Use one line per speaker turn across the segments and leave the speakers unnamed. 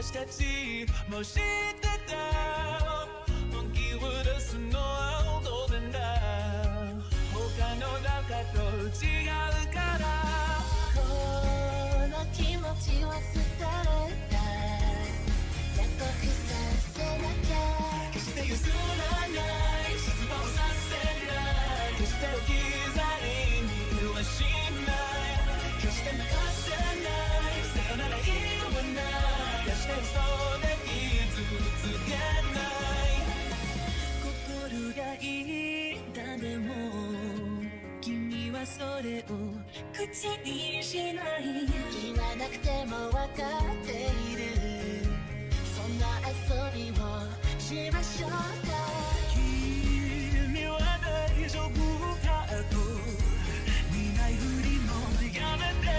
私たちも知ってた本気を出すのは当然だ他の中と違うから
この気持ちを捨てれた約束させなきゃ
決して譲らない失望させない決して置き去りにはしない決して泣かせないさよなら言わない決して嘘で傷つけない心が言ったでも君はそれを口にしない
言わなくても分かっているそんな遊びをしましょうか
君は大丈夫かと見ないふりもやめて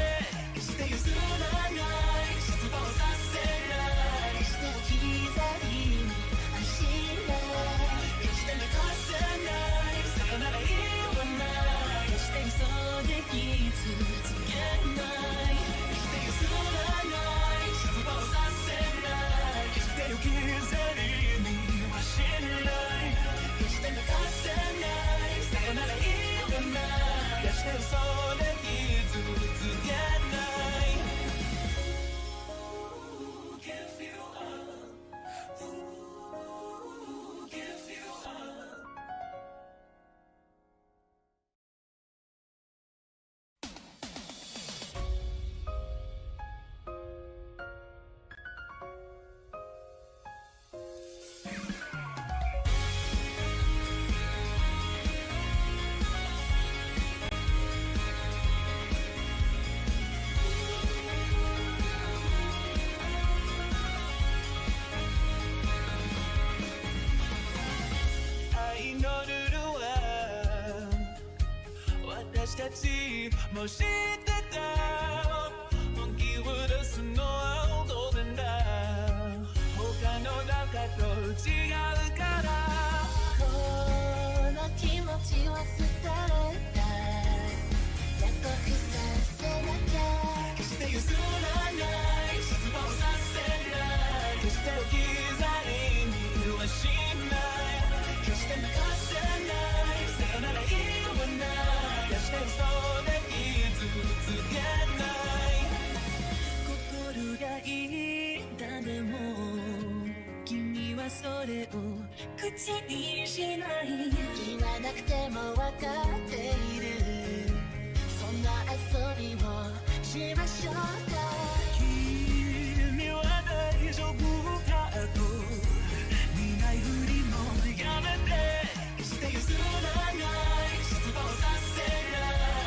決して譲らない失望させない
決して置き去りにはしない
決して泣かせないさよなら言わない決して嘘で傷つけない決して譲らない失望させない決して置き去りにはしない決して泣かせないさよなら言わない決して嘘で傷つけない Can't feel up Can't feel up愛のルールは私たちも知ってた本気を出すのは当然だ他の中と違うから
この気持ちを捨てれた約束させなきゃ
決して譲らない失望させない決して置き去りにはしない決して泣かせないさよなら言わない決して嘘で傷つけない心が言ったでも君はそれを口にしない
言わなくても分かっているそんな遊びをしましょうか
君は大丈夫かと見ないふりもやめて決して譲らない失望させな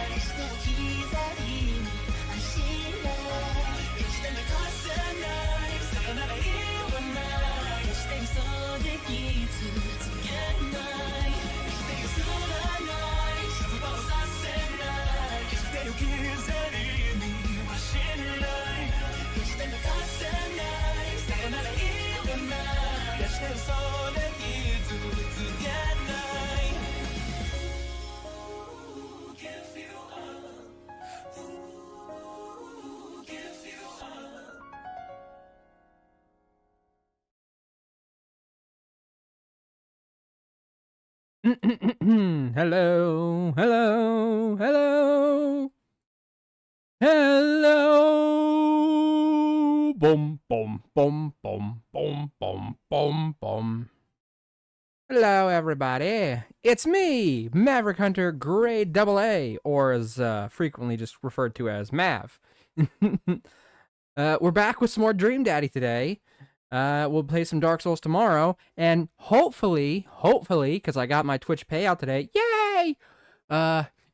い
決して置き去りにはしない
決して泣かせないさよなら言わない決して嘘で傷つけない決して譲らない失望させない決して置き去りにはしない決して泣かせないさよなら言わない決して嘘で傷つけない Can't feel up Can't feel up
Hello, hello, hello, hello. Boom, boom, boom, boom, boom, boom, boom, boom. Hello, everybody. It's me, Maverick Hunter Grade AA, or as frequently just referred to as Mav. We're back with some more Dream Daddy today. We'll play some Dark Souls tomorrow, and hopefully, because I got my Twitch payout today, yay!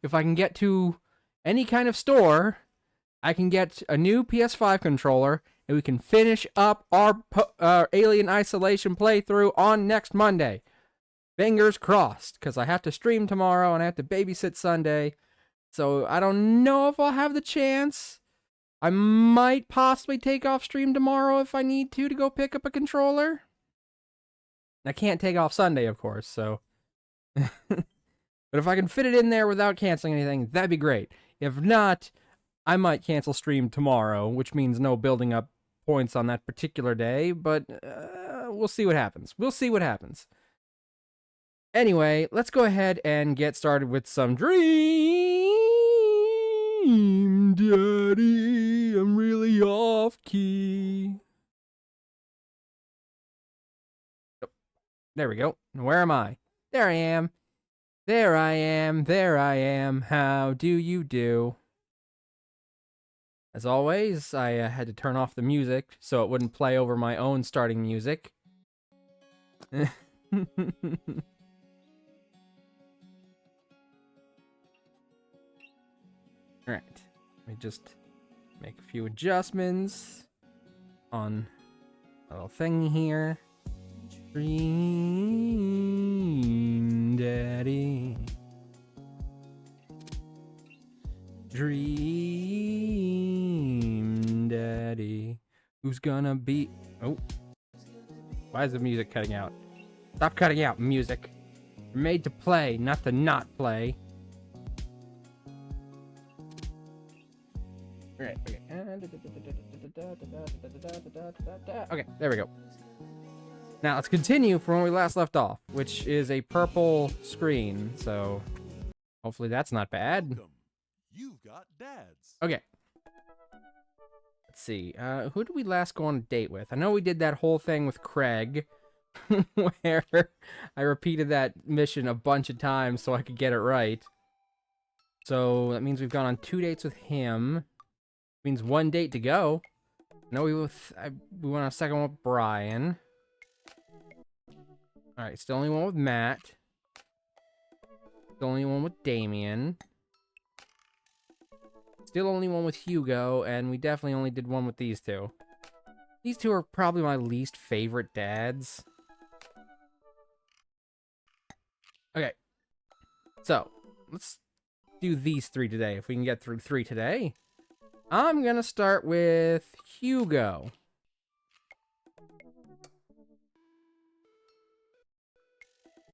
If I can get to any kind of store, I can get a new PS5 controller, and we can finish up our Alien Isolation playthrough on next Monday. Fingers crossed, because I have to stream tomorrow, and I have to babysit Sunday, so I don't know if I'll have the chance. I might possibly take off stream tomorrow if I need to go pick up a controller. I can't take off Sunday, of course, so. But if I can fit it in there without canceling anything, that'd be great. If not, I might cancel stream tomorrow, which means no building up points on that particular day, but we'll see what happens. We'll see what happens. Anyway, let's go ahead and get started with some Dream Daddy. I'm really off key. Oh, there we go. Where am I? There I am. There I am. There I am. How do you do? As always, I had to turn off the music so it wouldn't play over my own starting music. Alright, let me just make a few adjustments on a little thing here. Dream Daddy. Dream Daddy. Who's gonna be... Oh. Why is the music cutting out? Stop cutting out, music. You're made to play, not to not play. Alright, okay. Okay, there we go. Now let's continue from where we last left off, which is a purple screen, so hopefully that's not bad.
Welcome. You've got dads.
Okay. Let's see. Who did we last go on a date with? I know we did that whole thing with Craig, where I repeated that mission a bunch of times so I could get it right. So that means we've gone on 2 dates with him. Means 1 date to go. No, we went on a second one with Brian. Alright, still only one with Matt. Still only one with Damien. Still only one with Hugo, and we definitely only did one with these two. These two are probably my least favorite dads. Okay. So, let's do these 3 today, if we can get through 3 today. I'm gonna start with Hugo.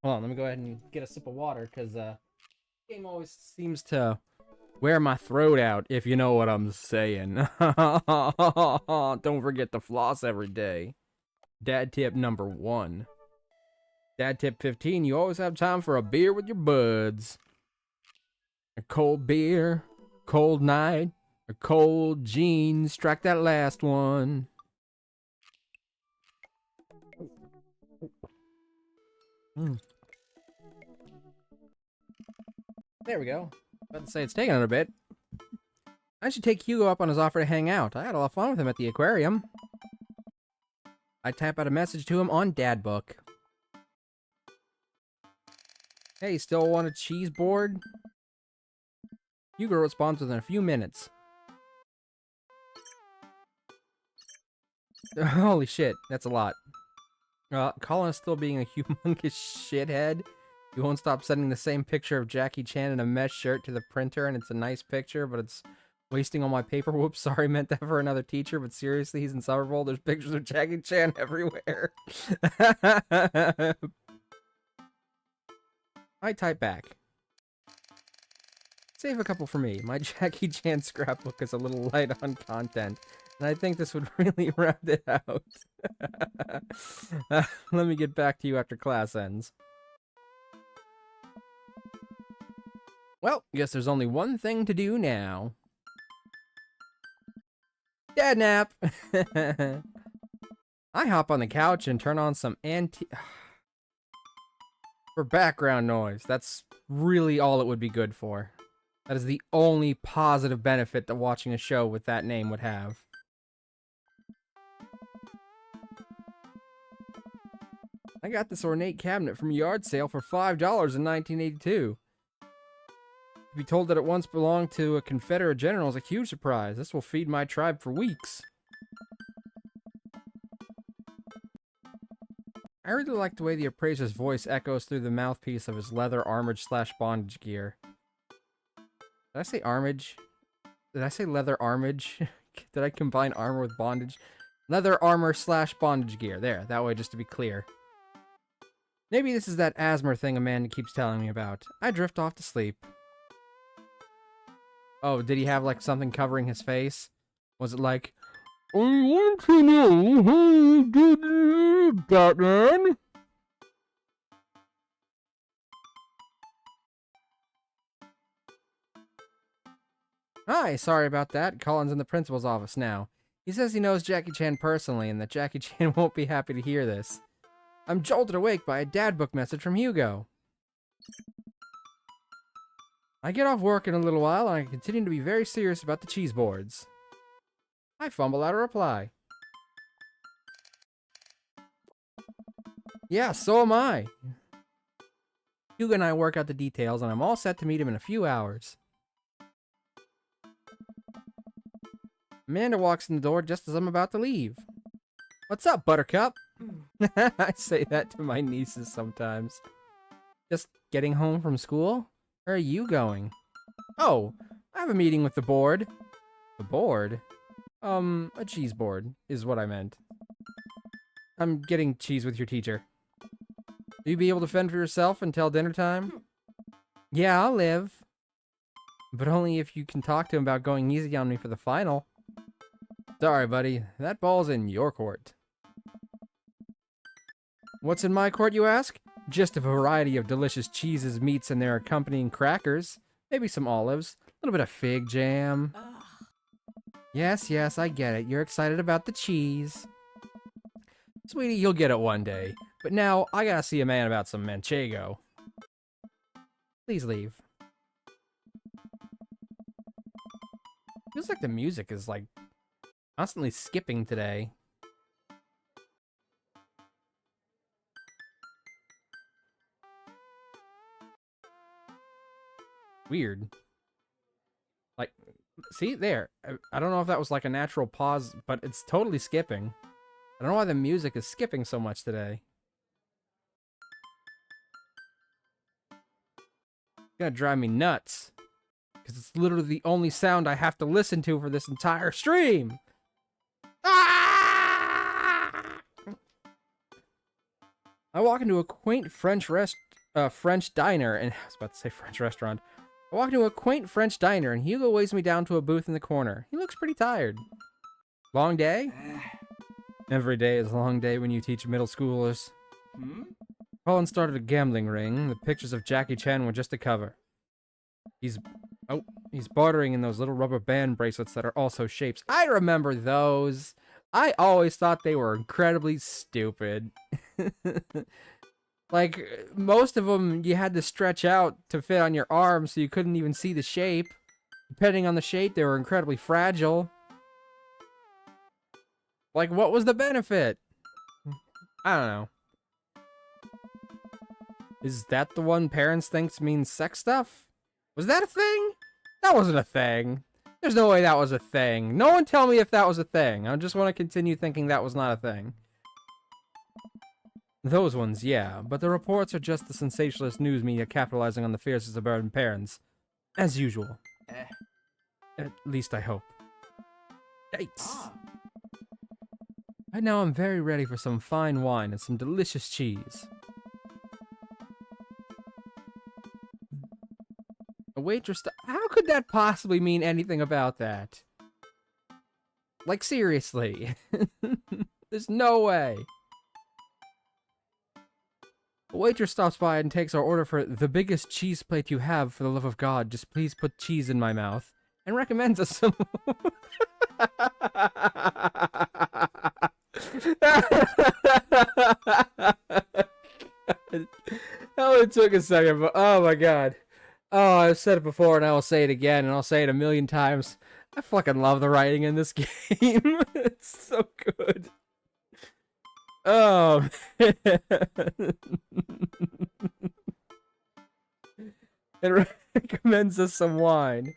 Hold on, let me go ahead and get a sip of water, because game always seems to wear my throat out, if you know what I'm saying. Don't forget to floss every day. Dad tip number 1. Dad tip 15, you always have time for a beer with your buds. A cold beer, cold night, or cold jeans. Strike that last one. There we go. About to say it's taking it a bit. I should take Hugo up on his offer to hang out. I had a lot of fun with him at the aquarium. I type out a message to him on Dadbook. Hey, still want a cheese board? Hugo responds within a few minutes. Holy shit, that's a lot. Colin is still being a humongous shithead. He won't stop sending the same picture of Jackie Chan in a mesh shirt to the printer, and it's a nice picture, but it's wasting all my paper. Whoops, sorry, meant that for another teacher, but seriously, he's in Somerville. There's pictures of Jackie Chan everywhere. I type back. Save a couple for me. My Jackie Chan scrapbook is a little light on content, and I think this would really round it out. Let me get back to you after class ends. Well, guess there's only one thing to do now. Dad nap! I hop on the couch and turn on some for background noise. That's really all it would be good for. That is the only positive benefit that watching a show with that name would have. I got this ornate cabinet from a yard sale for $5 in 1982. To be told that it once belonged to a Confederate general is a huge surprise. This will feed my tribe for weeks. I really like the way the appraiser's voice echoes through the mouthpiece of his leather armage/bondage gear. Did I say armage? Did I say leather armage? Did I combine armor with bondage? Leather armor/bondage gear. There, that way just to be clear. Maybe this is that asthma thing Amanda keeps telling me about. I drift off to sleep. Oh, did he have like something covering his face? Was it like, I want to know how you did it, Batman? Hi, sorry about that. Colin's in the principal's office now. He says he knows Jackie Chan personally and that Jackie Chan won't be happy to hear this. I'm jolted awake by a dad book message from Hugo. I get off work in a little while and I continue to be very serious about the cheese boards. I fumble out a reply. Yeah, so am I. Hugo and I work out the details and I'm all set to meet him in a few hours. Amanda walks in the door just as I'm about to leave. What's up, Buttercup? I say that to my nieces sometimes. Just getting home from school? Where are you going? Oh, I have a meeting with the board. The board? A cheese board is what I meant. I'm getting cheese with your teacher. Will you be able to fend for yourself until dinner time? Yeah, I'll live. But only if you can talk to him about going easy on me for the final. Sorry, buddy. That ball's in your court. What's in my court, you ask? Just a variety of delicious cheeses, meats, and their accompanying crackers. Maybe some olives. A little bit of fig jam. Yes, I get it. You're excited about the cheese. Sweetie, you'll get it one day. But now, I gotta see a man about some manchego. Please leave. Feels like the music is, like, constantly skipping today. Weird. Like, see, there. I don't know if that was like a natural pause, but it's totally skipping. I don't know why the music is skipping so much today. It's gonna drive me nuts. Because it's literally the only sound I have to listen to for this entire stream. Ah! I walk into a quaint French diner, and I was about to say French restaurant. I walk into a quaint French diner, and Hugo waves me down to a booth in the corner. He looks pretty tired. Long day? Every day is a long day when you teach middle schoolers. Colin started a gambling ring. The pictures of Jackie Chan were just a cover. He's bartering in those little rubber band bracelets that are also shapes. I remember those. I always thought they were incredibly stupid. Like, most of them you had to stretch out to fit on your arm so you couldn't even see the shape. Depending on the shape, they were incredibly fragile. Like, what was the benefit? I don't know. Is that the one parents thinks means sex stuff? Was that a thing? That wasn't a thing. There's no way that was a thing. No one tell me if that was a thing. I just want to continue thinking that was not a thing. Those ones, yeah, but the reports are just the sensationalist news media capitalizing on the fears of suburban parents. As usual. At least I hope. Yikes. Right now I'm very ready for some fine wine and some delicious cheese. A waitress... How could that possibly mean anything about that? Like, seriously. There's no way. A waitress stops by and takes our order for the biggest cheese plate you have, for the love of God. Just please put cheese in my mouth. And recommends us some... Oh, it took a second, but oh my god. Oh, I've said it before and I will say it again and I'll say it a million times. I fucking love the writing in this game. It's so good. Oh. It recommends us some wine.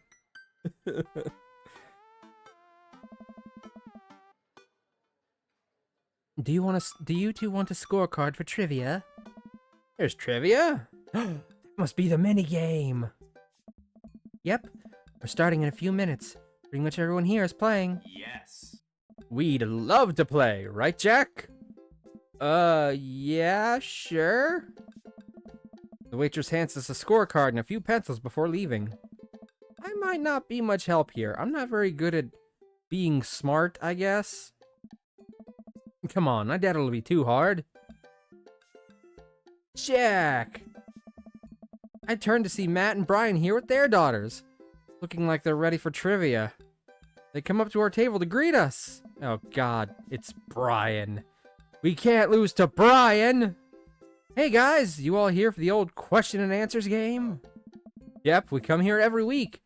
Do you two want a scorecard for trivia? There's trivia? That must be the mini game. Yep. We're starting in a few minutes. Pretty much everyone here is playing.
Yes.
We'd love to play, right, Jack? Yeah, sure. The waitress hands us a scorecard and a few pencils before leaving. I might not be much help here. I'm not very good at being smart, I guess. Come on, I doubt it'll be too hard. Jack! I turned to see Matt and Brian here with their daughters, looking like they're ready for trivia. They come up to our table to greet us. Oh god, it's Brian. We can't lose to Brian! Hey guys, you all here for the old question and answers game? Yep, we come here every week.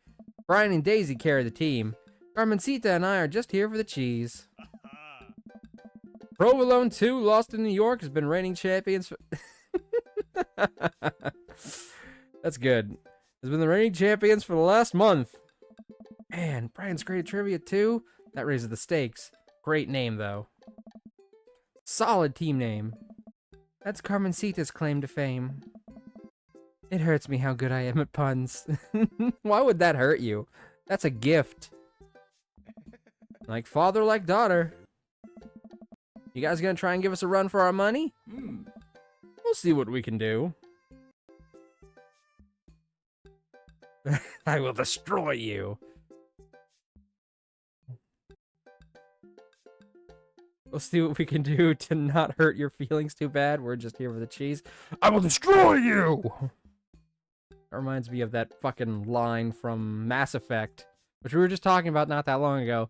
Brian and Daisy carry the team. Carmencita and I are just here for the cheese. Provolone 2, Lost in New York, has been reigning champions for... That's good. Has been the reigning champions for the last month. Man, Brian's great at trivia too. That raises the stakes. Great name, though. Solid team name. That's Carmencita's claim to fame. It hurts me how good I am at puns. Why would that hurt you? That's a gift. Like father, like daughter. You guys gonna try and give us a run for our money? We'll see what we can do. I will destroy you. We'll see what we can do to not hurt your feelings too bad. We're just here for the cheese. I will destroy you! That reminds me of that fucking line from Mass Effect, which we were just talking about not that long ago.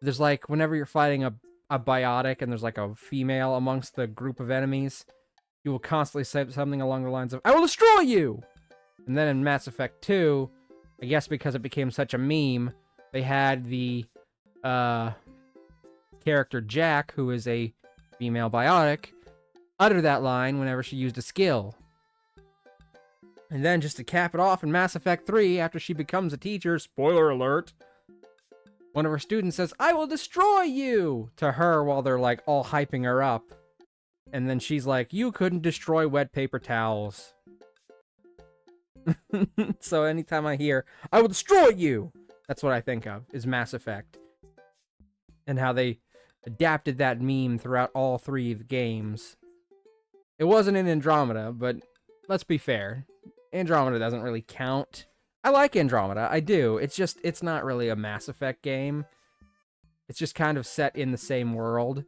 There's like, whenever you're fighting a biotic and there's like a female amongst the group of enemies, you will constantly say something along the lines of, I will destroy you! And then in Mass Effect 2, I guess because it became such a meme, they had the, character Jack, who is a female biotic, utter that line whenever she used a skill. And then just to cap it off in Mass Effect 3, after she becomes a teacher, spoiler alert, one of her students says, I will destroy you! To her while they're like all hyping her up. And then she's like, you couldn't destroy wet paper towels. So anytime I hear, I will destroy you! That's what I think of, is Mass Effect. And how they adapted that meme throughout all three of the games. It wasn't in Andromeda, but let's be fair. Andromeda doesn't really count. I like Andromeda, I do. It's just, it's not really a Mass Effect game. It's just kind of set in the same world.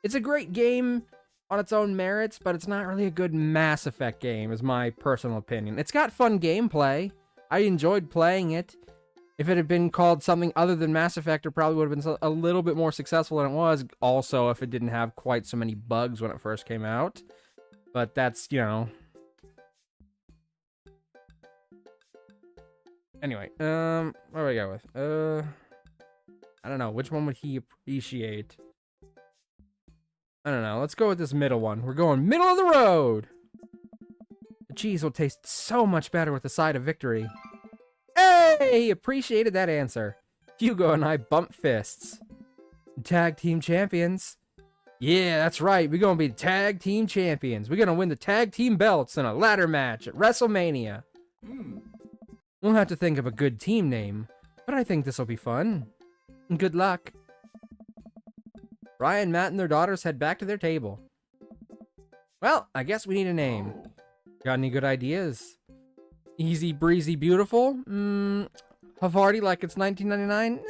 It's a great game on its own merits, but it's not really a good Mass Effect game, is my personal opinion. It's got fun gameplay. I enjoyed playing it. If it had been called something other than Mass Effect, it probably would have been a little bit more successful than it was. Also, if it didn't have quite so many bugs when it first came out. But that's, you know... Anyway, what do I go with? I don't know. Which one would he appreciate? I don't know. Let's go with this middle one. We're going middle of the road! The cheese will taste so much better with the side of victory. Hey! Appreciated that answer. Hugo and I bump fists. Tag team champions. Yeah, that's right. We're gonna be tag team champions. We're gonna win the tag team belts in a ladder match at WrestleMania. We'll have to think of a good team name, but I think this'll be fun. Good luck. Brian, Matt, and their daughters head back to their table. Well, I guess we need a name. Got any good ideas? Easy, breezy, beautiful? Havarti like it's 1999?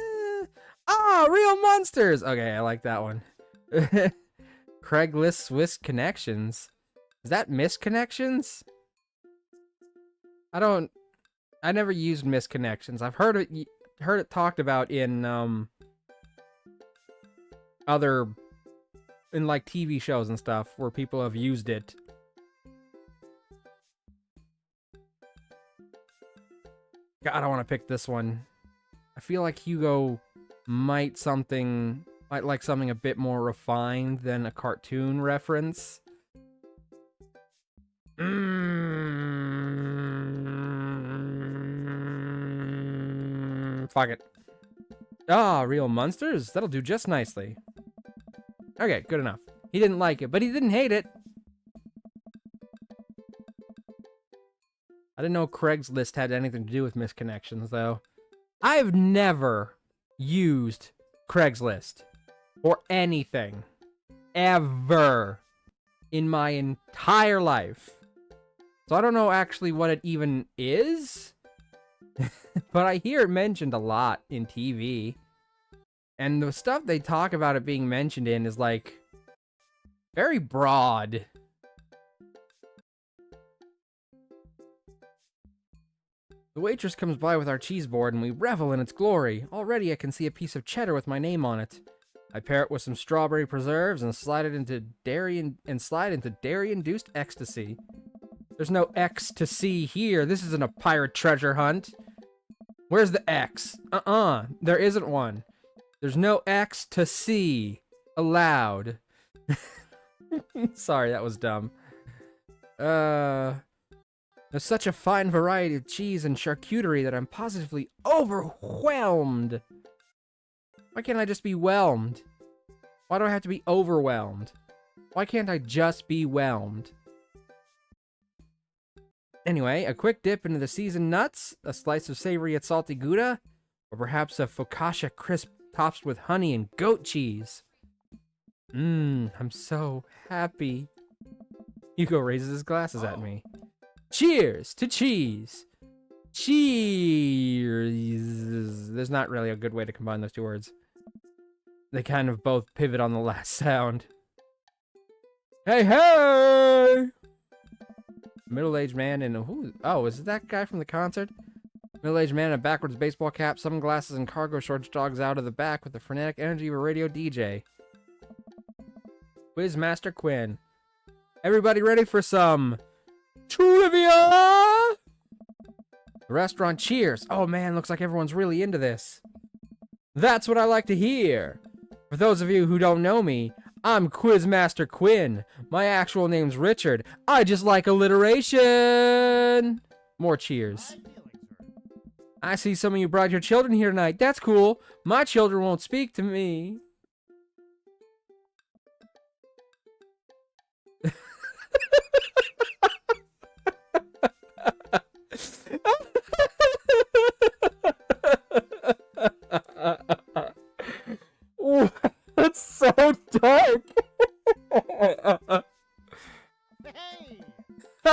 Real monsters! Okay, I like that one. Craigslist Swiss Connections. Is that Misconnections? I never used Misconnections. I've heard it talked about in, like TV shows and stuff where people have used it. God, I want to pick this one. I feel like Hugo might something Might like something a bit more refined than a cartoon reference. Fuck it. Ah, real monsters? That'll do just nicely. Okay, good enough. He didn't like it, but he didn't hate it. I didn't know Craigslist had anything to do with misconnections, though. I've never used Craigslist or anything ever in my entire life. So I don't know actually what it even is, but I hear it mentioned a lot in TV. And the stuff they talk about it being mentioned in is like very broad. The waitress comes by with our cheese board and we revel in its glory. Already I can see a piece of cheddar with my name on it. I pair it with some strawberry preserves and slide into dairy-induced ecstasy. There's no X to see here. This isn't a pirate treasure hunt. Where's the X? There isn't one. There's no X to see allowed. Sorry, that was dumb. There's such a fine variety of cheese and charcuterie that I'm positively overwhelmed. Why can't I just be whelmed? Why do I have to be overwhelmed? Why can't I just be whelmed? Anyway, a quick dip into the seasoned nuts, a slice of savory yet salty Gouda, or perhaps a focaccia crisp topped with honey and goat cheese. I'm so happy. Hugo raises his glasses at me. Cheers to cheese. Cheers. There's not really a good way to combine those two words. They kind of both pivot on the last sound. Hey, hey! Middle-aged man in a... Oh, is it that guy from the concert? Middle-aged man in a backwards baseball cap, sunglasses, and cargo shorts jogs out of the back with the frenetic energy of a radio DJ. Quizmaster Quinn. Everybody ready for some... trivia? The restaurant cheers. Oh man, looks like everyone's really into this. That's what I like to hear. For those of you who don't know me, I'm Quizmaster Quinn. My actual name's Richard. I just like alliteration. More cheers. I see some of you brought your children here tonight. That's cool. My children won't speak to me. That's so dark.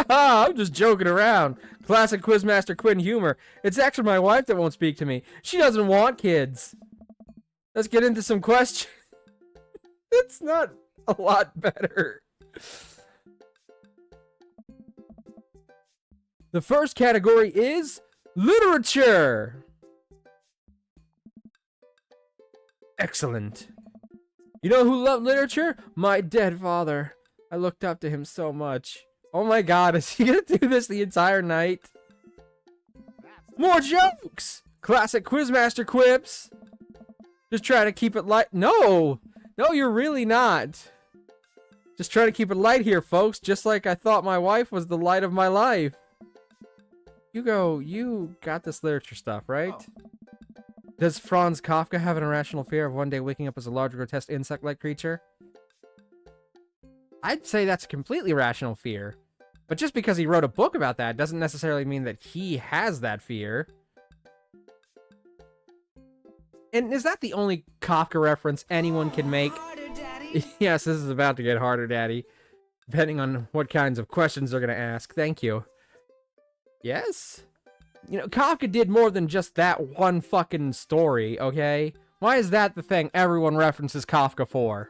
I'm just joking around. Classic Quizmaster Quinn humor. It's actually my wife that won't speak to me. She doesn't want kids. Let's get into some questions. It's not a lot better. The first category is literature. Excellent. You know who loved literature? My dead father. I looked up to him so much. Oh my god, is he gonna do this the entire night? More jokes! Classic Quizmaster quips! Just try to keep it light. No! No, you're really not. Just try to keep it light here, folks. Just like I thought my wife was the light of my life. Hugo, you got this literature stuff, right? Oh. Does Franz Kafka have an irrational fear of one day waking up as a large, grotesque insect-like creature? I'd say that's a completely rational fear. But just because he wrote a book about that doesn't necessarily mean that he has that fear. And is that the only Kafka reference anyone can make? Yes, this is about to get harder, Daddy. Depending on what kinds of questions they're going to ask. Thank you. Yes? You know, Kafka did more than just that one fucking story, okay? Why is that the thing everyone references Kafka for?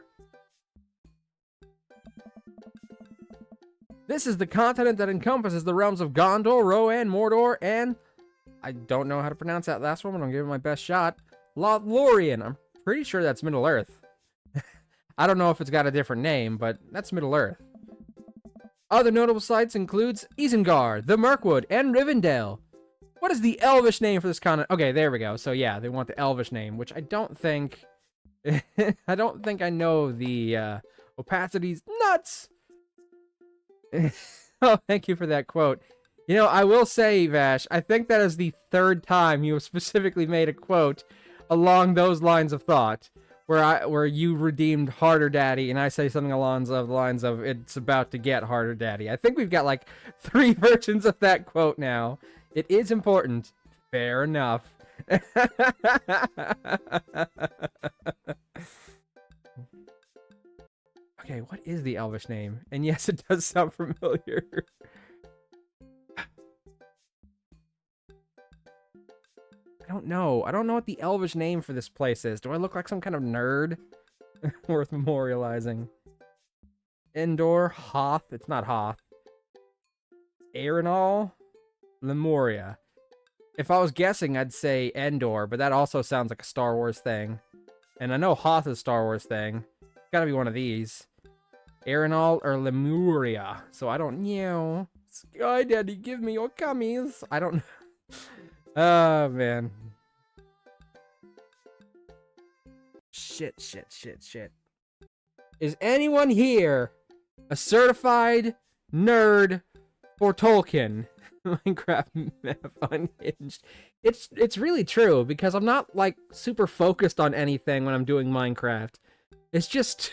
This is the continent that encompasses the realms of Gondor, Rohan, Mordor, and... I don't know how to pronounce that last one, but I'm giving it my best shot. Lothlorien. I'm pretty sure that's Middle-earth. I don't know if it's got a different name, but that's Middle-earth. Other notable sites includes Isengard, the Mirkwood, and Rivendell. What is the Elvish name for this continent? Okay, there we go. So yeah, they want the Elvish name, which I don't think I don't think I know the opacity's nuts. Oh, thank you for that quote. You know, I will say, Vash, I think that is the third time you have specifically made a quote along those lines of thought, where you redeemed Harder Daddy, and I say something along the lines of "It's about to get harder, Daddy." I think we've got like 3 versions of that quote now. It is important. Fair enough. Okay, what is the Elvish name? And yes, it does sound familiar. I don't know. I don't know what the Elvish name for this place is. Do I look like some kind of nerd? Worth memorializing. Endor, Hoth. It's not Hoth. Arenal, Lemuria. If I was guessing, I'd say Endor, but that also sounds like a Star Wars thing. And I know Hoth is a Star Wars thing. Gotta be one of these. Arenal or Lemuria. So I don't know. Sky Daddy, give me your gummies. I don't know. Oh, man. Shit. Is anyone here a certified nerd for Tolkien? Minecraft map unhinged. It's really true, because I'm not, like, super focused on anything when I'm doing Minecraft. It's just...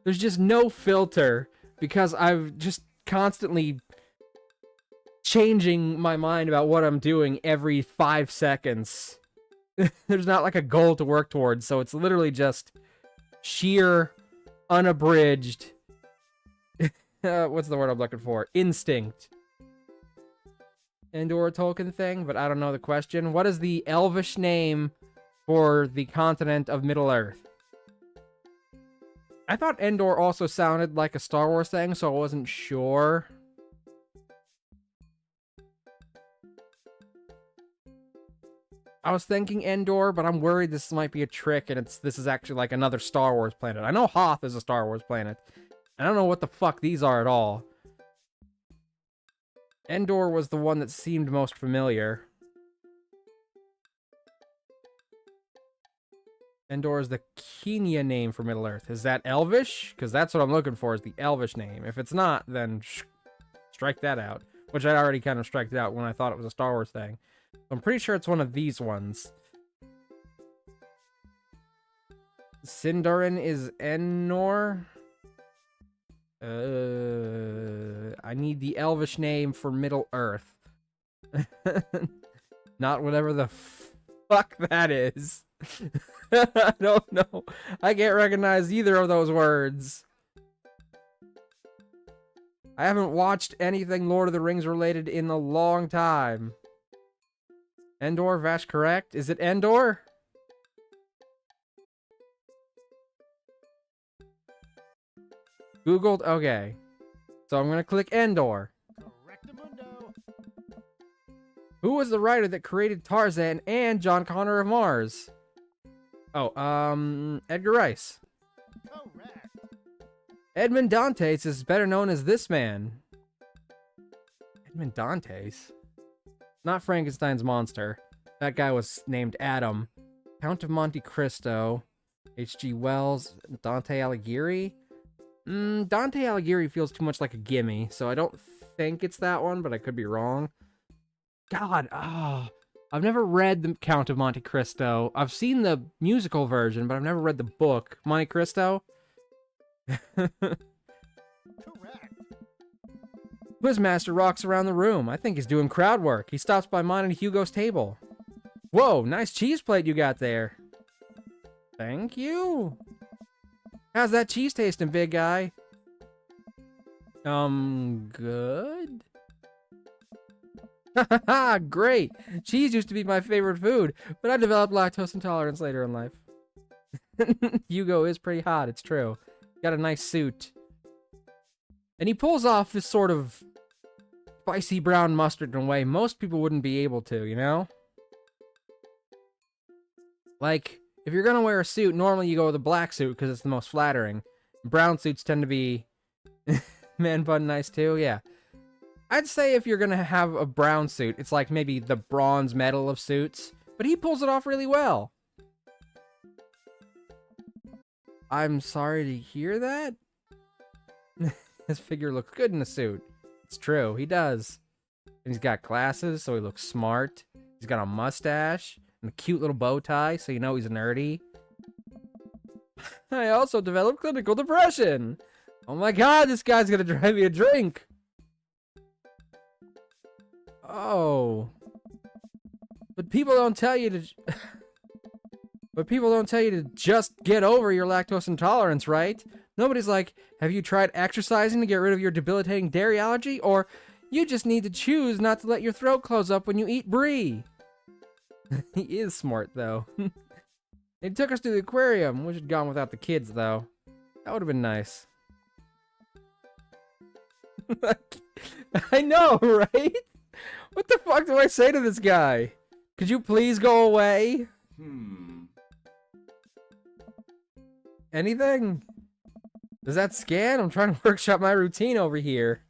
there's just no filter, because I've just constantly changing my mind about what I'm doing every 5 seconds. There's not like a goal to work towards, so it's literally just sheer, unabridged, what's the word I'm looking for? Instinct. Endor Tolkien thing, but I don't know the question. What is the Elvish name for the continent of Middle-earth? I thought Endor also sounded like a Star Wars thing, so I wasn't sure. I was thinking Endor, but I'm worried this might be a trick, and this is actually like another Star Wars planet. I know Hoth is a Star Wars planet. I don't know what the fuck these are at all. Endor was the one that seemed most familiar. Endor is the Kenya name for Middle-earth. Is that Elvish? Because that's what I'm looking for, is the Elvish name. If it's not, then strike that out. Which I already kind of striked out when I thought it was a Star Wars thing. I'm pretty sure it's one of these ones. Sindarin is Ennor. I need the Elvish name for Middle-earth. Not whatever the fuck that is. I don't know. I can't recognize either of those words. I haven't watched anything Lord of the Rings related in a long time. Endor, Vash correct? Is it Endor? Googled? Okay. So I'm gonna click Endor.
Correctamundo.
Who was the writer that created Tarzan and John Connor of Mars? Oh, Edgar Rice.
Correct.
Edmond Dantes is better known as this man. Edmond Dantes? Not Frankenstein's monster. That guy was named Adam. Count of Monte Cristo. H.G. Wells. Dante Alighieri? Dante Alighieri feels too much like a gimme, so I don't think it's that one, but I could be wrong. God, I've never read the Count of Monte Cristo. I've seen the musical version, but I've never read the book. Monte Cristo?
Correct.
Quizmaster rocks around the room. I think he's doing crowd work. He stops by mine and Hugo's table. Whoa, nice cheese plate you got there. Thank you. How's that cheese tasting, big guy? Good? Haha, great. Cheese used to be my favorite food, but I developed lactose intolerance later in life. Hugo is pretty hot, it's true. Got a nice suit. And he pulls off this sort of spicy brown mustard in a way most people wouldn't be able to, you know? Like, if you're gonna wear a suit, normally you go with a black suit because it's the most flattering. Brown suits tend to be man bun nice too, yeah. I'd say if you're gonna have a brown suit, it's like maybe the bronze medal of suits, but he pulls it off really well. I'm sorry to hear that. His figure looks good in a suit. It's true, he does. And he's got glasses, so he looks smart. He's got a mustache and a cute little bow tie, so you know he's nerdy. I also developed clinical depression. Oh my god, this guy's gonna drive me a drink. Oh. But people don't tell you to... But people don't tell you to just get over your lactose intolerance, right? Nobody's like, have you tried exercising to get rid of your debilitating dairy allergy? Or, you just need to choose not to let your throat close up when you eat brie. He is smart, though. They took us to the aquarium. We should have gone without the kids, though. That would have been nice. I know, right? What the fuck do I say to this guy? Could you please go away? Anything? Does that scan? I'm trying to workshop my routine over here.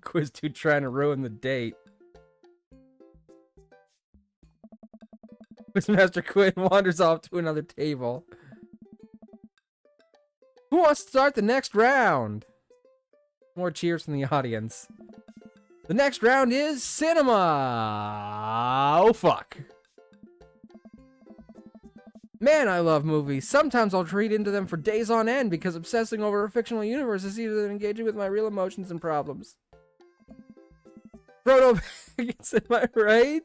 Quiz 2 trying to ruin the date. Quizmaster Quinn wanders off to another table. Who wants to start the next round? More cheers from the audience. The next round is cinema. Oh, fuck. Man, I love movies. Sometimes I'll read into them for days on end because obsessing over a fictional universe is easier than engaging with my real emotions and problems. Frodo Baggins, am I right?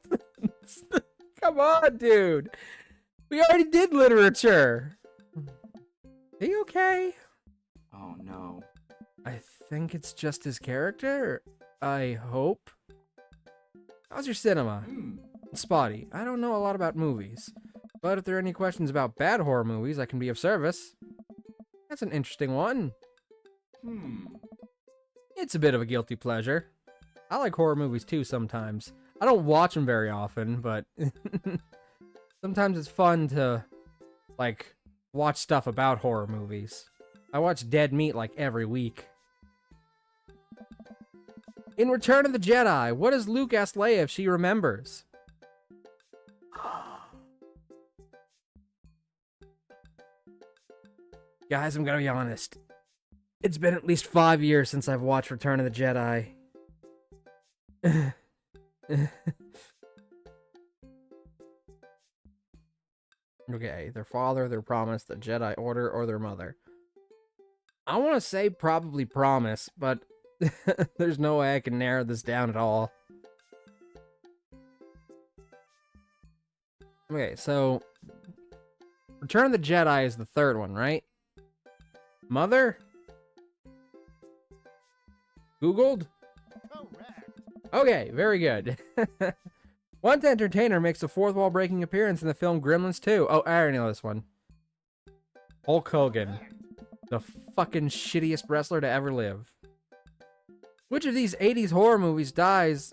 Come on, dude. We already did literature. Are you okay?
Oh no.
I think it's just his character. I hope. How's your cinema? Spotty. I don't know a lot about movies. But if there are any questions about bad horror movies, I can be of service. That's an interesting one. It's a bit of a guilty pleasure. I like horror movies too sometimes. I don't watch them very often, but sometimes it's fun to, like, watch stuff about horror movies. I watch Dead Meat like every week. In Return of the Jedi, what does Luke ask Leia if she remembers? Guys, I'm gonna be honest. It's been at least 5 years since I've watched Return of the Jedi. Okay, their father, their promise, the Jedi Order, or their mother. I want to say probably promise, but there's no way I can narrow this down at all. Okay, so Return of the Jedi is the third one, right? Mother? Googled?
Correct.
Okay, very good. One entertainer makes a fourth wall breaking appearance in the film Gremlins 2. Oh, I already know this one. Hulk Hogan. The fucking shittiest wrestler to ever live. Which of these 80s horror movies dies...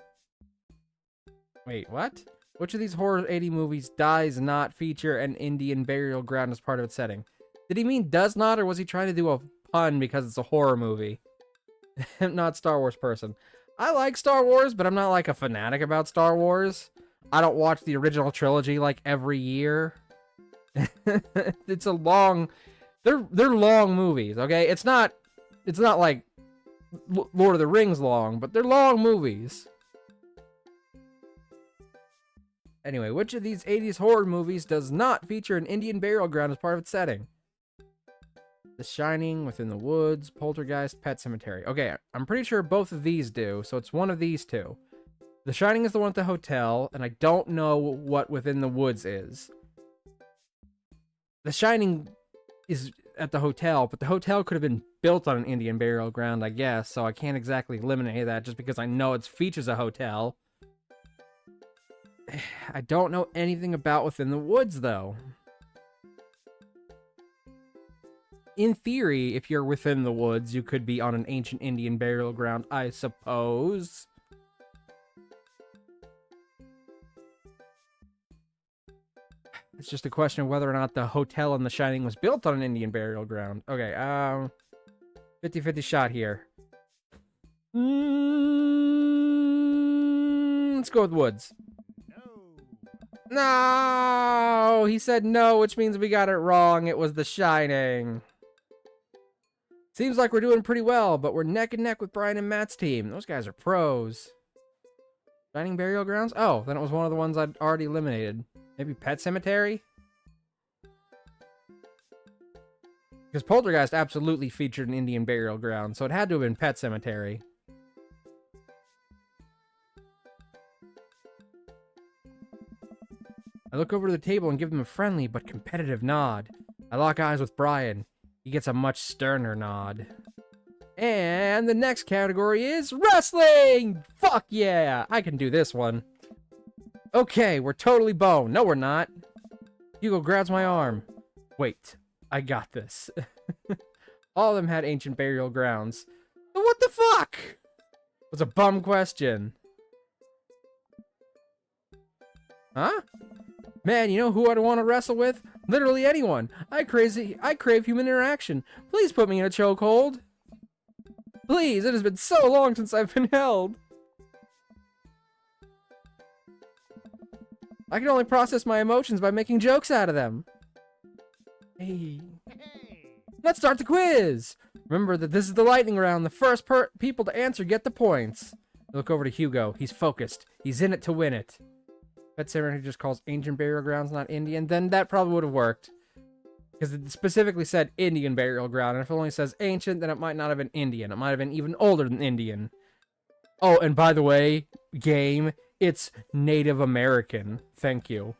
Wait, what? Which of these horror 80 movies does not feature an Indian burial ground as part of its setting? Did he mean does not, or was he trying to do a pun because it's a horror movie? I'm not a Star Wars person. I like Star Wars, but I'm not like a fanatic about Star Wars. I don't watch the original trilogy like every year. It's a long... They're long movies, okay? It's not like Lord of the Rings long, but they're long movies. Anyway, which of these 80s horror movies does not feature an Indian burial ground as part of its setting? The Shining, Within the Woods, Poltergeist, Pet Cemetery. Okay, I'm pretty sure both of these do, so it's one of these two. The Shining is the one at the hotel, and I don't know what Within the Woods is. The Shining is at the hotel, but the hotel could have been built on an Indian burial ground, I guess, so I can't exactly eliminate that just because I know it features a hotel. I don't know anything about Within the Woods, though. In theory, if you're within the woods, you could be on an ancient Indian burial ground, I suppose. It's just a question of whether or not the hotel in The Shining was built on an Indian burial ground. Okay, 50-50 shot here. Let's go with Woods.
No.
No! He said no, which means we got it wrong. It was The Shining. Seems like we're doing pretty well, but we're neck and neck with Brian and Matt's team. Those guys are pros. Shining Burial Grounds? Oh, then it was one of the ones I'd already eliminated. Maybe Pet Cemetery? Because Poltergeist absolutely featured an Indian burial ground, so it had to have been Pet Cemetery. I look over to the table and give him a friendly but competitive nod. I lock eyes with Brian. He gets a much sterner nod. And the next category is wrestling! Fuck yeah! I can do this one. Okay, we're totally boned. No, we're not. Hugo grabs my arm. Wait, I got this. All of them had ancient burial grounds. But what the fuck? It was a bum question. Huh? Man, you know who I'd want to wrestle with? Literally anyone. I crave human interaction. Please put me in a chokehold. Please, it has been so long since I've been held. I can only process my emotions by making jokes out of them. Hey. Let's start the quiz. Remember that this is the lightning round. The first people to answer get the points. Look over to Hugo. He's focused. He's in it to win it. Pet Cemetery just calls ancient burial grounds not Indian, then that probably would have worked. Because it specifically said Indian burial ground, and if it only says ancient, then it might not have been Indian. It might have been even older than Indian. Oh, and by the way, game, it's Native American. Thank you.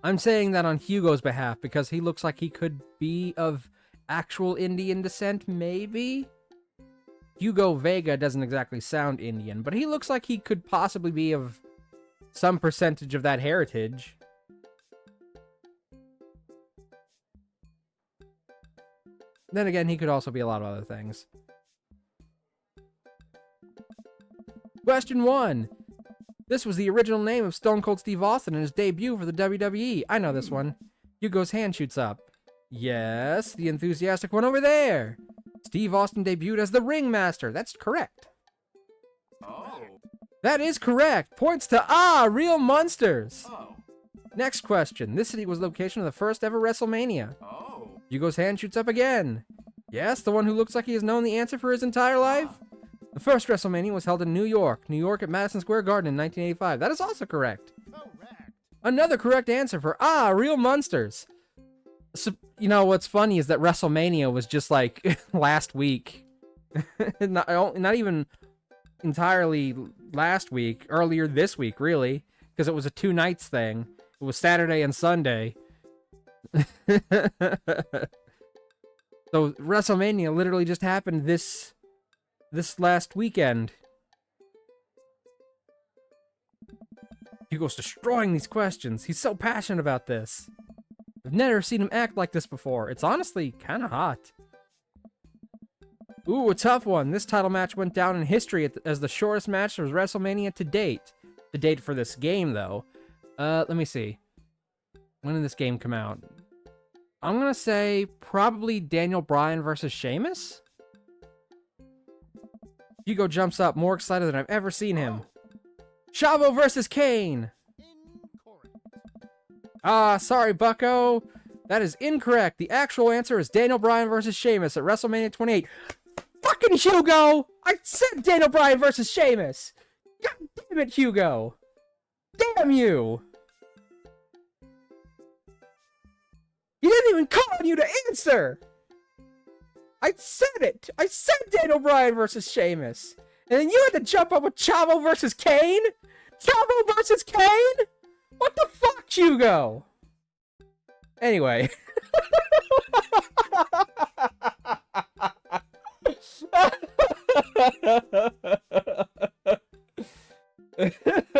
I'm saying that on Hugo's behalf, because he looks like he could be of actual Indian descent, maybe? Hugo Vega doesn't exactly sound Indian, but he looks like he could possibly be of some percentage of that heritage. Then again, he could also be a lot of other things. Question 1. This was the original name of Stone Cold Steve Austin in his debut for the WWE. I know this one. Hugo's hand shoots up. Yes, the enthusiastic one over there. Steve Austin debuted as the Ringmaster. That's correct.
Oh.
That is correct. Points to Real Monsters.
Oh.
Next question. This city was the location of the first ever WrestleMania.
Oh.
Hugo's hand shoots up again. Yes, the one who looks like he has known the answer for his entire life? The first WrestleMania was held in New York at Madison Square Garden in 1985. That is also correct.
Correct.
Another correct answer for Real Monsters. So, you know, what's funny is that WrestleMania was just like last week. not even entirely last week, earlier this week, really, because it was a 2 nights thing. It was Saturday and Sunday. So WrestleMania literally just happened this last weekend. Hugo's destroying these questions. He's so passionate about this. I've never seen him act like this before. It's honestly kind of hot. Ooh, a tough one. This title match went down in history as the shortest match of WrestleMania to date. The date for this game, though. Let me see. When did this game come out? I'm gonna say probably Daniel Bryan versus Sheamus? Hugo jumps up, more excited than I've ever seen him. Chavo versus Kane!
Incorrect.
Sorry, bucko. That is incorrect. The actual answer is Daniel Bryan versus Sheamus at WrestleMania 28. Fucking Hugo! I said Daniel Bryan versus Sheamus! God damn it, Hugo! Damn you! He didn't even call on you to answer! I said it! I said Daniel Bryan versus Sheamus! And then you had to jump up with Chavo versus Kane? Chavo versus Kane? What the fuck, Hugo? Anyway.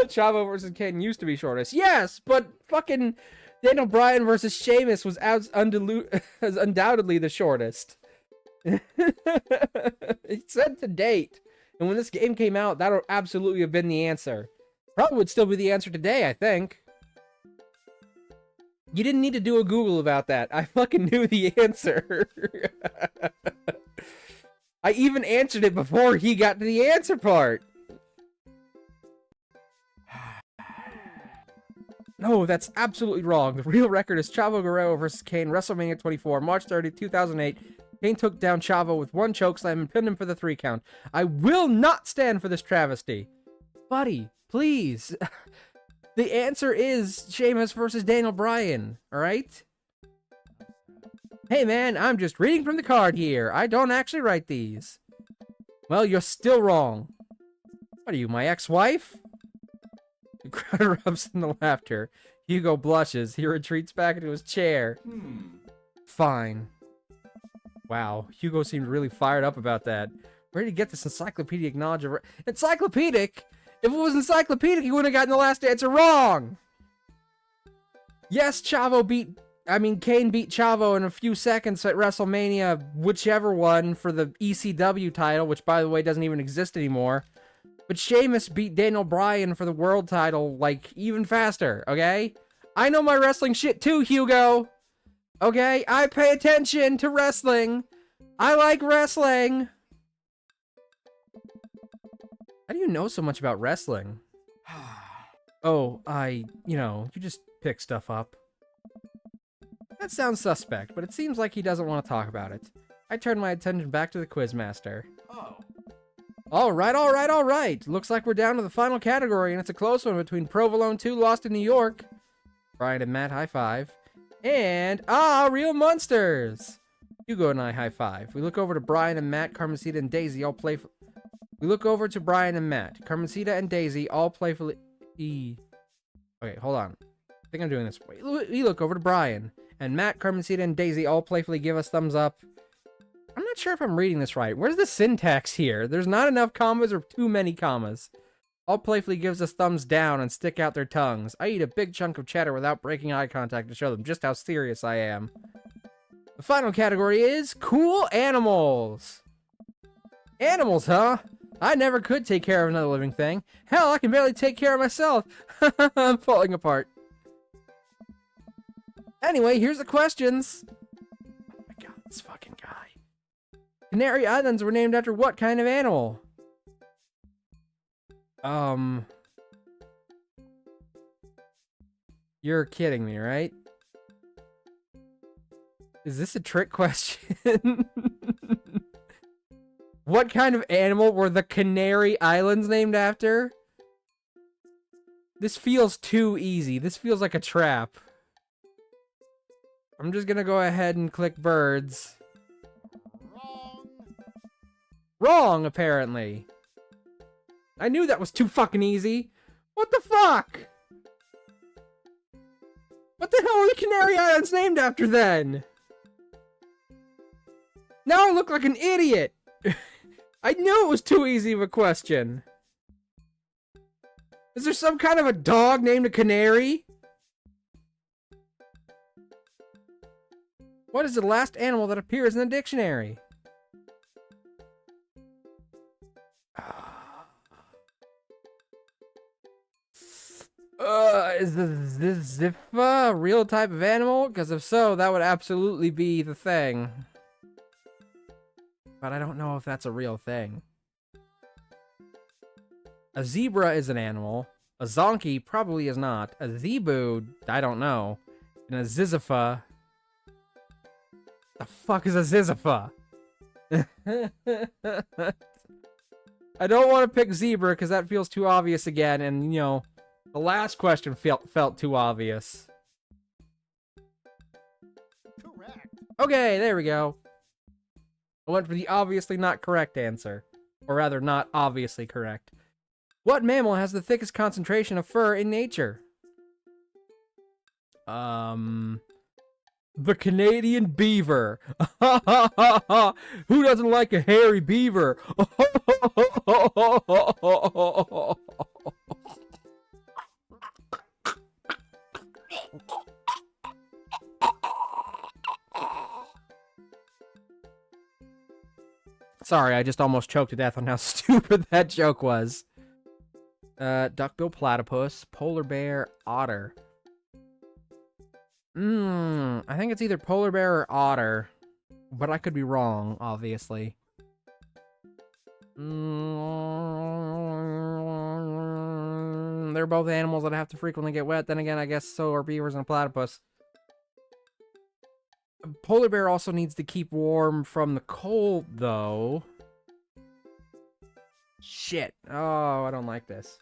Chavo versus Kane used to be shortest. Yes, but fucking Daniel Bryan versus Sheamus was undoubtedly the shortest. It said to date. And when this game came out, that would absolutely have been the answer. Probably would still be the answer today, I think. You didn't need to do a Google about that. I fucking knew the answer. I even answered it before he got to the answer part. No, that's absolutely wrong. The real record is Chavo Guerrero versus Kane, WrestleMania 24, March 30, 2008. Kane took down Chavo with one chokeslam and pinned him for the 3 count. I will not stand for this travesty. Buddy, please. The answer is Sheamus versus Daniel Bryan, alright? Hey man, I'm just reading from the card here. I don't actually write these. Well, you're still wrong. What are you, my ex-wife? The crowd erupts in the laughter. Hugo blushes. He retreats back into his chair. Fine. Wow, Hugo seemed really fired up about that. Where did he get this encyclopedic knowledge of... Encyclopedic? If it was encyclopedic, he wouldn't have gotten the last answer wrong! Yes, Kane beat Chavo in a few seconds at WrestleMania, whichever one, for the ECW title, which, by the way, doesn't even exist anymore. But Sheamus beat Daniel Bryan for the world title, like, even faster, okay? I know my wrestling shit too, Hugo! Okay? I pay attention to wrestling! I like wrestling! How do you know so much about wrestling? Oh, you just pick stuff up. That sounds suspect, but it seems like he doesn't want to talk about it. I turn my attention back to the Quizmaster.
Oh.
Alright. Looks like we're down to the final category, and it's a close one between Provolone 2 Lost in New York. Brian and Matt high five. And, Real Monsters! Hugo and I high five. We look over to Brian and Matt, Carmencita and Daisy all play... We look over to Brian and Matt. Carmencita and Daisy all playfully... Okay, hold on. I think I'm doing this. We look over to Brian. And Matt, Carmencita, and Daisy all playfully give us thumbs up. I'm not sure if I'm reading this right. Where's the syntax here? There's not enough commas or too many commas. All playfully gives us thumbs down and stick out their tongues. I eat a big chunk of cheddar without breaking eye contact to show them just how serious I am. The final category is Cool Animals. Animals, huh? I never could take care of another living thing. Hell, I can barely take care of myself. I'm falling apart. Anyway, here's the questions. Oh my god, this fucking guy. Canary Islands were named after what kind of animal? You're kidding me, right? Is this a trick question? What kind of animal were the Canary Islands named after? This feels too easy. This feels like a trap. I'm just gonna go ahead and click birds.
Wrong.
Wrong, apparently. I knew that was too fucking easy. What the fuck? What the hell are the Canary Islands named after then? Now I look like an idiot. I knew it was too easy of a question. Is there some kind of a dog named a canary? What is the last animal that appears in the dictionary? Is this Ziffa a real type of animal? Because if so, that would absolutely be the thing. But I don't know if that's a real thing. A zebra is an animal. A zonkey probably is not. A zebu, I don't know. And a zizipha. The fuck is a zizipha? I don't want to pick zebra because that feels too obvious again. And, you know, the last question felt too obvious.
Correct.
Okay, there we go. I went for the obviously not correct answer. Or rather, not obviously correct. What mammal has the thickest concentration of fur in nature? The Canadian beaver. Who doesn't like a hairy beaver? Sorry, I just almost choked to death on how stupid that joke was. Duckbill platypus, polar bear, otter. I think it's either polar bear or otter. But I could be wrong, obviously. There's they're both animals that have to frequently get wet. Then again, I guess so are beavers and a platypus. A polar bear also needs to keep warm from the cold, though. Shit. Oh, I don't like this.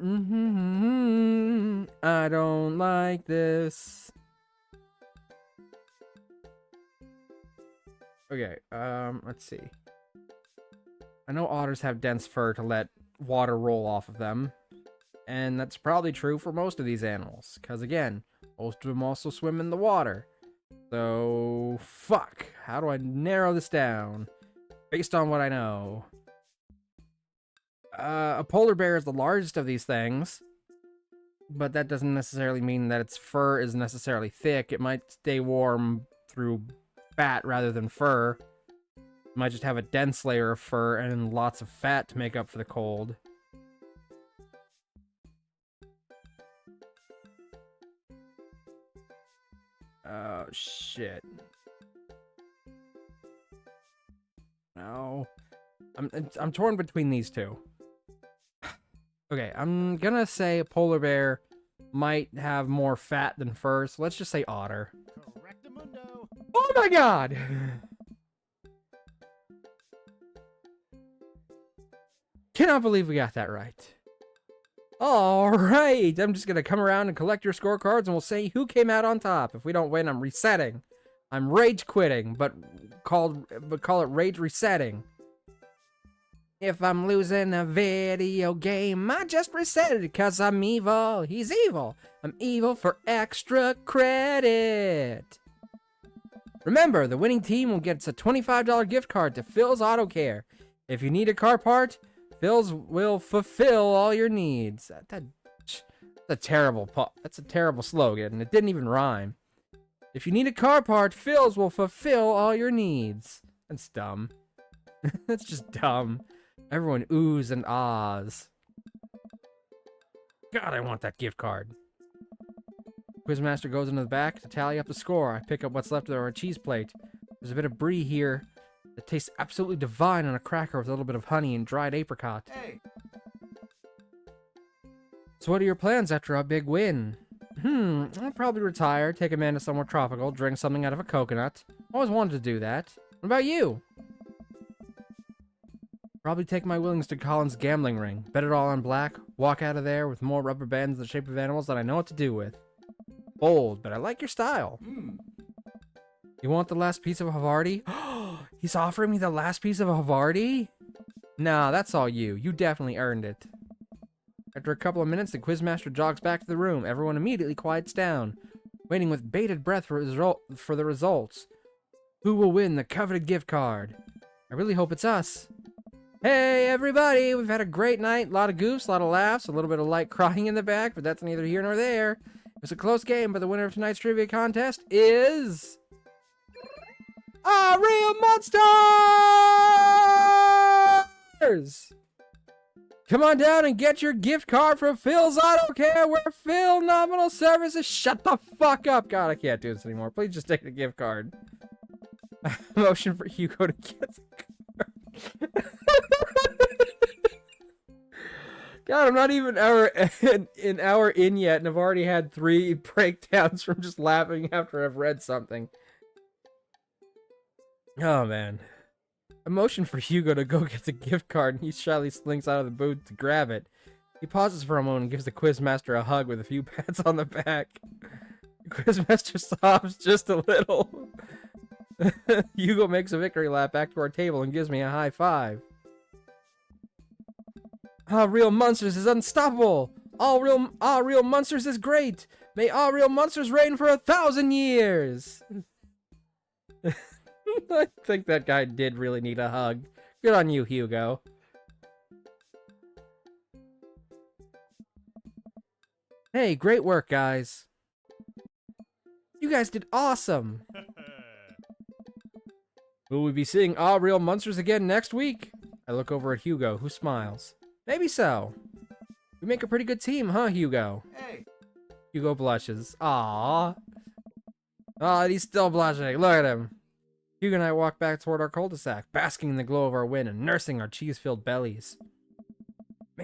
I don't like this. Okay, let's see. I know otters have dense fur to let water roll off of them. And that's probably true for most of these animals. Because again, most of them also swim in the water. So, fuck. How do I narrow this down? Based on what I know. A polar bear is the largest of these things, but that doesn't necessarily mean that its fur is necessarily thick. It might stay warm through fat rather than fur. It might just have a dense layer of fur and lots of fat to make up for the cold. Oh, shit. No. I'm torn between these two. Okay, I'm gonna say a polar bear might have more fat than fur, so let's just say otter.
Correctamundo.
Oh my god! Cannot believe we got that right. Alright, I'm just gonna come around and collect your scorecards and we'll say who came out on top. If we don't win, I'm resetting. I'm rage quitting, but call it rage resetting. If I'm losing a video game, I just reset it because I'm evil. He's evil. I'm evil for extra credit. Remember, the winning team will get a $25 gift card to Phil's Auto Care. If you need a car part, Phil's will fulfill all your needs. That's a terrible slogan, and it didn't even rhyme. If you need a car part, Phil's will fulfill all your needs. That's dumb. That's just dumb. Everyone oohs and ahs. God, I want that gift card. Quizmaster goes into the back to tally up the score. I pick up what's left of our cheese plate. There's a bit of brie here that tastes absolutely divine on a cracker with a little bit of honey and dried apricot.
Hey.
So what are your plans after a big win? I'll probably retire, take a man to somewhere tropical, drink something out of a coconut. Always wanted to do that. What about you? Probably take my winnings to Colin's gambling ring, bet it all on black, walk out of there with more rubber bands in the shape of animals than I know what to do with. Bold, but I like your style. You want the last piece of Havarti? He's offering me the last piece of Havarti? Nah, that's all you. You definitely earned it. After a couple of minutes, the Quizmaster jogs back to the room. Everyone immediately quiets down, waiting with bated breath for the results. Who will win the coveted gift card? I really hope it's us. Hey, everybody! We've had a great night. A lot of goofs, a lot of laughs, a little bit of light crying in the back, but that's neither here nor there. It was a close game, but the winner of tonight's trivia contest is... A Real Monsters! Come on down and get your gift card from Phil's Auto Care, where Phil Nominal Services... Shut the fuck up! God, I can't do this anymore. Please just take the gift card. Motion for Hugo to get the card. God, I'm not even an hour in yet, and I've already had 3 breakdowns from just laughing after I've read something. Oh, man. A motion for Hugo to go get the gift card, and he shyly slinks out of the booth to grab it. He pauses for a moment and gives the Quizmaster a hug with a few pats on the back. The Quizmaster sobs just a little. Hugo makes a victory lap back to our table and gives me a high five. Ah, Real Monsters is unstoppable! All Real Monsters is great! May All Real Monsters reign for 1,000 years! I think that guy did really need a hug. Good on you, Hugo. Hey, great work, guys. You guys did awesome! Will we be seeing All Real Monsters again next week? I look over at Hugo, who smiles. Maybe so. We make a pretty good team, huh, Hugo?
Hey.
Hugo blushes. Aww. Aw, he's still blushing. Look at him. Hugo and I walk back toward our cul-de-sac, basking in the glow of our win and nursing our cheese-filled bellies.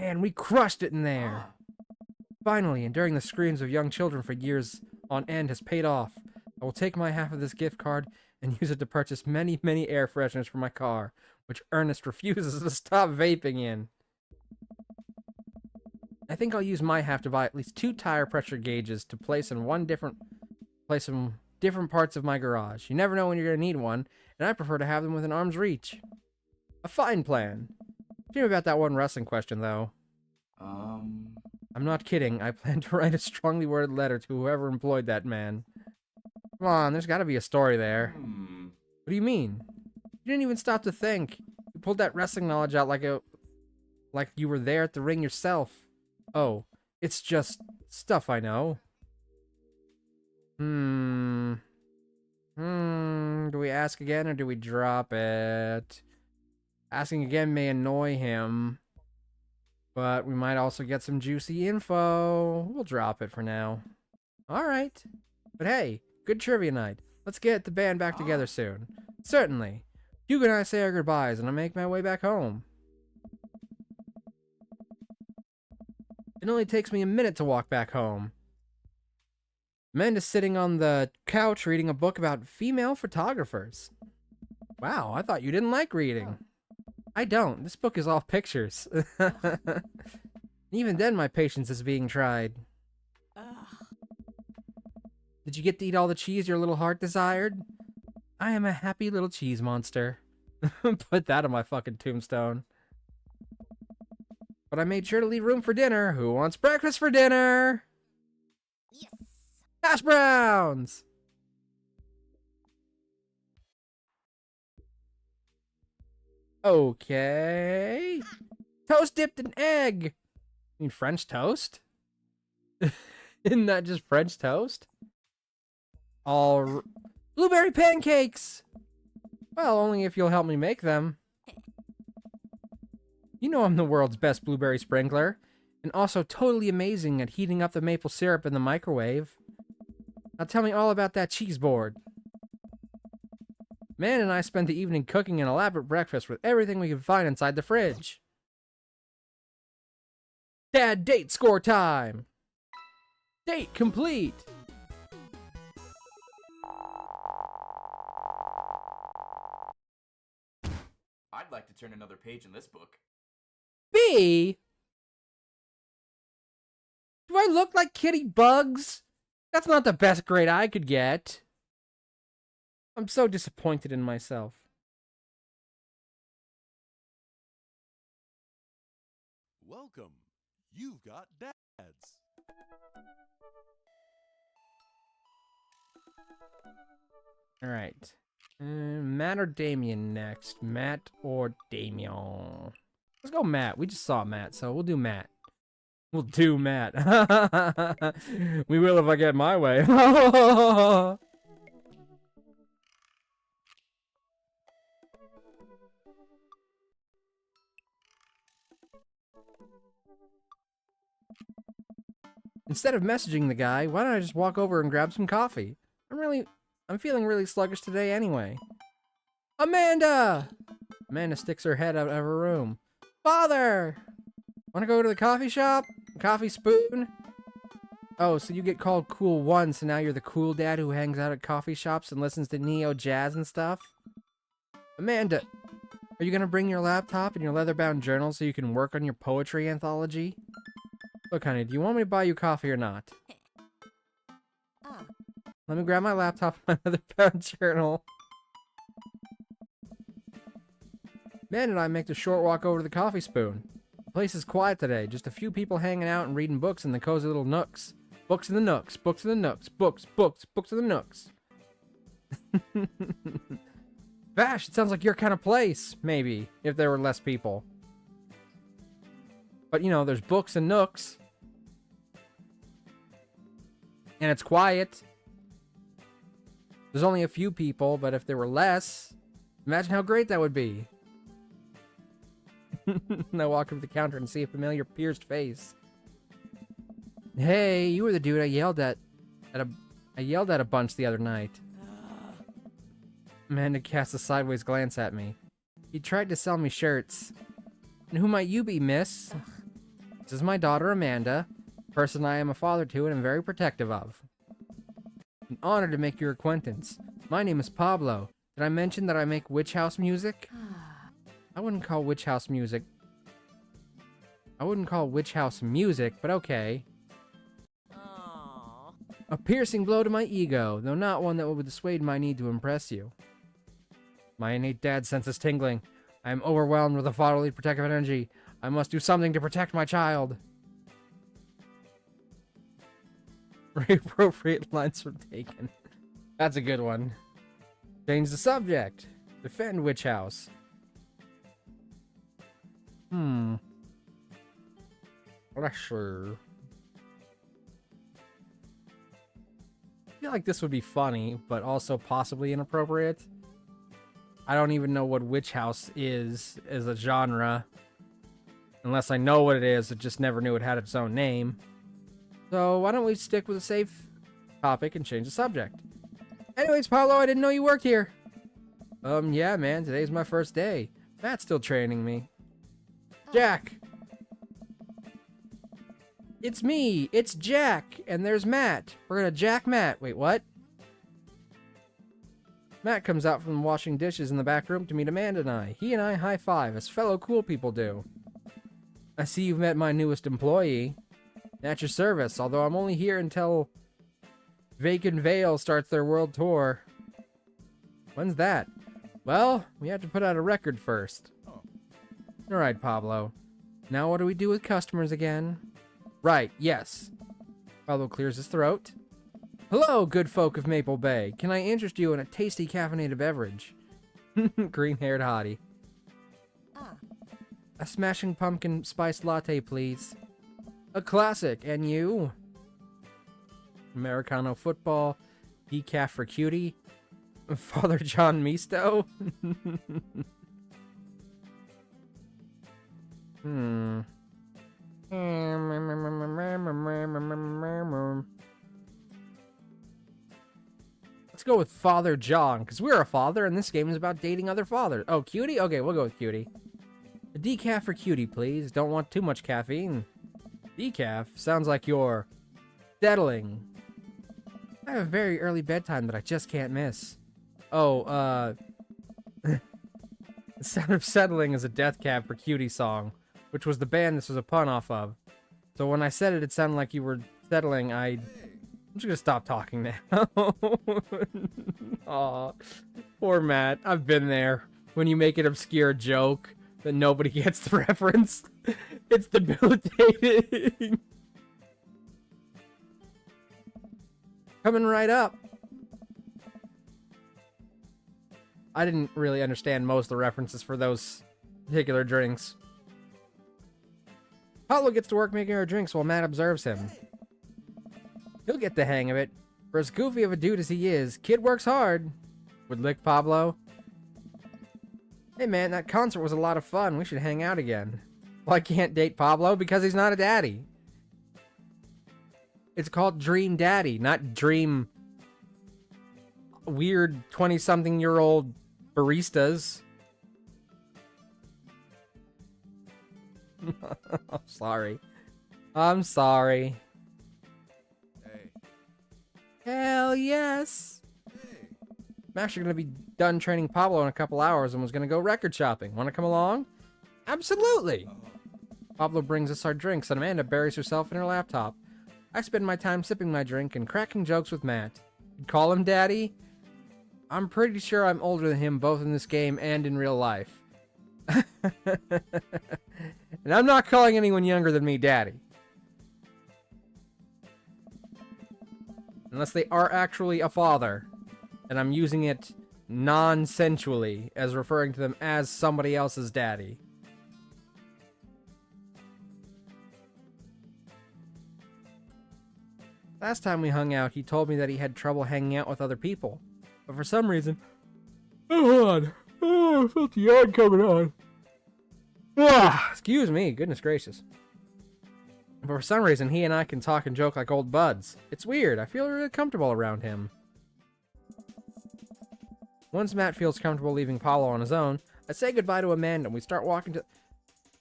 Man, we crushed it in there.
Ah.
Finally, enduring the screams of young children for years on end has paid off. I will take my half of this gift card and use it to purchase many, many air fresheners for my car, which Ernest refuses to stop vaping in. I think I'll use my half to buy at least 2 tire pressure gauges to place in different parts of my garage. You never know when you're going to need one, and I prefer to have them within arm's reach. A fine plan. Dream about that one wrestling question, though. I'm not kidding. I plan to write a strongly worded letter to whoever employed that man. Come on, there's got to be a story there. What do you mean? You didn't even stop to think. You pulled that wrestling knowledge out like you were there at the ring yourself. Oh, it's just stuff I know. Do we ask again or do we drop it? Asking again may annoy him, but we might also get some juicy info. We'll drop it for now. Alright. But hey, good trivia night. Let's get the band back together soon. Certainly. Hugo and I say our goodbyes and I make my way back home. It only takes me a minute to walk back home. Amanda's sitting on the couch reading a book about female photographers. Wow, I thought you didn't like reading. I don't. This book is all pictures. Even then, my patience is being tried. Did you get to eat all the cheese your little heart desired? I am a happy little cheese monster. Put that on my fucking tombstone. But I made sure to leave room for dinner. Who wants breakfast for dinner?
Yes.
Hash browns! Okay. Toast dipped in egg. You mean French toast? Isn't that just French toast? Blueberry pancakes! Well, only if you'll help me make them. You know I'm the world's best blueberry sprinkler, and also totally amazing at heating up the maple syrup in the microwave. Now tell me all about that cheese board. Man and I spent the evening cooking an elaborate breakfast with everything we could find inside the fridge. Dad date score time! Date complete!
I'd like to turn another page in this book.
B? Do I look like Kitty Bugs? That's not the best grade I could get. I'm so disappointed in myself.
Welcome. You've got dads.
Alright. Matt or Damien next? Matt or Damien? Let's go Matt. We just saw Matt, so we'll do Matt. We'll do Matt. We will if I get my way. Instead of messaging the guy, why don't I just walk over and grab some coffee? I'm feeling really sluggish today anyway. Amanda! Amanda sticks her head out of her room. Father! Wanna go to the coffee shop? Coffee spoon? Oh, so you get called cool once, and now you're the cool dad who hangs out at coffee shops and listens to neo jazz and stuff? Amanda, are you gonna bring your laptop and your leather-bound journal so you can work on your poetry anthology? Look, honey, do you want me to buy you coffee or not? Let me grab my laptop and my leather-bound journal. Man and I make the short walk over to the coffee spoon. The place is quiet today, just a few people hanging out and reading books in the cozy little nooks. Books in the nooks, books in the nooks, books in the nooks. Vash, it sounds like your kind of place, maybe, if there were less people. But, you know, there's books and nooks. And it's quiet. There's only a few people, but if there were less, imagine how great that would be. I walk up to the counter and see a familiar pierced face. Hey, you were the dude I yelled at a bunch the other night. Amanda casts a sideways glance at me. He tried to sell me shirts. And who might you be, miss? This is my daughter, Amanda, a person I am a father to and am very protective of. An honor to make your acquaintance. My name is Pablo. Did I mention that I make witch house music? I wouldn't call witch house music. I wouldn't call witch house music, but okay. A piercing blow to my ego, though not one that would dissuade my need to impress you. My innate dad sense is tingling. I am overwhelmed with a fatherly protective energy. I must do something to protect my child. Very appropriate lines were taken. That's a good one. Change the subject. Defend witch house. Not sure. I feel like this would be funny, but also possibly inappropriate. I don't even know what witch house is as a genre. Unless I know what it is, I just never knew it had its own name. So why don't we stick with a safe topic and change the subject? Anyways, Paulo, I didn't know you worked here. Yeah, man, today's my first day. Matt's still training me. Jack! It's me! It's Jack! And there's Matt. We're gonna jack Matt. Wait, what? Matt comes out from washing dishes in the back room to meet Amanda and I. He and I high five, as fellow cool people do. I see you've met my newest employee. At your service, although I'm only here until Vacant Vale starts their world tour. When's that? Well, we have to put out a record first. Alright, Pablo. Now what do we do with customers again? Right, yes. Pablo clears his throat. Hello, good folk of Maple Bay. Can I interest you in a tasty caffeinated beverage? Green-haired hottie. A smashing pumpkin spice latte, please. A classic, and you? Americano football, decaf for cutie, Father John Misto? Let's go with Father John, because we're a father, and this game is about dating other fathers. Oh, cutie? Okay, we'll go with cutie. A decaf for cutie, please. Don't want too much caffeine. Decaf? Sounds like you're settling. I have a very early bedtime that I just can't miss. Oh, The Sound of Settling is a Death Cab for Cutie song, which was the band this was a pun off of. So when I said it, it sounded like you were settling. I'm just gonna stop talking now. Aw, poor Matt. I've been there. When you make an obscure joke that nobody gets the reference, it's debilitating. Coming right up. I didn't really understand most of the references for those particular drinks. Pablo gets to work making our drinks while Matt observes him. He'll get the hang of it. For as goofy of a dude as he is, kid works hard. Would lick Pablo. Hey man, that concert was a lot of fun. We should hang out again. Well, I can't date Pablo because he's not a daddy. It's called Dream Daddy, not Dream weird 20-something-year-old baristas. I'm sorry. I'm sorry.
Hey.
Hell yes.
Hey.
I'm actually going to be done training Pablo in a couple hours and was going to go record shopping. Want to come along? Absolutely. Pablo brings us our drinks and Amanda buries herself in her laptop. I spend my time sipping my drink and cracking jokes with Matt. You'd call him Daddy? I'm pretty sure I'm older than him both in this game and in real life. And I'm not calling anyone younger than me Daddy. Unless they are actually a father. And I'm using it non-sensually as referring to them as somebody else's daddy. Last time we hung out, he told me that he had trouble hanging out with other people. But for some reason... Oh, hold on. Oh, I felt the yawn coming on. Ah, excuse me, goodness gracious. But for some reason, he and I can talk and joke like old buds. It's weird, I feel really comfortable around him. Once Matt feels comfortable leaving Paulo on his own, I say goodbye to Amanda and we start walking to...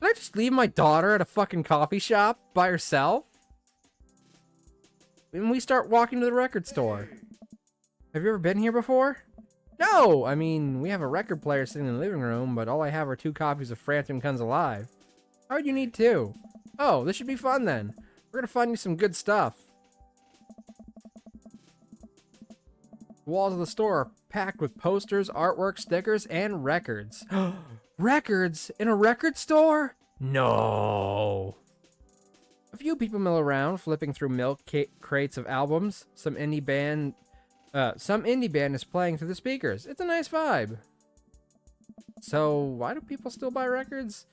Did I just leave my daughter at a fucking coffee shop by herself? And we start walking to the record store. Have you ever been here before? No! I mean, we have a record player sitting in the living room, but all I have are 2 copies of Phantom Comes Alive. How would you need 2? Oh, this should be fun then. We're gonna find you some good stuff. The walls of the store are packed with posters, artwork, stickers, and records. Records? In a record store? No! A few people mill around, flipping through crates of albums. Some indie band is playing through the speakers. It's a nice vibe. So, why do people still buy records?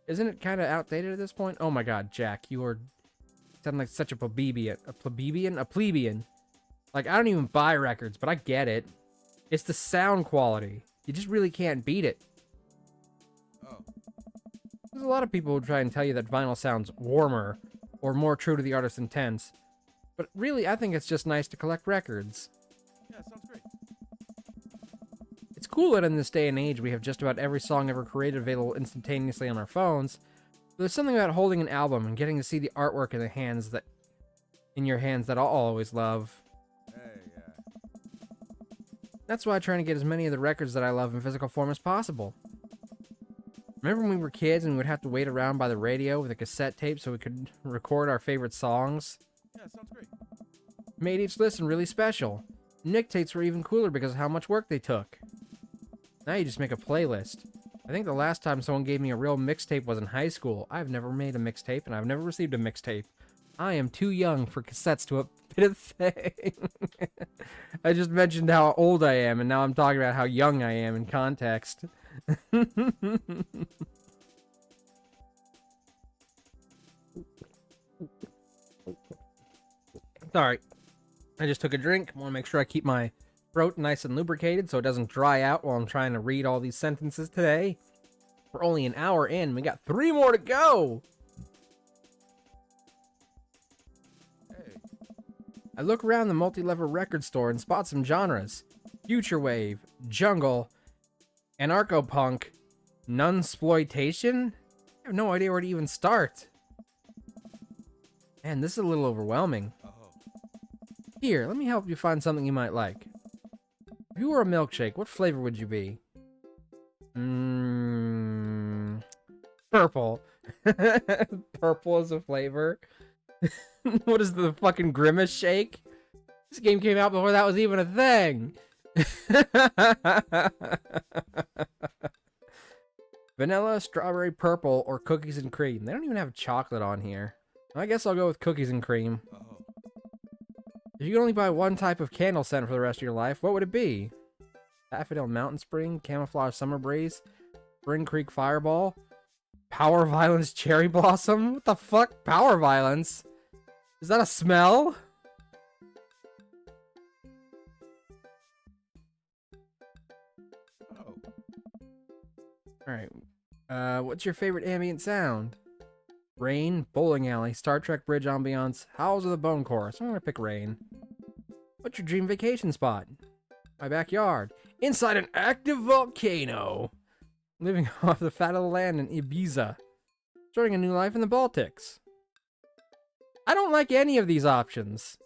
Isn't it kind of outdated at this point? Oh my god, Jack, you sound like such a plebeian. A plebeian. Like, I don't even buy records, but I get it. It's the sound quality. You just really can't beat it.
Oh.
There's a lot of people who try and tell you that vinyl sounds warmer or more true to the artist's intents. But really, I think it's just nice to collect records.
Yeah, sounds great.
It's cool that in this day and age we have just about every song ever created available instantaneously on our phones. But there's something about holding an album and getting to see the artwork in your hands that I'll always love.
Hey, yeah.
That's why I try to get as many of the records that I love in physical form as possible. Remember when we were kids and we would have to wait around by the radio with a cassette tape so we could record our favorite songs?
Yeah, sounds great.
Made each listen really special. Nick tapes were even cooler because of how much work they took. Now you just make a playlist. I think the last time someone gave me a real mixtape was in high school. I've never made a mixtape and I've never received a mixtape. I am too young for cassettes to have been a thing. I just mentioned how old I am and now I'm talking about how young I am in context. Sorry. I just took a drink. I want to make sure I keep my throat nice and lubricated so it doesn't dry out while I'm trying to read all these sentences today. We're only an hour in. We got 3 more to go.
Hey.
I look around the multi-level record store and spot some genres. Future wave, jungle, anarcho-punk, nunsploitation? I have no idea where to even start. Man, this is a little overwhelming.
Oh.
Here, let me help you find something you might like. If you were a milkshake, what flavor would you be? Purple. Purple is a flavor. What is the fucking Grimace shake? This game came out before that was even a thing. Vanilla, strawberry, purple, or cookies and cream. They don't even have chocolate on here. I guess I'll go with cookies and cream.
Oh.
If you could only buy one type of candle scent for the rest of your life, what would it be? Daffodil Mountain Spring, Camouflage Summer Breeze, Spring Creek Fireball, Power Violence Cherry Blossom? What the fuck? Power Violence? Is that a smell?
Oh.
Alright. What's your favorite ambient sound? Rain, bowling alley, Star Trek bridge ambiance, howls of the bone chorus. I'm gonna pick rain. What's your dream vacation spot? My backyard. Inside an active volcano. Living off the fat of the land in Ibiza. Starting a new life in the Baltics. I don't like any of these options.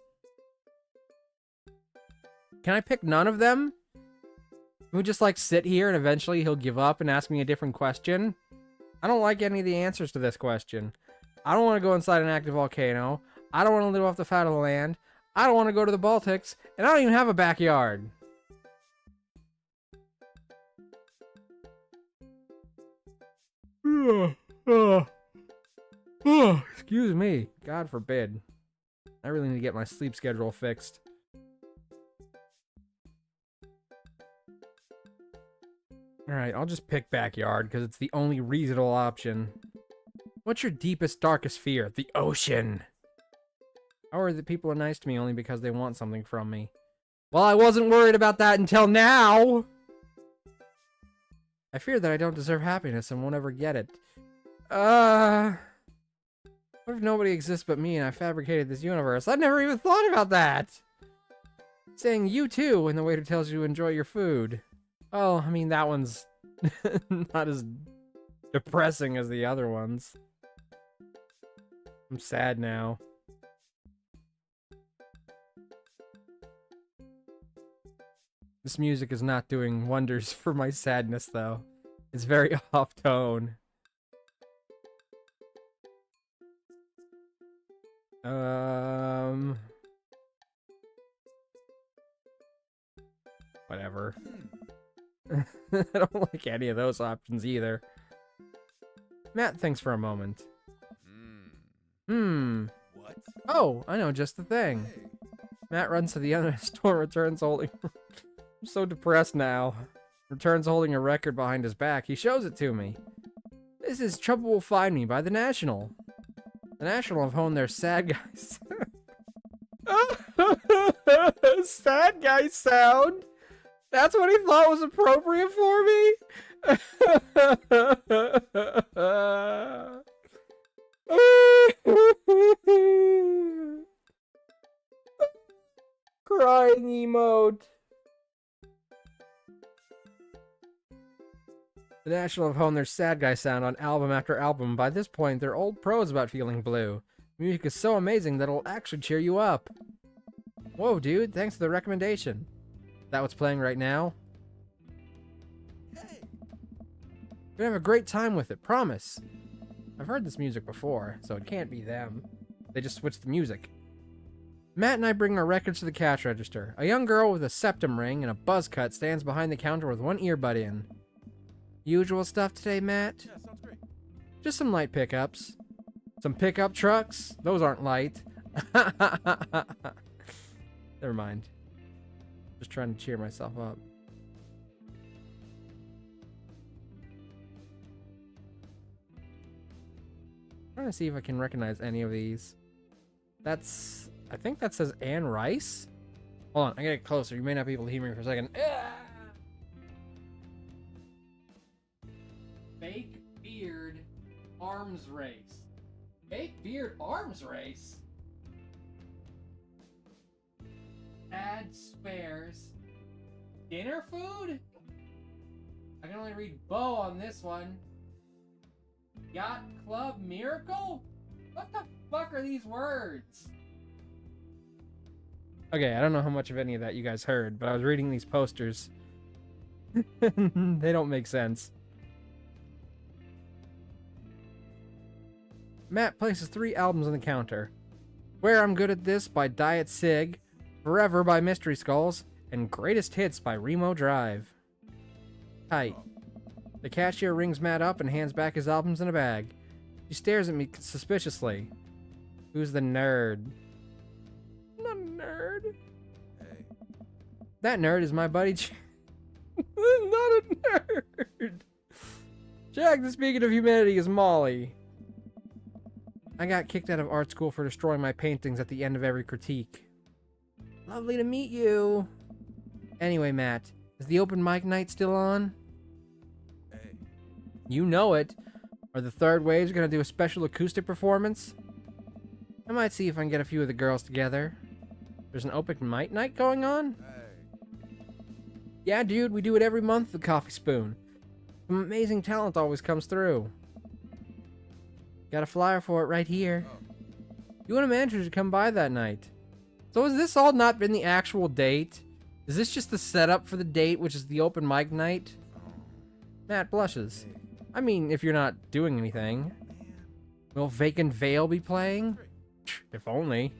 Can I pick none of them? Can we just like sit here and eventually he'll give up and ask me a different question? I don't like any of the answers to this question. I don't want to go inside an active volcano. I don't want to live off the fat of the land. I don't want to go to the Baltics. And I don't even have a backyard. Excuse me. God forbid. I really need to get my sleep schedule fixed. Alright, I'll just pick backyard because it's the only reasonable option. What's your deepest, darkest fear? The ocean. How are the people are nice to me only because they want something from me? Well, I wasn't worried about that until now! I fear that I don't deserve happiness and won't ever get it. What if nobody exists but me and I fabricated this universe? I never even thought about that! Saying you too when the waiter tells you to enjoy your food. Oh, I mean, that one's not as depressing as the other ones. I'm sad now. This music is not doing wonders for my sadness, though. It's very off tone. Whatever. I don't like any of those options either. Matt thinks for a moment.
What?
Oh, I know just the thing.
Hey.
Matt runs to the other store, returns holding... I'm so depressed now. Returns holding a record behind his back. He shows it to me. This is Trouble Will Find Me by The National. The National have honed their sad guys. Sad guy sound? That's what he thought was appropriate for me? Crying emote. The National have honed their sad guy sound on album after album. By this point, they're old pros about feeling blue. Music is so amazing that it'll actually cheer you up. Whoa, dude, thanks for the recommendation. Is that what's playing right now?
Hey.
We're gonna have a great time with it, promise. I've heard this music before, so it can't be them. They just switched the music. Matt and I bring our records to the cash register. A young girl with a septum ring and a buzz cut stands behind the counter with one earbud in. Usual stuff today, Matt?
Yeah, sounds great.
Just some light pickups. Some pickup trucks? Those aren't light. Never mind. Just trying to cheer myself up. Trying to see if I can recognize any of these. That's... I think that says Anne Rice? Hold on, I gotta get closer. You may not be able to hear me for a second. Fake beard arms race. Fake beard arms race? Add spares. Dinner food? I can only read bow on this one. Yacht Club Miracle? What the fuck are these words? Okay, I don't know how much of any of that you guys heard, but I was reading these posters. They don't make sense. Matt places 3 albums on the counter. Where I'm Good at This by Diet Sig, Forever by Mystery Skulls, and Greatest Hits by Remo Drive. Tight. The cashier rings Matt up and hands back his albums in a bag. He stares at me suspiciously. Who's the nerd? I'm not a nerd.
Hey.
That nerd is my buddy Not a nerd. Jack, the speaking of humanity, is Molly. I got kicked out of art school for destroying my paintings at the end of every critique. Lovely to meet you. Anyway, Matt, is the open mic night still on?
Hey.
You know it. Are the Third Waves gonna do a special acoustic performance? I might see if I can get a few of the girls together. There's an open mic night going on?
Hey.
Yeah, dude, we do it every month at the Coffee Spoon. Some amazing talent always comes through. Got a flyer for it right here.
Oh.
You want a manager to come by that night. So has this all not been the actual date? Is this just the setup for the date, which is the open mic night?
Oh.
Matt blushes.
Hey.
I mean, if you're not doing anything.
Man.
Will Vacant Veil be playing?
Great.
If only.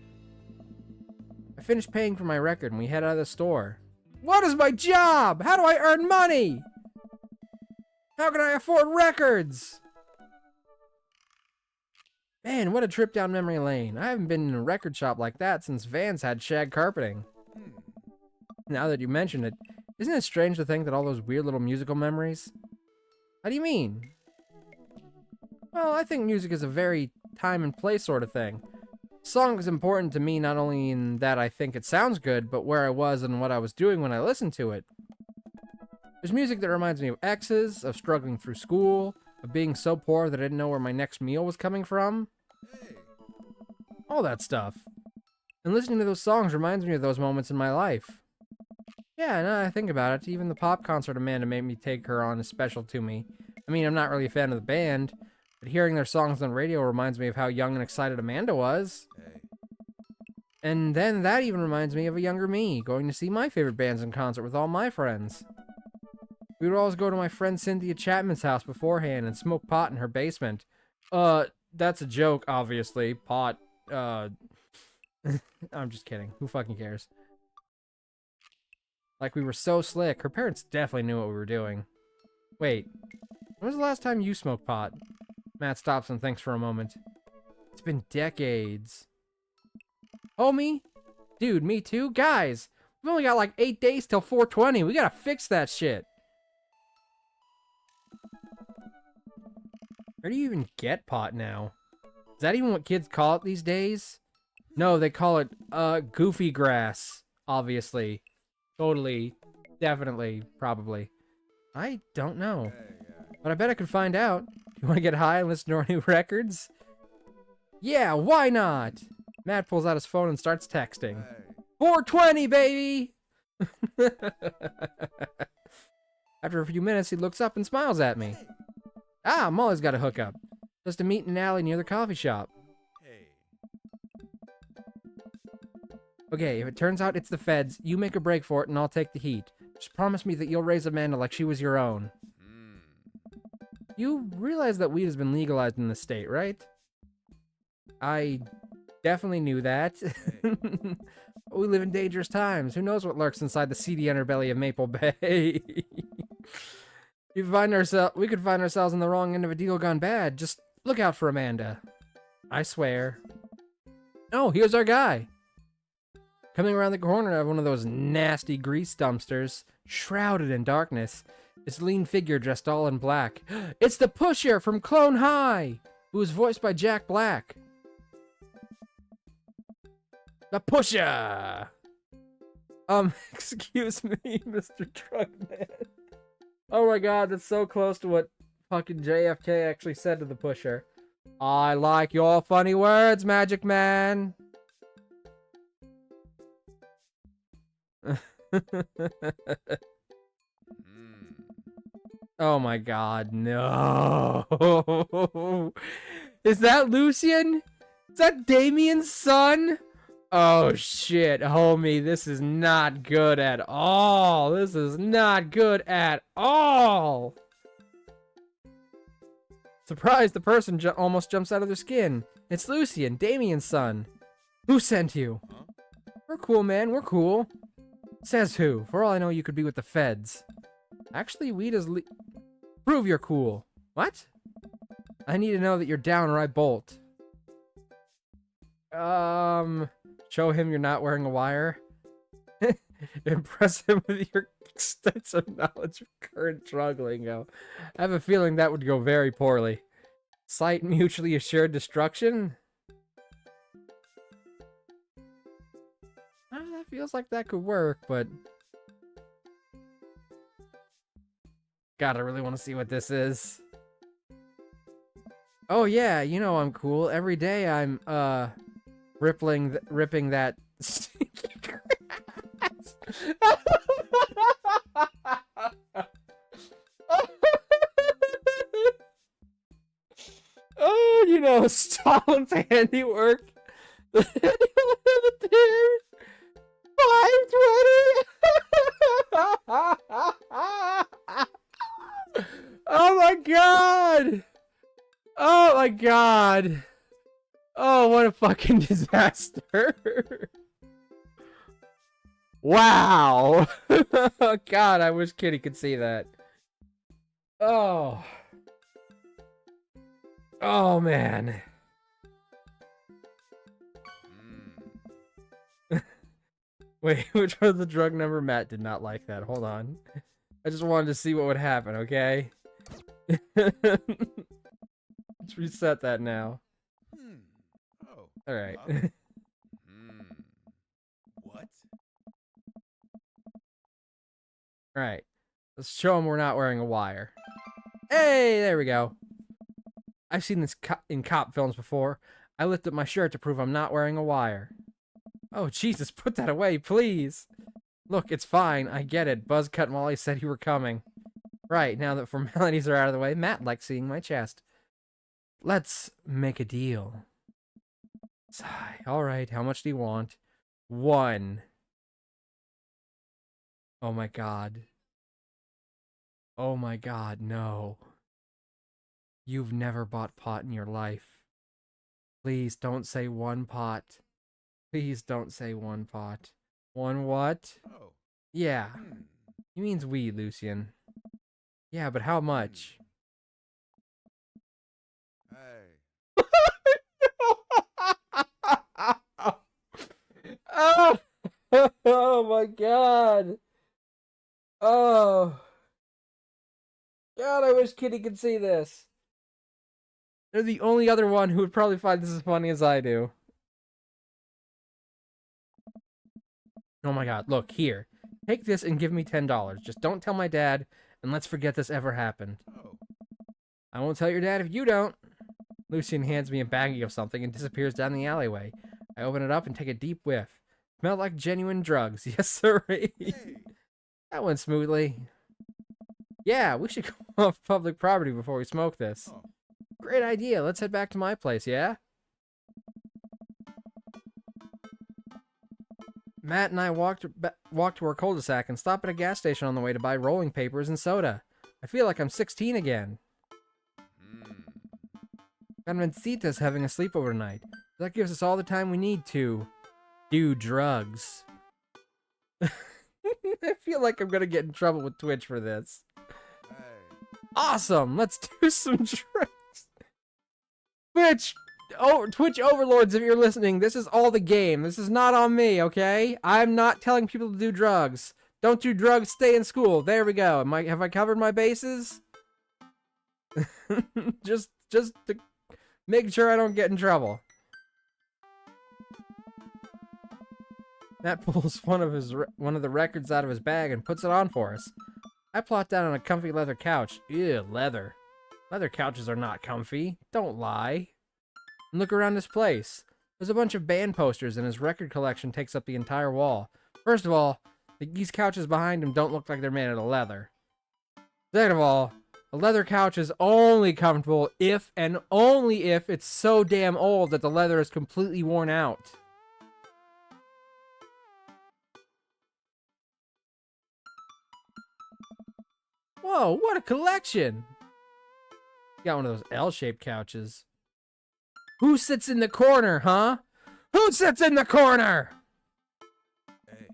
I finished paying for my record and we head out of the store. What is my job? How do I earn money? How can I afford records? Man, what a trip down memory lane. I haven't been in a record shop like that since Vans had shag carpeting. Now that you mention it, isn't it strange to think that all those weird little musical memories? How do you mean? Well, I think music is a very time and place sort of thing. Song is important to me not only in that I think it sounds good, but where I was and what I was doing when I listened to it. There's music that reminds me of exes, of struggling through school, of being so poor that I didn't know where my next meal was coming from.
Hey.
All that stuff. And listening to those songs reminds me of those moments in my life. Yeah, now that I think about it, even the pop concert Amanda made me take her on is special to me. I mean, I'm not really a fan of the band, but hearing their songs on radio reminds me of how young and excited Amanda was.
Hey.
And then that even reminds me of a younger me, going to see my favorite bands in concert with all my friends. We would always go to my friend Cynthia Chapman's house beforehand and smoke pot in her basement. That's a joke, obviously. Pot, I'm just kidding. Who fucking cares? Like, we were so slick. Her parents definitely knew what we were doing. Wait, when was the last time you smoked pot? Matt stops and thinks for a moment. It's been decades. Homie? Dude, me too? Guys, we've only got like 8 days till 420. We gotta fix that shit. Where do you even get pot now? Is that even what kids call it these days? No, they call it, goofy grass. Obviously. Totally. Definitely. Probably. I don't know. But I bet I could find out. You want to get high and listen to our new records? Yeah, why not? Matt pulls out his phone and starts texting. 420, baby! After a few minutes, he looks up and smiles at me. Ah, Molly's got a hookup. Just to meet in an alley near the coffee shop.
Hey.
Okay, if it turns out it's the feds, you make a break for it and I'll take the heat. Just promise me that you'll raise Amanda like she was your own. You realize that weed has been legalized in the state, right? I definitely knew that. We live in dangerous times. Who knows what lurks inside the seedy underbelly of Maple Bay? We could find ourselves on the wrong end of a deal gone bad. Just look out for Amanda. I swear. Oh, here's our guy. Coming around the corner of one of those nasty grease dumpsters, shrouded in darkness, this lean figure dressed all in black. It's the Pusher from Clone High, who is voiced by Jack Black. The Pusher! Excuse me, Mr. Truckman. Oh my god, that's so close to what fucking JFK actually said to the Pusher. I like your funny words, Magic Man. Oh my god, no. Is that Lucian? Is that Damien's son? Oh shit, homie, this is not good at all. This is not good at all. Surprised, the person almost jumps out of their skin. It's Lucian, Damien's son. Who sent you?
Huh?
We're cool, man, we're cool. Says who? For all I know, you could be with the feds. Actually, weed is prove you're cool. What? I need to know that you're down or I bolt. Show him you're not wearing a wire. Impress him with your extensive knowledge of current drug lingo. I have a feeling that would go very poorly. Cite mutually assured destruction? That feels like that could work, but... God, I really want to see what this is. Oh yeah, you know I'm cool. Every day I'm, ripping that stinky grass. Oh, you know, Stalin's handiwork. The handiwork of the deer. 520. Oh my god. Oh my god. Oh, what a fucking disaster. Wow. God, I wish Kitty could see that. Oh. Oh, man. Wait, which was the drug number? Matt did not like that. Hold on. I just wanted to see what would happen, okay? Let's reset that now.
Oh.
Alright.
What?
Alright. Let's show him we're not wearing a wire. Hey, there we go. I've seen this in cop films before. I lift up my shirt to prove I'm not wearing a wire. Oh, Jesus, put that away, please. Look, it's fine. I get it. Buzzcut Molly said you were coming. Right, now that formalities are out of the way, Matt likes seeing my chest. Let's make a deal. Sigh. All right, how much do you want? 1. Oh my god. Oh my god, no. You've never bought pot in your life. Please don't say 1 pot. Please don't say 1 pot. 1 what?
Oh.
Yeah,
Hmm.
he means we, Lucian. Yeah, but how much?
Hey.
Oh, oh my god. Oh. God, I wish Kitty could see this. They're the only other one who would probably find this as funny as I do. Oh my god, look, here. Take this and give me $10. Just don't tell my dad, and let's forget this ever happened.
Oh.
I won't tell your dad if you don't. Lucian hands me a baggie of something and disappears down the alleyway. I open it up and take a deep whiff. Smell like genuine drugs. Yes, sir.
Hey.
That went smoothly. Yeah, we should go off public property before we smoke this.
Oh.
Great idea. Let's head back to my place, yeah? Matt and I walked to our cul-de-sac and stopped at a gas station on the way to buy rolling papers and soda. I feel like I'm 16 again.
Hmm.
Carmencita's having a sleepover tonight. That gives us all the time we need to do drugs. I feel like I'm gonna get in trouble with Twitch for this.
Hey.
Awesome! Let's do some drugs. Twitch overlords, if you're listening, this is all the game. This is not on me, okay? I'm not telling people to do drugs. Don't do drugs, stay in school. There we go. Have I covered my bases? just to make sure I don't get in trouble. Matt pulls one of the records out of his bag and puts it on for us. I plot down on a comfy leather couch. Ew, leather. Leather couches are not comfy. Don't lie. And look around this place. There's a bunch of band posters, and his record collection takes up the entire wall. First of all, these couches behind him don't look like they're made out of leather. Second of all, a leather couch is only comfortable if and only if it's so damn old that the leather is completely worn out. Whoa, what a collection! Got one of those L-shaped couches. Who sits in the corner, huh? Who sits in the corner?
Hey.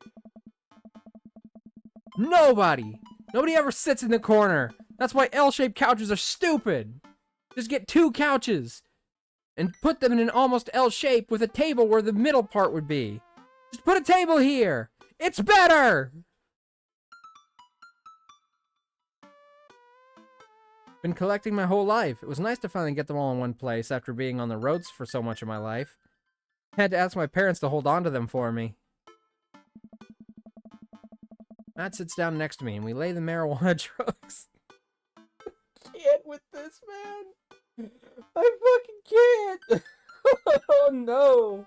Nobody! Nobody ever sits in the corner. That's why L-shaped couches are stupid. Just get 2 couches and put them in an almost L shape with a table where the middle part would be. Just put a table here. It's better! Been collecting my whole life. It was nice to finally get them all in one place after being on the roads for so much of my life. Had to ask my parents to hold on to them for me. Matt sits down next to me and we lay the marijuana drugs. I can't with this, man. I fucking can't. Oh no.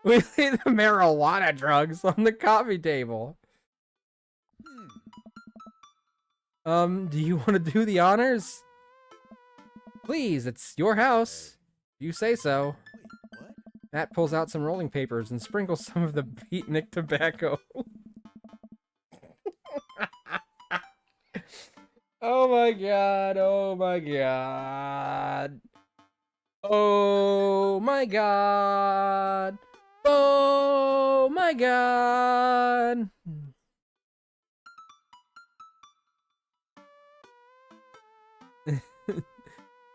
We lay the marijuana drugs on the coffee table. Do you want to do the honors? Please, it's your house. You say so.
Wait, what?
Matt pulls out some rolling papers and sprinkles some of the beatnik tobacco. Oh my god, oh my god. Oh my god. Oh my god.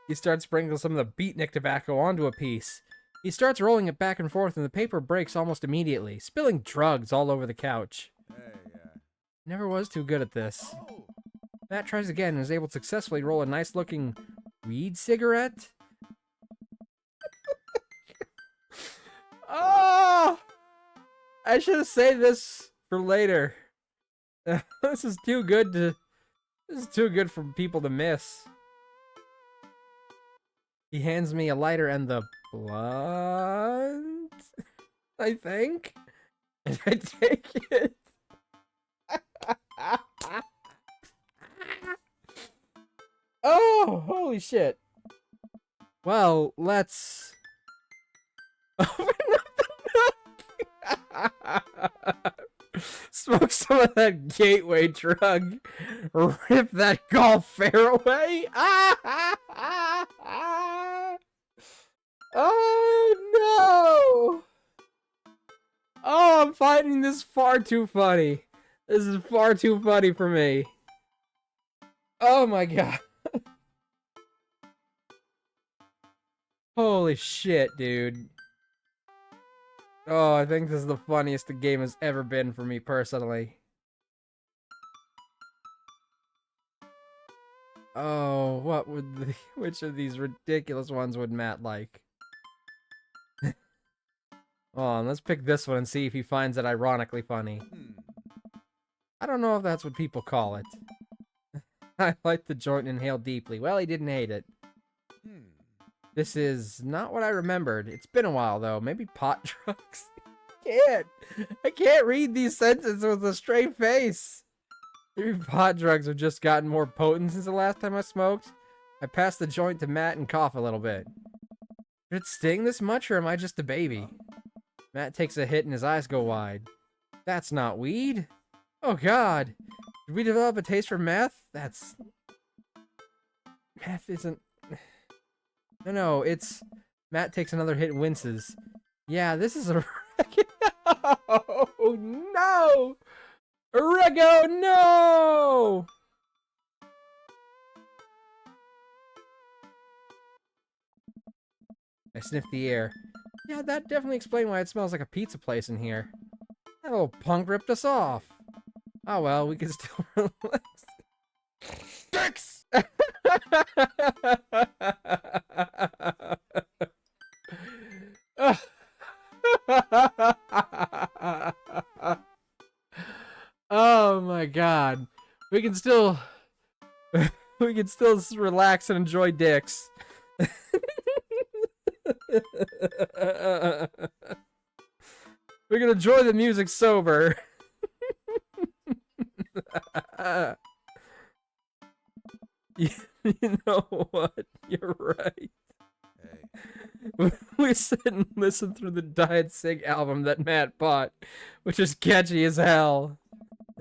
He starts sprinkling some of the beatnik tobacco onto a piece. He starts rolling it back and forth and the paper breaks almost immediately, spilling drugs all over the couch.
Hey,
Never was too good at this.
Oh.
Matt tries again and is able to successfully roll a nice looking weed cigarette. Oh! I should have saved this for later. This is too good for people to miss. He hands me a lighter and the blunt, I think. And I take it. Oh, holy shit. Well, let's open up the nook. Smoke some of that gateway drug. Rip that golf fairway. Oh no! Oh, I'm finding this far too funny. This is far too funny for me. Oh my god. Holy shit, dude. Oh, I think this is the funniest the game has ever been for me personally. Oh, what would which of these ridiculous ones would Matt like? Hold on, let's pick this one and see if he finds it ironically funny. I don't know if that's what people call it. I light the joint and inhale deeply. Well, he didn't hate it. This is not what I remembered. It's been a while, though. Maybe pot drugs? I can't read these sentences with a straight face. Maybe pot drugs have just gotten more potent since the last time I smoked. I pass the joint to Matt and cough a little bit. Did it sting this much, or am I just a baby? Matt takes a hit and his eyes go wide. That's not weed. Oh, God. Did we develop a taste for meth? Meth isn't... No, it's... Matt takes another hit and winces. Yeah, this is a... Oh, no! Rego, no! I sniff the air. Yeah, that definitely explains why it smells like a pizza place in here. That little punk ripped us off. Oh well, we can still relax.
Dicks!
Oh my god. We can still relax and enjoy dicks. We can enjoy the music sober. You know what? You're right.
Hey.
We sit and listen through the Diet Sig album that Matt bought, which is catchy as hell.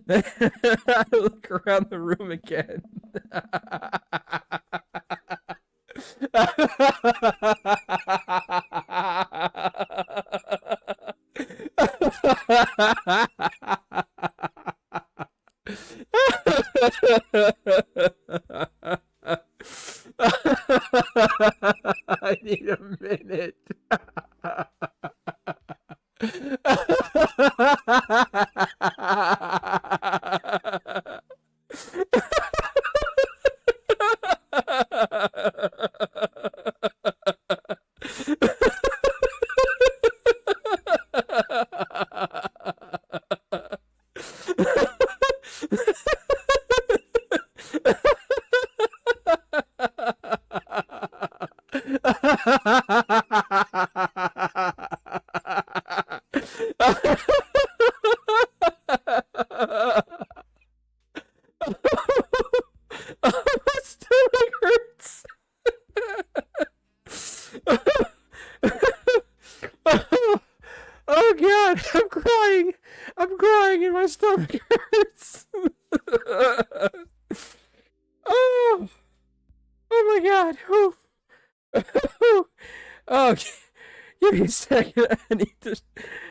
I look around the room again. I need a minute. My stomach hurts. Oh god, I'm crying. I'm crying and my stomach hurts. Oh, oh my god. Oh, give me a second.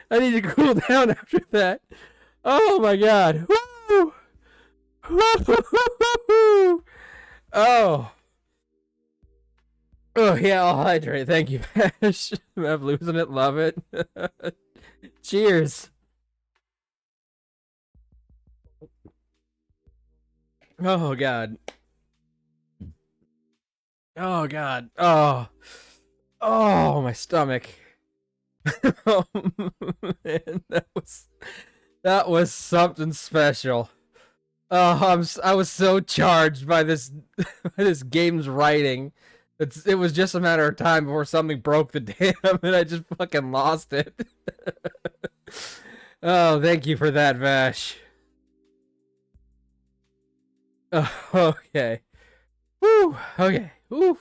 I need to cool down after that. Oh my god. Woo! Woo! Oh. Oh yeah, I'll hydrate. Thank you, Ash. I'm losing it. Love it. Cheers. Oh god. Oh god. Oh. Oh, my stomach. Oh man, that was something special. Oh, I was so charged by this by this game's writing. It was just a matter of time before something broke the dam, and I just fucking lost it. Oh, thank you for that, Vash. Oh, okay. Woo! Okay. Woo!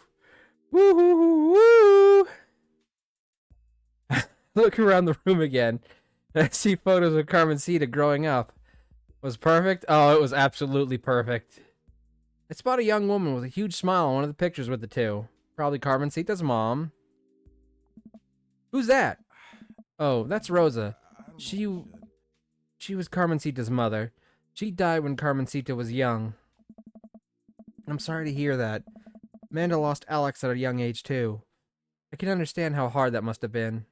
Woo! Woo! Woo! Look around the room again. I see photos of Carmencita growing up. Was perfect? Oh, it was absolutely perfect. I spot a young woman with a huge smile on one of the pictures with the two. Probably Carmencita's mom. Who's that? Oh, that's Rosa.
I don't know
She
what
she was Carmencita's mother. She died when Carmencita was young. I'm sorry to hear that. Amanda lost Alex at a young age too. I can understand how hard that must have been.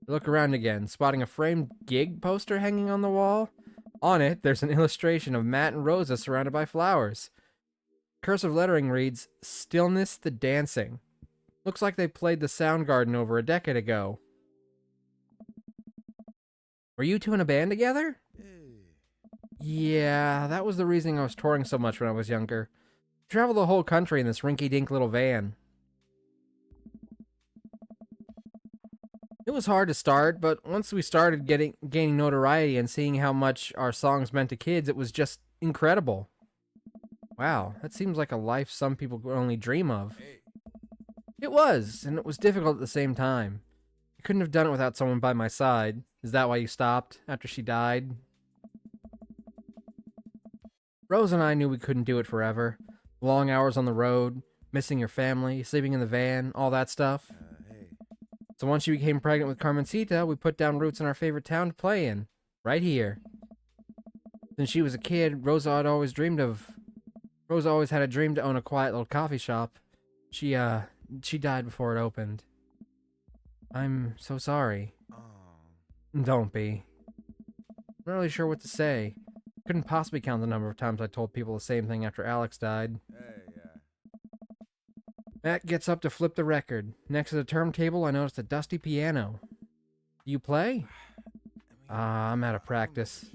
I look around again, spotting a framed gig poster hanging on the wall. On it, there's an illustration of Matt and Rosa surrounded by flowers. Cursive lettering reads, "Stillness the Dancing." Looks like they played the Soundgarden over a decade ago. Were you two in a band together?
Hey.
Yeah, that was the reason I was touring so much when I was younger. Travel the whole country in this rinky-dink little van. It was hard to start, but once we started gaining notoriety and seeing how much our songs meant to kids, it was just incredible. Wow, that seems like a life some people could only dream of.
Hey.
It was, and it was difficult at the same time. I couldn't have done it without someone by my side. Is that why you stopped after she died? Rose and I knew we couldn't do it forever. Long hours on the road, missing your family, sleeping in the van, all that stuff.
Hey.
So once she became pregnant with Carmencita, we put down roots in our favorite town to play in. Right here. Since she was a kid, Rosa had always dreamed of... Rosa always had a dream to own a quiet little coffee shop. She died before it opened. I'm so sorry.
Oh.
Don't be. I'm not really sure what to say. Couldn't possibly count the number of times I told people the same thing after Alex died.
Hey, yeah.
Matt gets up to flip the record. Next to the turntable, I noticed a dusty piano. Do you play? I'm out of practice.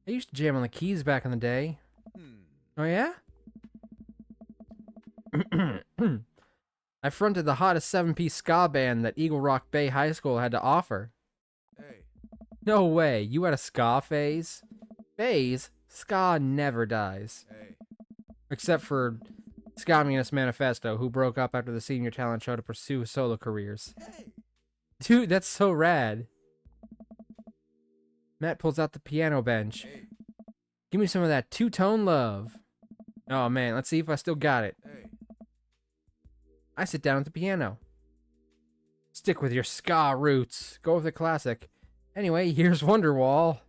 I used to jam on the keys back in the day. Oh yeah? I fronted the hottest 7-piece ska band that Eagle Rock Bay High School had to offer.
Hey.
No way, you had a ska phase? Phase? Ska never dies.
Hey.
Except for Ska Communist Manifesto, who broke up after the senior talent show to pursue solo careers.
Hey.
Dude, that's so rad. Matt pulls out the piano bench.
Hey.
Give me some of that two-tone love. Oh man, let's see if I still got it.
Hey.
I sit down at the piano. Stick with your ska roots. Go with the classic. Anyway, here's Wonderwall.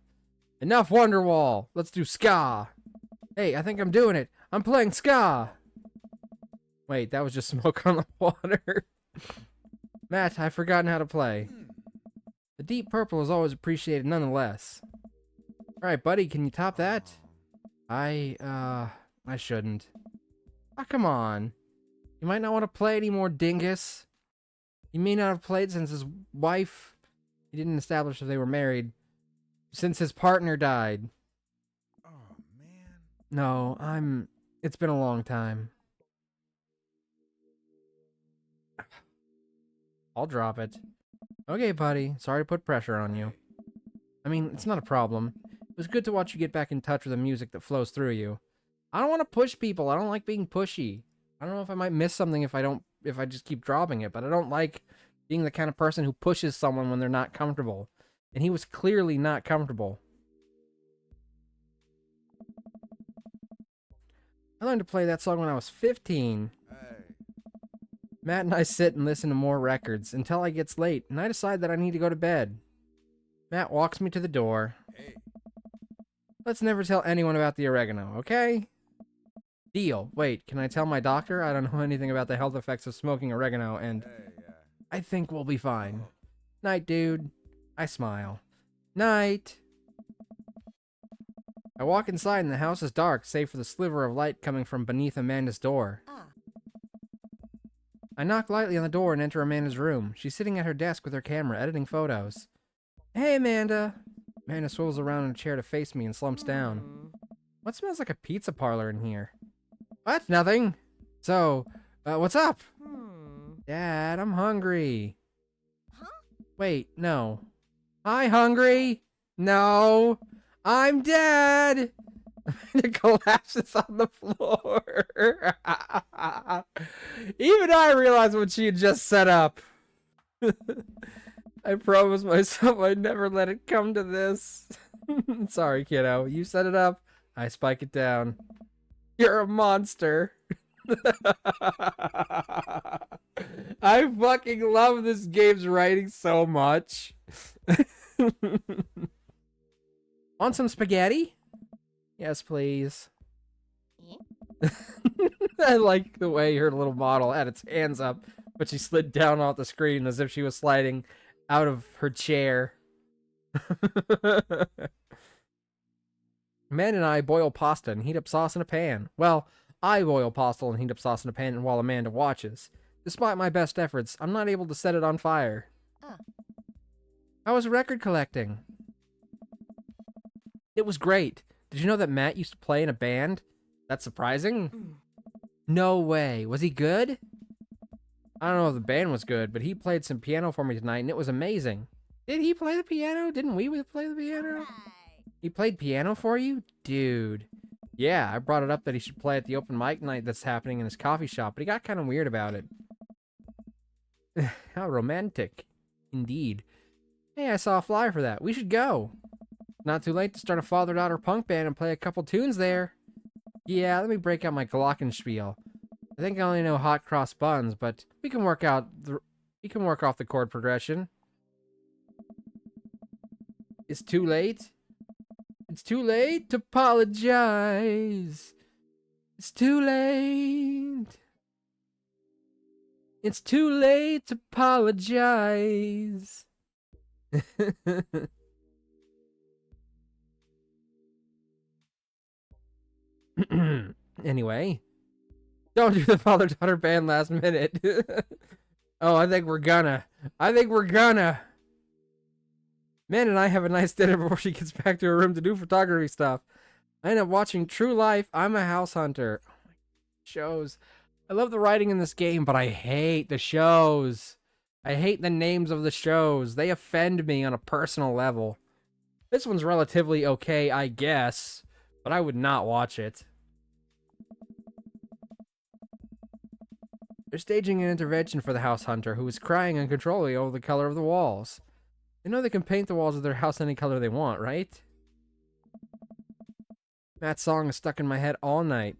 Enough Wonderwall. Let's do ska. Hey, I think I'm doing it. I'm playing ska. Wait, that was just smoke on the water. Matt, I've forgotten how to play. The Deep Purple is always appreciated nonetheless. Alright, buddy, can you top that? I shouldn't. Ah, come on. You might not want to play anymore, dingus. He may not have played since his wife... He didn't establish if they were married. Since his partner died.
Oh, man.
No, It's been a long time. I'll drop it. Okay, buddy. Sorry to put pressure on you. I mean, it's not a problem. It was good to watch you get back in touch with the music that flows through you. I don't want to push people. I don't like being pushy. I don't know if I might miss something if I just keep dropping it, but I don't like being the kind of person who pushes someone when they're not comfortable. And he was clearly not comfortable. I learned to play that song when I was 15.
Hey.
Matt and I sit and listen to more records until it gets late, and I decide that I need to go to bed. Matt walks me to the door.
Hey.
Let's never tell anyone about the oregano, okay? Deal. Wait, can I tell my doctor? I don't know anything about the health effects of smoking oregano, and
Hey, yeah.
I think we'll be fine. Night, dude. I smile. Night. I walk inside and the house is dark, save for the sliver of light coming from beneath Amanda's door. I knock lightly on the door and enter Amanda's room. She's sitting at her desk with her camera, editing photos. Hey, Amanda. Amanda swivels around in a chair to face me and slumps down. What smells like a pizza parlor in here? What? Nothing. So, what's up? Dad, I'm hungry.
Huh?
Wait, no. Hi, hungry? No. I'm Dad. It collapses on the floor. Even I realized what she had just set up. I promised myself I'd never let it come to this. Sorry, kiddo. You set it up, I spike it down. You're a monster. I fucking love this game's writing so much. Want some spaghetti? Yes, please. I like the way her little model had its hands up, but she slid down off the screen as if she was sliding out of her chair. Amanda and I boil pasta and heat up sauce in a pan. Well, I boil pasta and heat up sauce in a pan while Amanda watches. Despite my best efforts, I'm not able to set it on fire. How was record collecting? It was great. Did you know that Matt used to play in a band? That's surprising. No way. Was he good? I don't know if the band was good, but he played some piano for me tonight, and it was amazing. Did he play the piano? Didn't we play the piano? He played piano for you? Dude. Yeah, I brought it up that he should play at the open mic night that's happening in his coffee shop, but he got kind of weird about it. How romantic. Indeed. Hey, I saw a flyer for that. We should go. Not too late to start a father-daughter punk band and play a couple tunes there. Yeah, let me break out my glockenspiel. I think I only know hot cross buns, but we can work off the chord progression. It's too late. It's too late to apologize. It's too late. It's too late to apologize. Anyway, don't do the father-daughter band last minute. Oh, I think we're gonna. Man and I have a nice dinner before she gets back to her room to do photography stuff. I end up watching True Life. I'm a House Hunter. Oh my, shows. I love the writing in this game, but I hate the shows. I hate the names of the shows. They offend me on a personal level. This one's relatively okay, I guess, but I would not watch it. They're staging an intervention for the House Hunter, who is crying uncontrollably over the color of the walls. They know they can paint the walls of their house any color they want, right? That song is stuck in my head all night.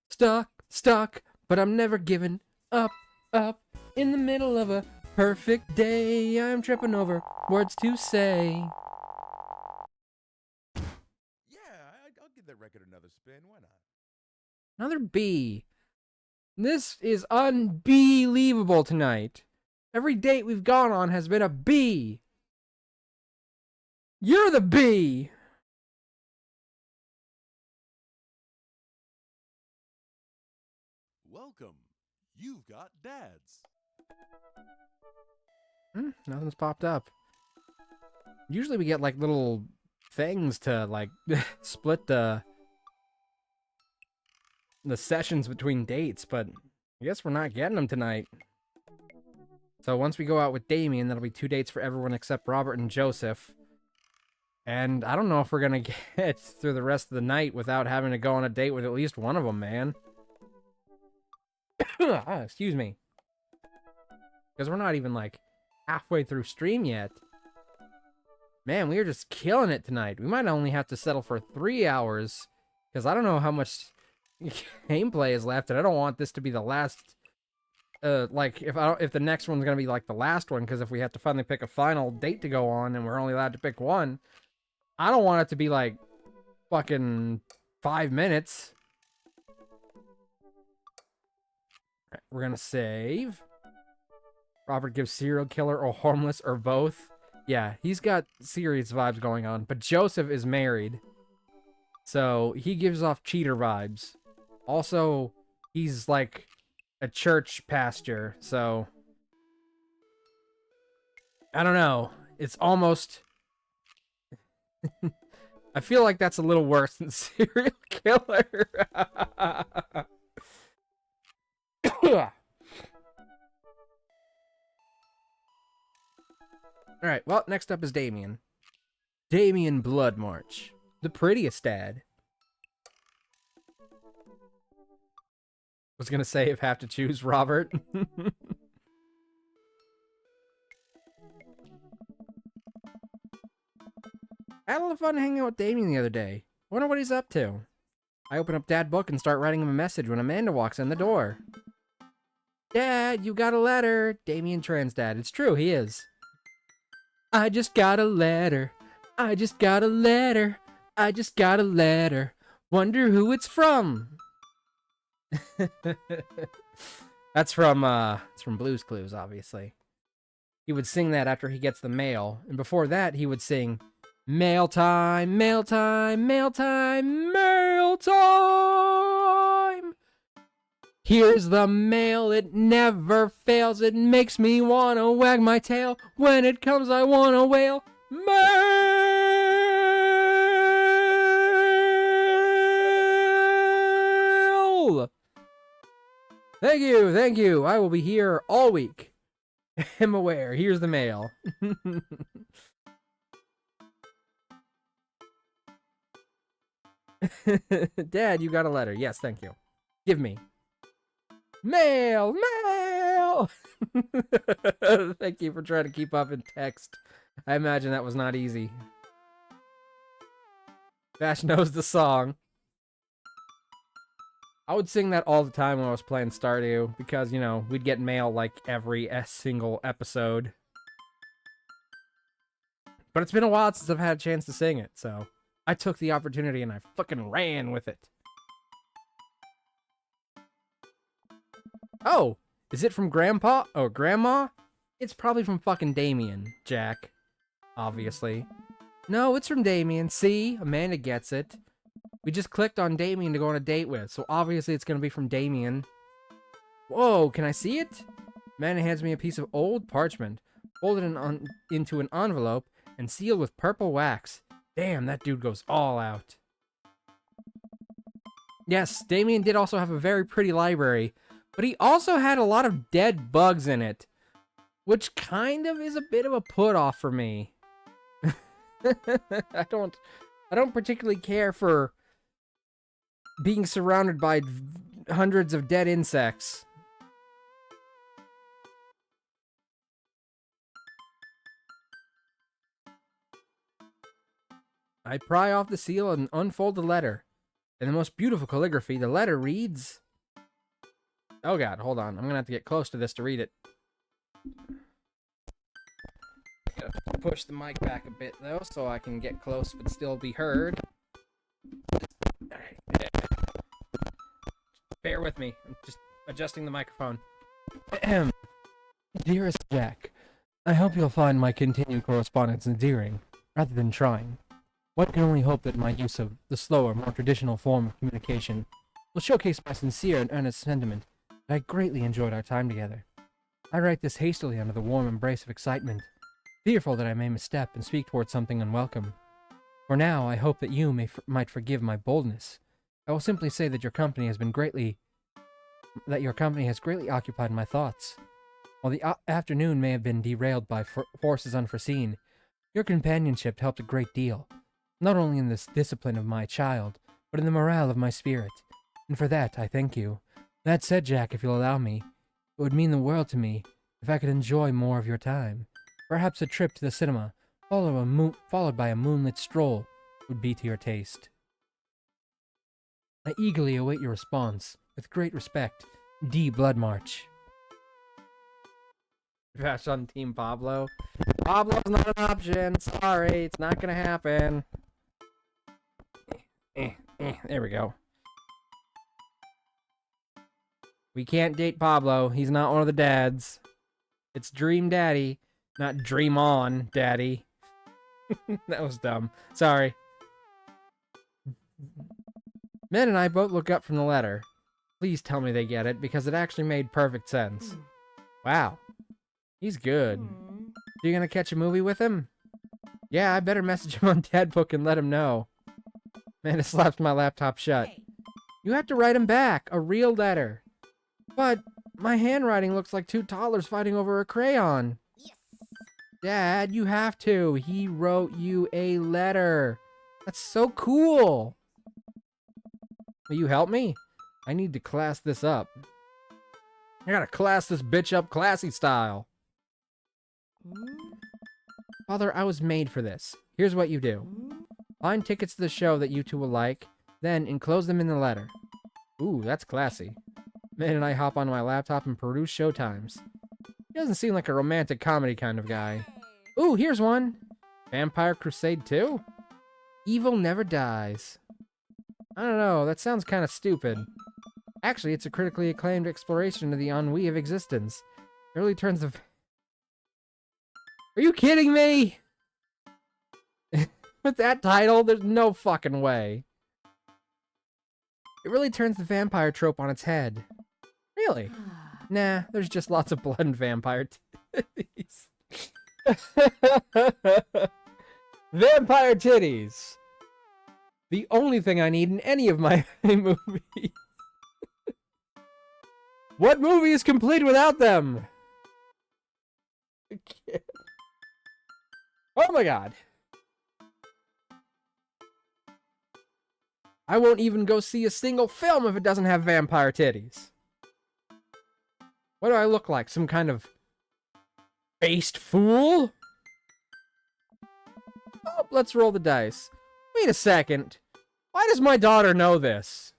Stuck, but I'm never giving up. In the middle of a perfect day, I'm tripping over words to say.
I'll give that record another spin. Why not?
Another B. This is unbelievable tonight. Every date we've gone on has been a B. You're the B.
Welcome. You've got dads.
Nothing's popped up. Usually we get like little things to like split the sessions between dates, but I guess we're not getting them tonight. So once we go out with Damien, that'll be 2 dates for everyone except Robert and Joseph. And I don't know if we're gonna get through the rest of the night without having to go on a date with at least one of them, man. Excuse me. Because we're not even like halfway through stream yet. Man, we are just killing it tonight. We might only have to settle for 3 hours. Because I don't know how much gameplay is left, and I don't want this to be the last. Like if the next one's gonna be like the last one, because if we have to finally pick a final date to go on, and we're only allowed to pick one, I don't want it to be like fucking 5 minutes. Right, we're gonna save. Robert gives serial killer or homeless or both. Yeah, he's got serious vibes going on, but Joseph is married, so he gives off cheater vibes. Also, he's like a church pastor, so I don't know. It's almost I feel like that's a little worse than serial killer. Alright, well, next up is Damien. Damien Bloodmarch. The prettiest dad. Was gonna say if have to choose Robert. Had a lot of fun hanging out with Damien the other day. Wonder what he's up to. I open up Dad book and start writing him a message when Amanda walks in the door. Dad, you got a letter. Damien Tran's dad. It's true, he is. I just got a letter. I just got a letter. I just got a letter. Wonder who it's from. It's from Blue's Clues, obviously. He would sing that after he gets the mail, and before that he would sing mail time, mail time, mail time, mail time. Here's the mail, it never fails. It makes me wanna wag my tail. When it comes, I wanna wail. Mail! Thank you, thank you. I will be here all week. I'm aware. Here's the mail. Dad, you got a letter. Yes, thank you. Give me. Mail! Mail! Thank you for trying to keep up in text. I imagine that was not easy. Bash knows the song. I would sing that all the time when I was playing Stardew, because, you know, we'd get mail like every single episode. But it's been a while since I've had a chance to sing it, so I took the opportunity and I fucking ran with it. Oh, is it from Grandpa or Grandma? It's probably from fucking Damien, Jack. Obviously. No, it's from Damien. See? Amanda gets it. We just clicked on Damien to go on a date with, so obviously it's gonna be from Damien. Whoa, can I see it? Amanda hands me a piece of old parchment, folded into an envelope, and sealed with purple wax. Damn, that dude goes all out. Yes, Damien did also have a very pretty library, but he also had a lot of dead bugs in it, which kind of is a bit of a put-off for me. I don't particularly care for being surrounded by hundreds of dead insects. I pry off the seal and unfold the letter. In the most beautiful calligraphy, the letter reads... Oh god, hold on. I'm gonna have to get close to this to read it. Gotta push the mic back a bit, though, so I can get close but still be heard. Alright. Bear with me. I'm just adjusting the microphone. Dearest Jack, I hope you'll find my continued correspondence endearing, rather than trying. One can only hope that my use of the slower, more traditional form of communication will showcase my sincere and earnest sentiment that I greatly enjoyed our time together. I write this hastily under the warm embrace of excitement, fearful that I may misstep and speak towards something unwelcome. For now, I hope that you might forgive my boldness. I will simply say that your company has greatly occupied my thoughts. While the afternoon may have been derailed by forces unforeseen, your companionship helped a great deal, not only in the discipline of my child, but in the morale of my spirit, and for that I thank you. That said, Jack, if you'll allow me, it would mean the world to me if I could enjoy more of your time. Perhaps a trip to the cinema, followed by a moonlit stroll, would be to your taste. I eagerly await your response. With great respect, D. Bloodmarch. Bash on Team Pablo. Pablo's not an option. Sorry, it's not gonna happen. There we go. We can't date Pablo. He's not one of the dads. It's Dream Daddy, not Dream On Daddy. That was dumb. Sorry. Men and I both look up from the letter. Please tell me they get it, because it actually made perfect sense. Wow. He's good. So you gonna catch a movie with him? Yeah, I better message him on Dadbook and let him know. Man, it slaps my laptop shut. You have to write him back, a real letter. But my handwriting looks like two toddlers fighting over a crayon.
Yes.
Dad, you have to. He wrote you a letter. That's so cool. Will you help me? I need to class this up. I gotta class this bitch up classy style. Father, I was made for this. Here's what you do. Find tickets to the show that you two will like, then enclose them in the letter. Ooh, that's classy. Man and I hop onto my laptop and peruse showtimes. He doesn't seem like a romantic comedy kind of guy. Ooh, here's one. Vampire Crusade 2? Evil Never Dies. I don't know, that sounds kind of stupid. Actually, it's a critically acclaimed exploration of the ennui of existence. It really turns the... Are you kidding me? With that title, there's no fucking way. It really turns the vampire trope on its head. Really? Nah, there's just lots of blood and vampire titties. Vampire titties! The only thing I need in any of my movies. What movie is complete without them? I can't. Oh my god. I won't even go see a single film if it doesn't have vampire titties. What do I look like? Some kind of based fool? Oh, let's roll the dice. Wait a second. Why does my daughter know this?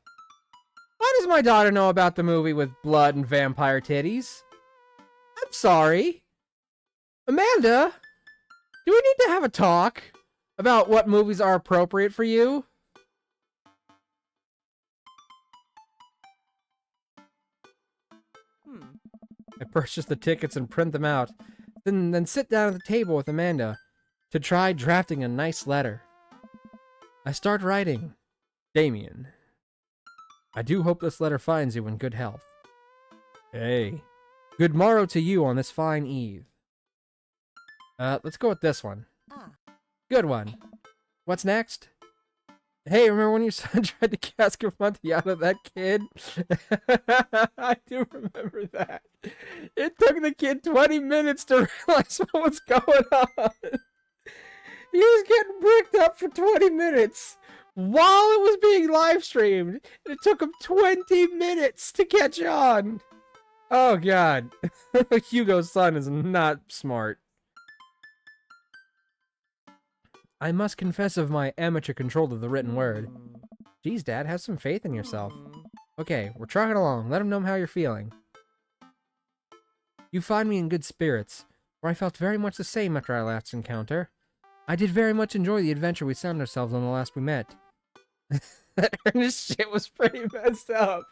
Why does my daughter know about the movie with blood and vampire titties? I'm sorry. Amanda, do we need to have a talk about what movies are appropriate for you? I purchase the tickets and print them out, then sit down at the table with Amanda to try drafting a nice letter. I start writing. Damien, I do hope this letter finds you in good health. Hey, good morrow to you on this fine eve. Let's go with this one. Good one. What's next? Hey, remember when your son tried to cast Monty out of that kid? I do remember that. It took the kid 20 minutes to realize what was going on. He was getting bricked up for 20 minutes while it was being live streamed. It took him 20 minutes to catch on. Oh, God. Hugo's son is not smart. I must confess of my amateur control of the written word. Geez, Dad, have some faith in yourself. Okay, we're trucking along. Let him know how you're feeling. You find me in good spirits, for I felt very much the same after our last encounter. I did very much enjoy the adventure we found ourselves on the last we met. That earnest shit was pretty messed up.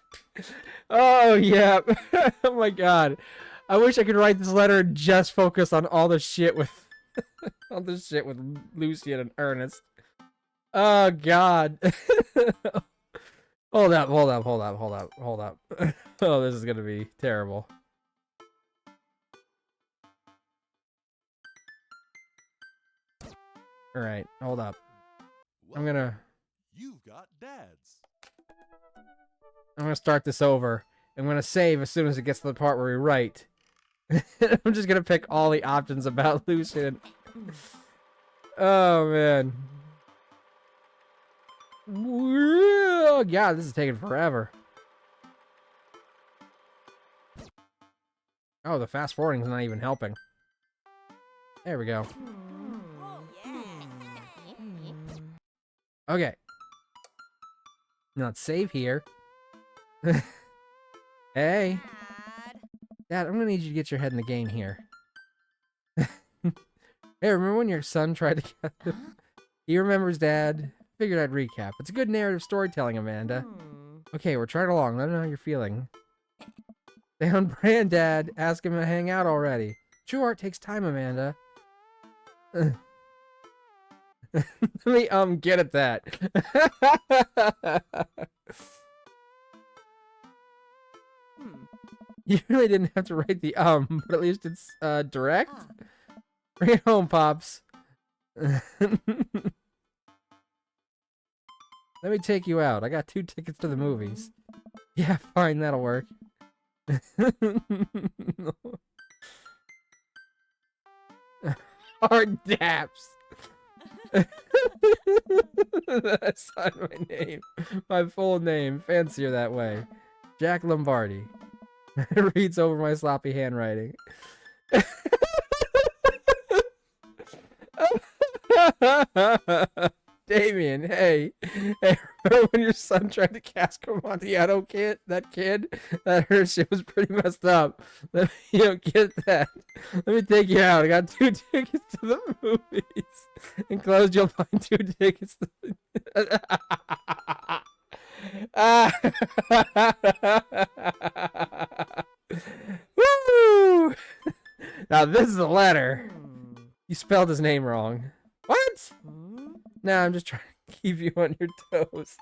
Oh, yeah. Oh, my God. I wish I could write this letter and just focus on all the shit with... all this shit with Lucian and Ernest. Oh, God. Hold up. Oh, this is gonna be terrible. Alright, hold up. I'm gonna
You've got dads.
start this over. I'm gonna save as soon as it gets to the part where we write. I'm just gonna pick all the options about Lucian. Oh, man. Oh, God, this is taking forever. Oh, the fast forwarding is not even helping. There we go. Okay. Now let's save here. Hey. Dad, I'm gonna need you to get your head in the game here. Hey, remember when your son tried to get him? He remembers, Dad. Figured I'd recap. It's a good narrative storytelling, Amanda. Okay, we're trying along. Let him know how you're feeling. Stay on brand, Dad. Ask him to hang out already. True art takes time, Amanda. Let me, get at that. You really didn't have to write the but at least it's direct. Bring it home, Pops. Let me take you out. I got 2 tickets to the movies. Yeah, fine, that'll work. Hard daps. Sign my name. My full name. Fancier that way. Jack Lombardi. It reads over my sloppy handwriting. Damien, hey, remember when your son tried to cast Amontillado kid? That kid, that her shit was pretty messed up. You don't get that. Let me take you out. I got 2 tickets to the movies. Enclosed, you'll find 2 tickets. Woo! Now this is a letter. You spelled his name wrong. What? Nah, I'm just trying to keep you on your toes.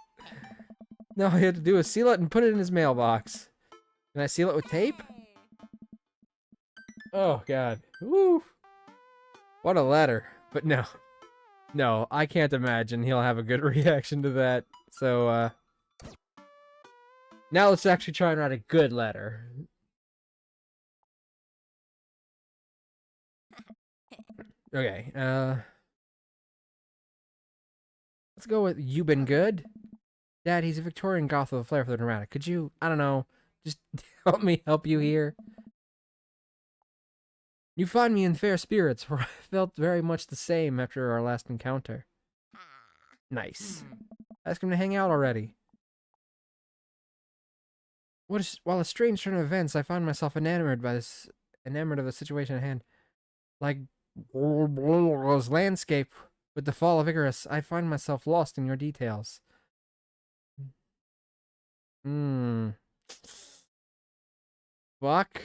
No, all you have to do is seal it and put it in his mailbox. Can I seal it with tape? Oh, God. Woo! What a letter. But no. No, I can't imagine he'll have a good reaction to that. So, now let's actually try and write a good letter. Okay, let's go with "You Been Good?" Dad, he's a Victorian goth with a flair for the dramatic. Could you, I don't know, just help me help you here? You find me in fair spirits, for I felt very much the same after our last encounter. Nice. Ask him to hang out already. While a strange turn of events, I find myself enamored of the situation at hand. Like landscape with the fall of Icarus, I find myself lost in your details. Fuck.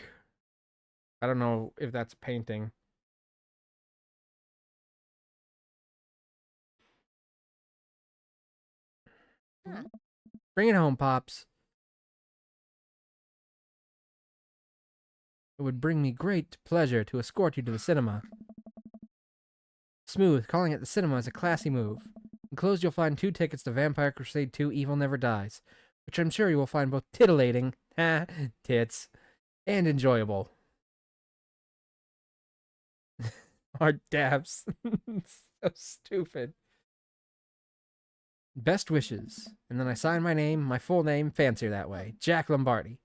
I don't know if that's a painting. Bring it home, Pops. It would bring me great pleasure to escort you to the cinema. Smooth, calling it the cinema is a classy move. Enclosed, you'll find 2 tickets to Vampire Crusade 2 Evil Never Dies, which I'm sure you will find both titillating, tits, and enjoyable. Hard dabs. So stupid. Best wishes. And then I sign my name, my full name, fancier that way. Jack Lombardi.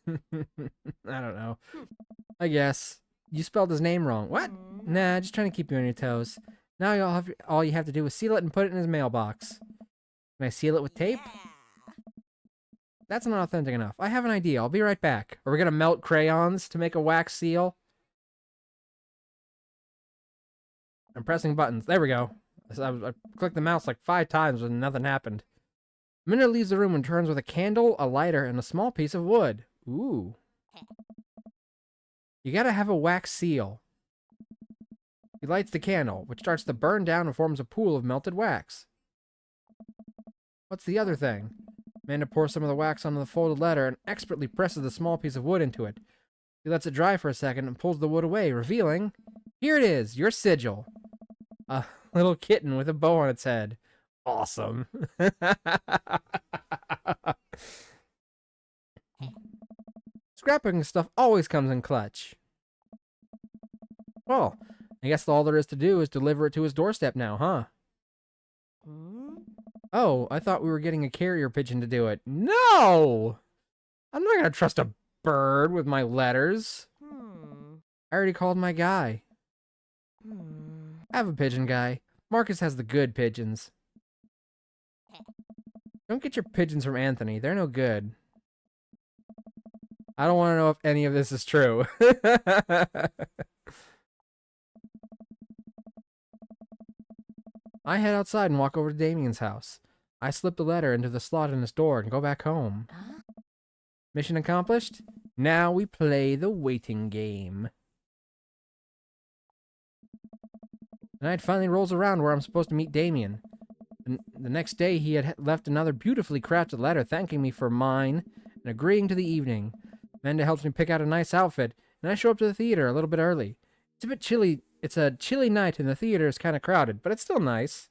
I don't know. I guess. You spelled his name wrong. What? Nah, just trying to keep you on your toes. Now all you have to do is seal it and put it in his mailbox. Can I seal it with tape? That's not authentic enough. I have an idea. I'll be right back. Are we gonna melt crayons to make a wax seal? I'm pressing buttons. There we go. I clicked the mouse like 5 times and nothing happened. Minna leaves the room and returns with a candle, a lighter, and a small piece of wood. Ooh. You gotta have a wax seal. He lights the candle, which starts to burn down and forms a pool of melted wax. What's the other thing? Amanda pours some of the wax onto the folded letter and expertly presses the small piece of wood into it. He lets it dry for a second and pulls the wood away, revealing... Here it is, your sigil. A little kitten with a bow on its head. Awesome. Scrapping stuff always comes in clutch. Well, I guess all there is to do is deliver it to his doorstep now, huh? Oh, I thought we were getting a carrier pigeon to do it. No! I'm not gonna trust a bird with my letters. I already called my guy. I have a pigeon guy. Marcus has the good pigeons. Don't get your pigeons from Anthony. They're no good. I don't want to know if any of this is true. I head outside and walk over to Damien's house. I slip the letter into the slot in his door and go back home. Mission accomplished? Now we play the waiting game. The night finally rolls around where I'm supposed to meet Damien. The next day, he had left another beautifully crafted letter thanking me for mine and agreeing to the evening. Amanda helps me pick out a nice outfit, and I show up to the theater a little bit early. It's a bit chilly. It's a chilly night, and the theater is kind of crowded, but it's still nice.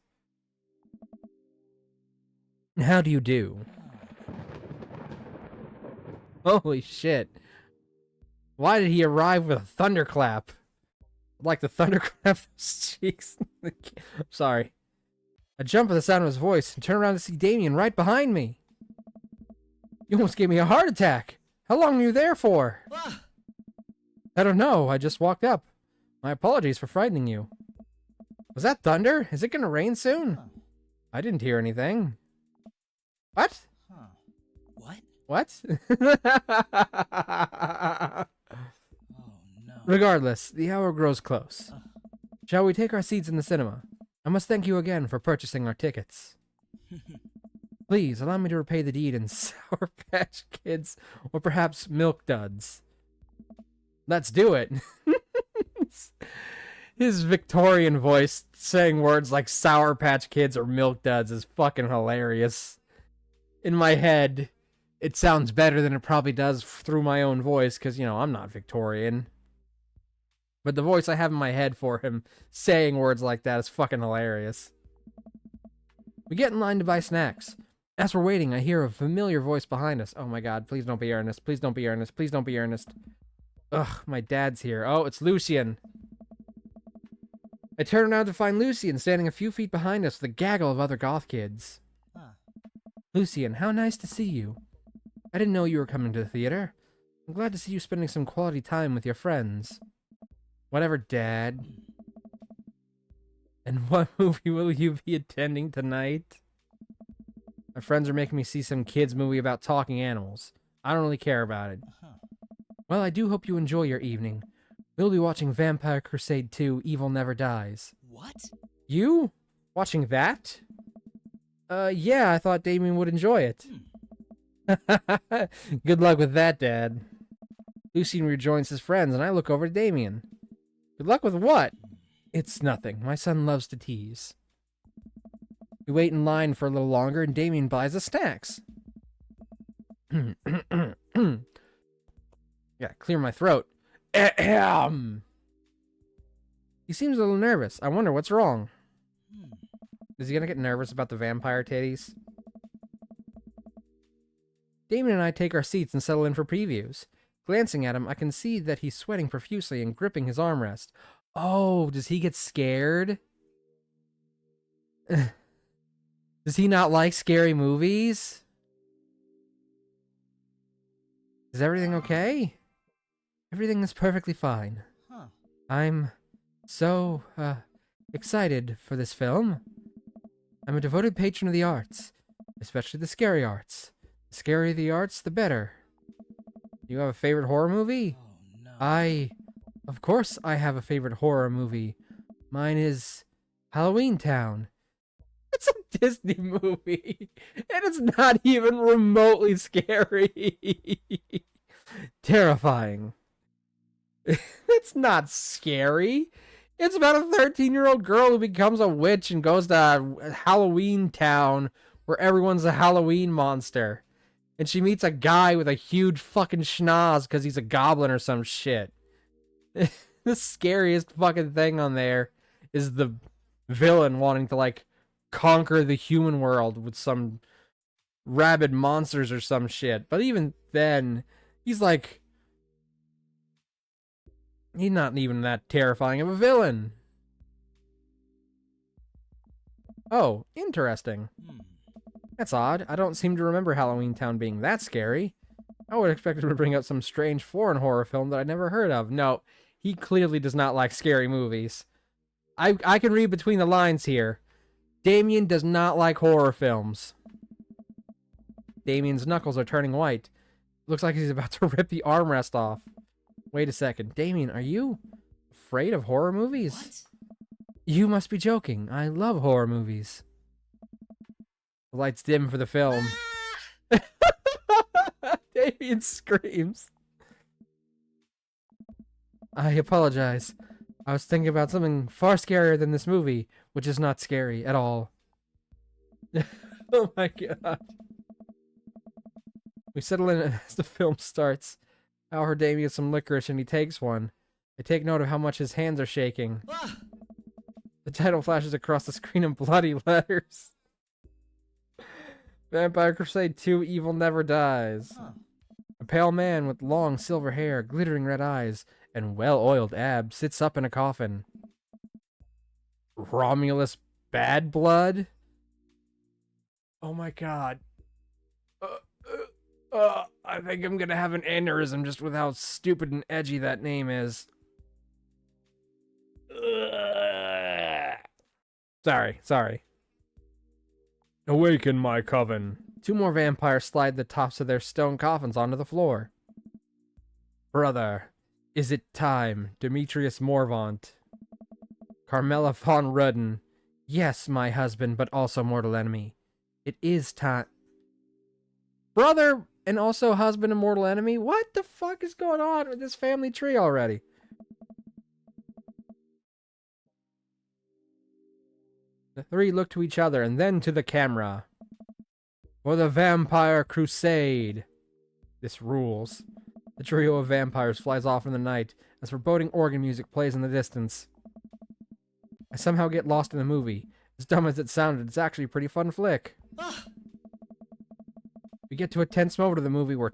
How do you do? Holy shit. Why did he arrive with a thunderclap? Like the thunderclap those cheeks. Sorry. I jump at the sound of his voice and turn around to see Damien right behind me. You almost gave me a heart attack. How long were you there for? I don't know. I just walked up. My apologies for frightening you. Was that thunder? Is it gonna rain soon? I didn't hear anything. What?
What?
What?
Oh no.
Regardless, the hour grows close. Shall we take our seats in the cinema? I must thank you again for purchasing our tickets. Please, allow me to repay the deed in Sour Patch Kids, or perhaps Milk Duds. Let's do it. His Victorian voice saying words like Sour Patch Kids or Milk Duds is fucking hilarious. In my head, it sounds better than it probably does through my own voice, because, you know, I'm not Victorian. But the voice I have in my head for him saying words like that is fucking hilarious. We get in line to buy snacks. As we're waiting, I hear a familiar voice behind us. Oh my god, please don't be Ernest. Please don't be Ernest. Please don't be Ernest. Ugh, my dad's here. Oh, it's Lucian. I turn around to find Lucian standing a few feet behind us with a gaggle of other goth kids. Lucian, how nice to see you. I didn't know you were coming to the theater. I'm glad to see you spending some quality time with your friends. Whatever, Dad. And what movie will you be attending tonight? My friends are making me see some kids' movie about talking animals. I don't really care about it. Well, I do hope you enjoy your evening. We'll be watching Vampire Crusade 2: Evil Never Dies.
What?
You? Watching that? Yeah, I thought Damien would enjoy it. Good luck with that, Dad. Lucian rejoins his friends, and I look over to Damien. Good luck with what? It's nothing. My son loves to tease. We wait in line for a little longer, and Damien buys us snacks. Gotta clear my throat. Ahem. He seems a little nervous. I wonder what's wrong. Is he gonna get nervous about the vampire titties? Damien and I take our seats and settle in for previews. Glancing at him, I can see that he's sweating profusely and gripping his armrest. Oh, does he get scared? Does he not like scary movies? Is everything okay? Everything is perfectly fine. I'm so, excited for this film. I'm a devoted patron of the arts, especially the scary arts. The scarier the arts, the better. You have a favorite horror movie?
Oh no.
Of course I have a favorite horror movie. Mine is Halloween Town. It's a Disney movie, and it's not even remotely scary. Terrifying. It's not scary. It's about a 13-year-old girl who becomes a witch and goes to Halloween Town where everyone's a Halloween monster. And she meets a guy with a huge fucking schnoz because he's a goblin or some shit. The scariest fucking thing on there is the villain wanting to, like, conquer the human world with some rabid monsters or some shit. But even then, he's like... he's not even that terrifying of a villain. Oh, interesting. That's odd. I don't seem to remember Halloween Town being that scary. I would expect him to bring up some strange foreign horror film that I'd never heard of. No, he clearly does not like scary movies. I can read between the lines here. Damien does not like horror films. Damien's knuckles are turning white. Looks like he's about to rip the armrest off. Wait a second. Damien, are you afraid of horror movies?
What?
You must be joking. I love horror movies. The lights dim for the film. Damien screams. I apologize. I was thinking about something far scarier than this movie, which is not scary at all. Oh my god. We settle in as the film starts. I offer Damien some licorice and he takes one. I take note of how much his hands are shaking. The title flashes across the screen in bloody letters. Vampire Crusade 2: Evil Never Dies. A pale man with long silver hair, glittering red eyes, and well-oiled abs sits up in a coffin. Romulus Bad Blood? Oh my god. I think I'm gonna have an aneurysm just with how stupid and edgy that name is. Sorry. Awaken my coven. 2 more vampires slide the tops of their stone coffins onto the floor. Brother, is it time, Demetrius Morvant? Carmela von Rudden. Yes, my husband, but also mortal enemy. It is time. Brother and also husband and mortal enemy? What the fuck is going on with this family tree already? The 3 look to each other and then to the camera. For the Vampire Crusade. This rules. The trio of vampires flies off in the night as foreboding organ music plays in the distance. I somehow get lost in the movie. As dumb as it sounded, it's actually a pretty fun flick. We get to a tense moment of the movie where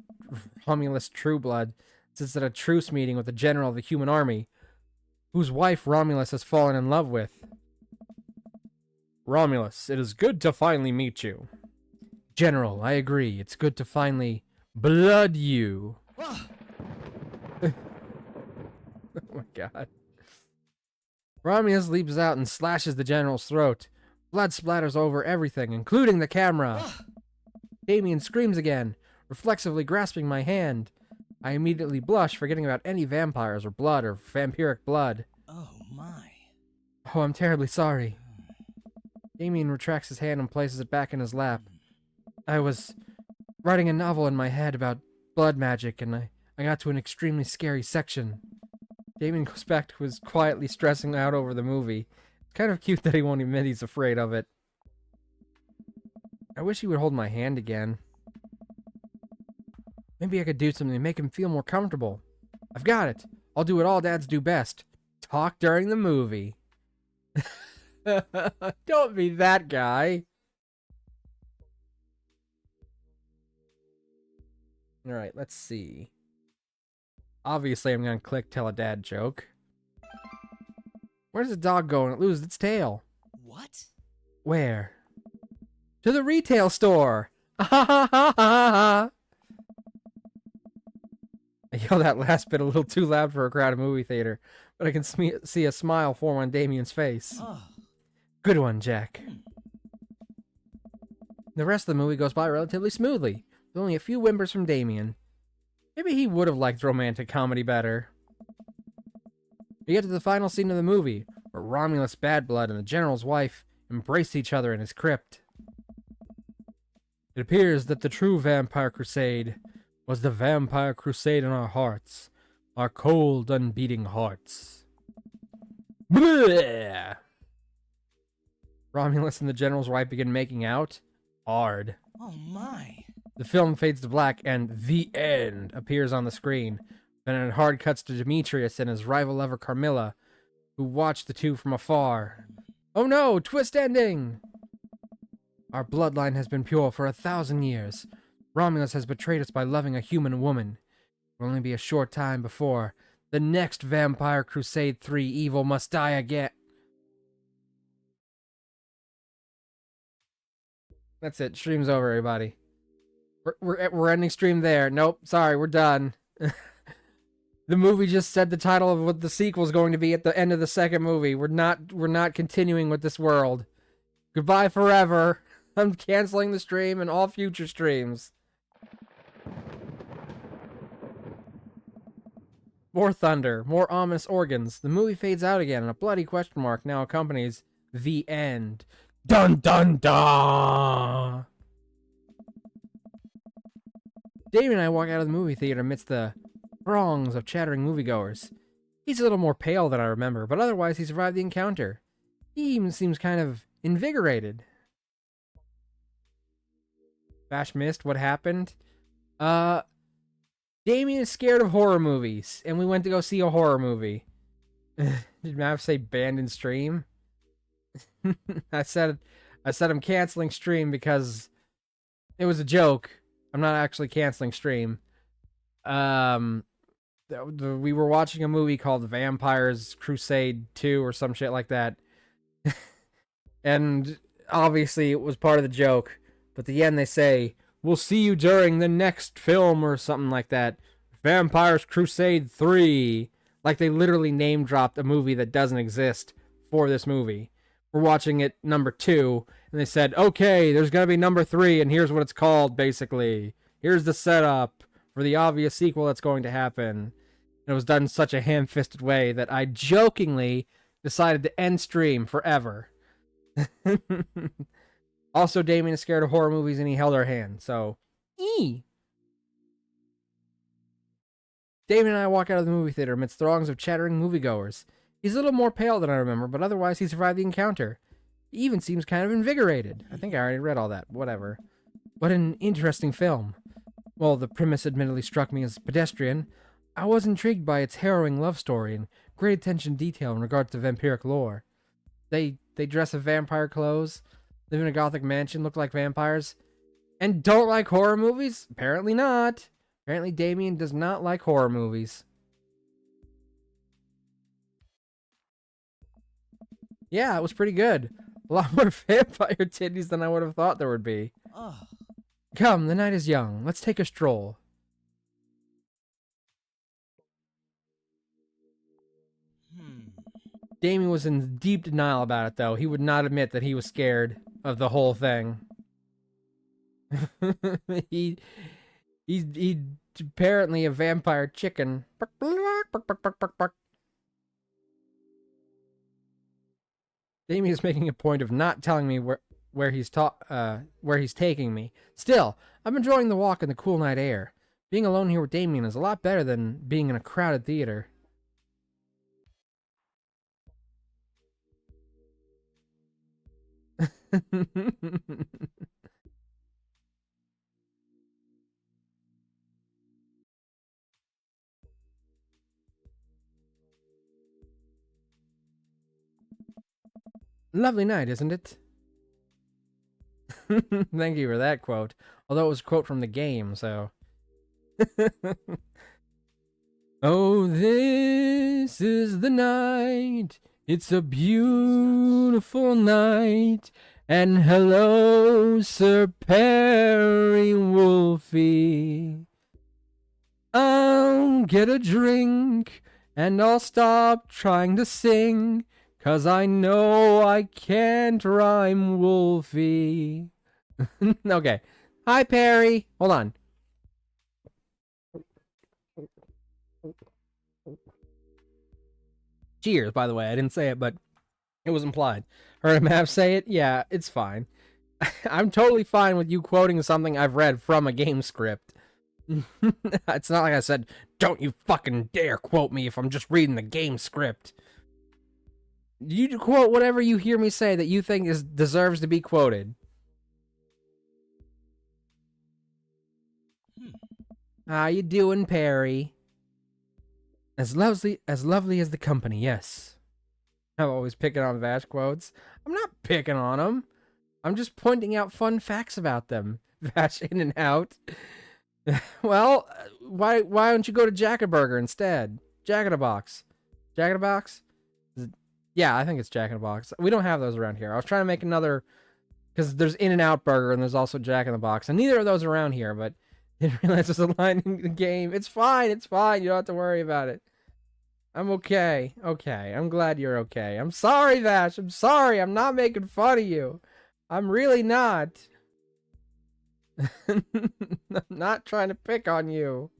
Romulus Trueblood sits at a truce meeting with the general of the human army, whose wife Romulus has fallen in love with. Romulus, it is good to finally meet you. General, I agree. It's good to finally blood you. Oh my god. Romulus leaps out and slashes the general's throat. Blood splatters over everything, including the camera. Damien screams again, reflexively grasping my hand. I immediately blush, forgetting about any vampires or blood or vampiric blood.
Oh my.
Oh, I'm terribly sorry. Damien retracts his hand and places it back in his lap. I was writing a novel in my head about blood magic, and I got to an extremely scary section. Damien goes back to his quietly stressing out over the movie. It's kind of cute that he won't admit he's afraid of it. I wish he would hold my hand again. Maybe I could do something to make him feel more comfortable. I've got it. I'll do what all dads do best. Talk during the movie. Don't be that guy. Alright, let's see. Obviously, I'm gonna click tell a dad joke. Where's the dog going? It loses its tail.
What?
Where? To the retail store! I yelled that last bit a little too loud for a crowded movie theater, but I can see a smile form on Damien's face.
Oh.
Good one, Jack. The rest of the movie goes by relatively smoothly, with only a few whimpers from Damien. Maybe he would have liked romantic comedy better. We get to the final scene of the movie, where Romulus Bad Blood and the General's wife embrace each other in his crypt. It appears that the true Vampire Crusade was the Vampire Crusade in our hearts, our cold, unbeating hearts. Bleh! Romulus and the General's wife begin making out. Hard.
Oh my.
The film fades to black and the end appears on the screen. Then it hard cuts to Demetrius and his rival lover Carmilla, who watch the two from afar. Oh no, twist ending! Our bloodline has been pure for 1,000 years. Romulus has betrayed us by loving a human woman. It will only be a short time before the next Vampire Crusade 3 evil must die again. That's it. Stream's over, everybody. We're ending stream there. Nope. Sorry, we're done. The movie just said the title of what the sequel is going to be at the end of the second movie. We're not continuing with this world. Goodbye forever. I'm canceling the stream and all future streams. More thunder, more ominous organs. The movie fades out again, and a bloody question mark now accompanies the end. Dun dun dun! Damien and I walk out of the movie theater amidst the throngs of chattering moviegoers. He's a little more pale than I remember, but otherwise he survived the encounter. He even seems kind of invigorated. Bash missed what happened. Damien is scared of horror movies, and we went to go see a horror movie. Did Mav say banned in stream? I said I'm canceling stream because it was a joke. I'm not actually canceling stream. The we were watching a movie called Vampires Crusade 2 or some shit like that. And obviously it was part of the joke. But at the end they say, "We'll see you during the next film," or something like that. Vampires Crusade 3. Like they literally name dropped a movie that doesn't exist for this movie. We're watching it number 2, and they said, "Okay, there's gonna be number 3, and here's what it's called, basically. Here's the setup for the obvious sequel that's going to happen." And it was done in such a ham-fisted way that I jokingly decided to end stream forever. Also, Damien is scared of horror movies, and he held our hand, so... Damien and I walk out of the movie theater amidst throngs of chattering moviegoers. He's a little more pale than I remember, but otherwise he survived the encounter. He even seems kind of invigorated. I think I already read all that. Whatever. What an interesting film. While the premise admittedly struck me as pedestrian, I was intrigued by its harrowing love story and great attention to detail in regards to vampiric lore. They dress in vampire clothes, live in a gothic mansion, look like vampires, and don't like horror movies? Apparently not. Apparently Damien does not like horror movies. Yeah, it was pretty good. A lot more vampire titties than I would have thought there would be. Come, the night is young. Let's take a stroll. Damien was in deep denial about it, though. He would not admit that he was scared of the whole thing. He's apparently a vampire chicken. Damien is making a point of not telling me where he's taking me. Still, I'm enjoying the walk in the cool night air. Being alone here with Damien is a lot better than being in a crowded theater. Lovely night, isn't it? Thank you for that quote. Although it was a quote from the game, so... Oh, this is the night. It's a beautiful night. And hello, Sir Perry Wolfie. I'll get a drink, and I'll stop trying to sing, 'cause I know I can't rhyme Wolfie. Okay. Hi, Perry. Hold on. Cheers, by the way. I didn't say it, but it was implied. Heard Mav say it? Yeah, it's fine. I'm totally fine with you quoting something I've read from a game script. It's not like I said, "Don't you fucking dare quote me if I'm just reading the game script." You quote whatever you hear me say that you think deserves to be quoted. How you doing, Perry? As lovely as the company, yes. I'm always picking on Vash quotes. I'm not picking on them. I'm just pointing out fun facts about them. Vash in and out. Well, why don't you go to Jack a Burger instead? Jack in a Box. Jack in a Box? Yeah, I think it's Jack in a Box. We don't have those around here. I was trying to make another, because there's In-N-Out Burger and there's also Jack in the Box, and neither of those are around here, but didn't realize there's a line in the game. It's fine. It's fine. You don't have to worry about it. I'm okay. Okay. I'm glad you're okay. I'm sorry, Vash. I'm sorry. I'm not making fun of you. I'm really not. I'm not trying to pick on you.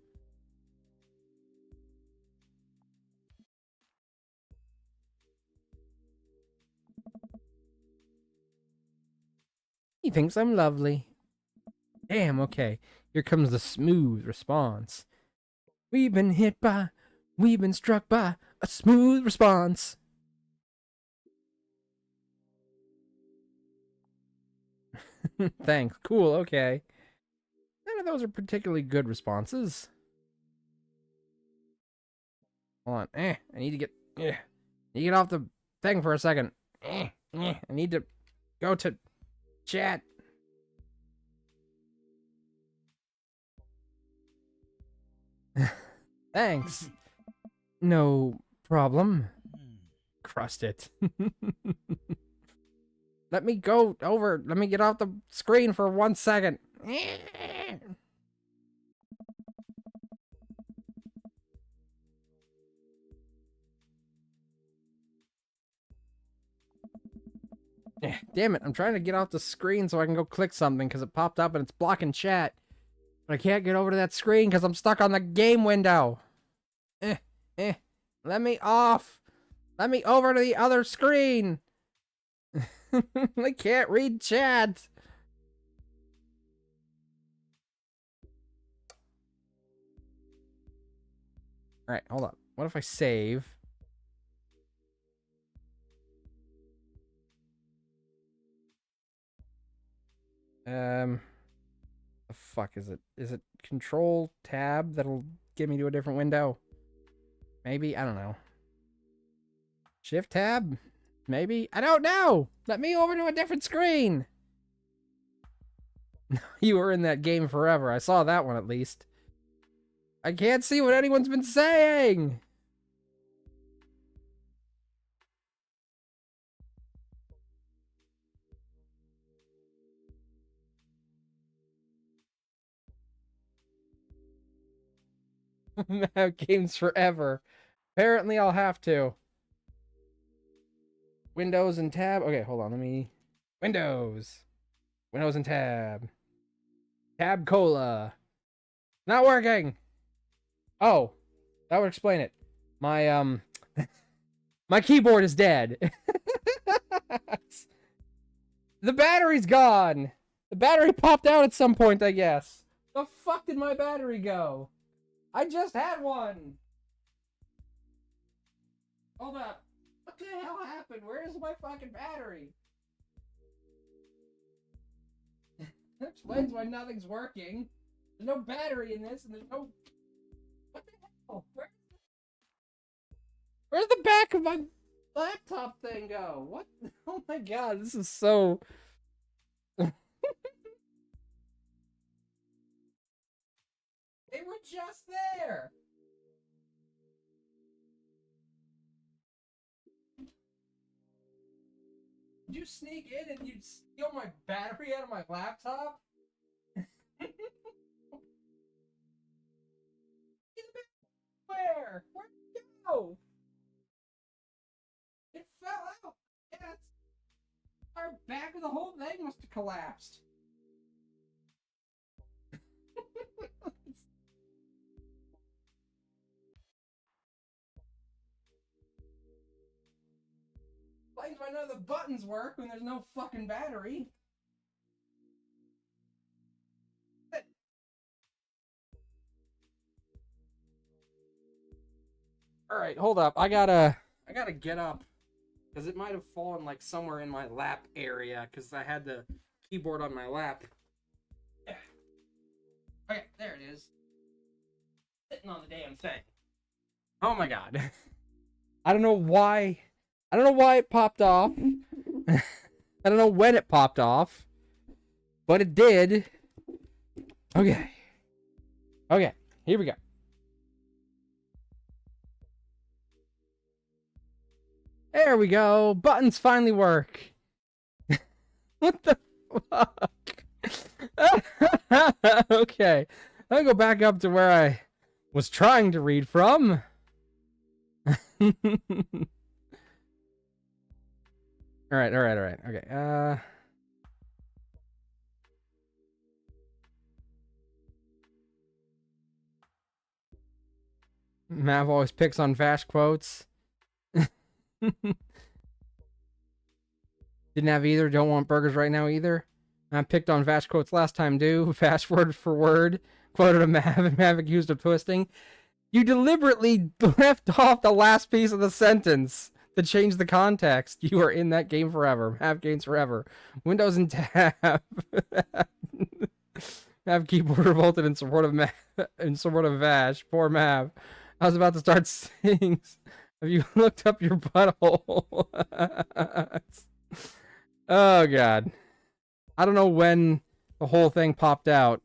He thinks I'm lovely. Damn, okay. Here comes the smooth response. We've been struck by a smooth response. Thanks. Cool, okay. None of those are particularly good responses. Hold on. I need to get off the thing for a second. I need to go to chat. Thanks. No problem. Crust it. Let me go over. Let me get off the screen for 1 second. Damn it, I'm trying to get off the screen so I can go click something because it popped up and it's blocking chat. But I can't get over to that screen because I'm stuck on the game window. Let me off. Let me over to the other screen. I can't read chat. Alright, hold up. What if I save? The fuck is it? Is it Control Tab that'll get me to a different window? Maybe? I don't know. Shift Tab? Maybe? I don't know! Let me over to a different screen! You were in that game forever. I saw that one at least. I can't see what anyone's been saying! Have games forever. Apparently I'll have to. Windows and tab. Okay, hold on. Let me. Windows. Windows and tab. Tab Cola. Not working. Oh, that would explain it. My my keyboard is dead. The battery's gone. The battery popped out at some point, I guess. The fuck did my battery go? I just had one. Hold up. What the hell happened? Where is my fucking battery? That explains why nothing's working. There's no battery in this, and there's no... What the hell? Where's the back of my laptop thing go? What? Oh my god, this is so... They were just there! Did you sneak in and you'd steal my battery out of my laptop? Where? Where'd it go? It fell out! Yeah, our back of the whole thing must have collapsed. Explains why none of the buttons work when there's no fucking battery. Alright, hold up. I gotta get up. Because it might have fallen like somewhere in my lap area. Because I had the keyboard on my lap. Yeah. Okay, there it is. Sitting on the damn thing. Oh my god. I don't know why. I don't know why it popped off. I don't know when it popped off. But it did. Okay. Okay, here we go. There we go. Buttons finally work. What the fuck? Okay. I'll go back up to where I was trying to read from. Alright. Okay, Mav always picks on Vash quotes. Didn't have either. Don't want burgers right now either. I picked on Vash quotes last time, too. Vash word for word. Quoted a Mav and Mav accused of twisting. You deliberately left off the last piece of the sentence to change the context. You are in that game forever. Mav games forever. Windows and tab. Mav keyboard revolted in support of Mav, in support of Vash. Poor Mav. I was about to start saying, have you looked up your butthole? Oh god. I don't know when the whole thing popped out,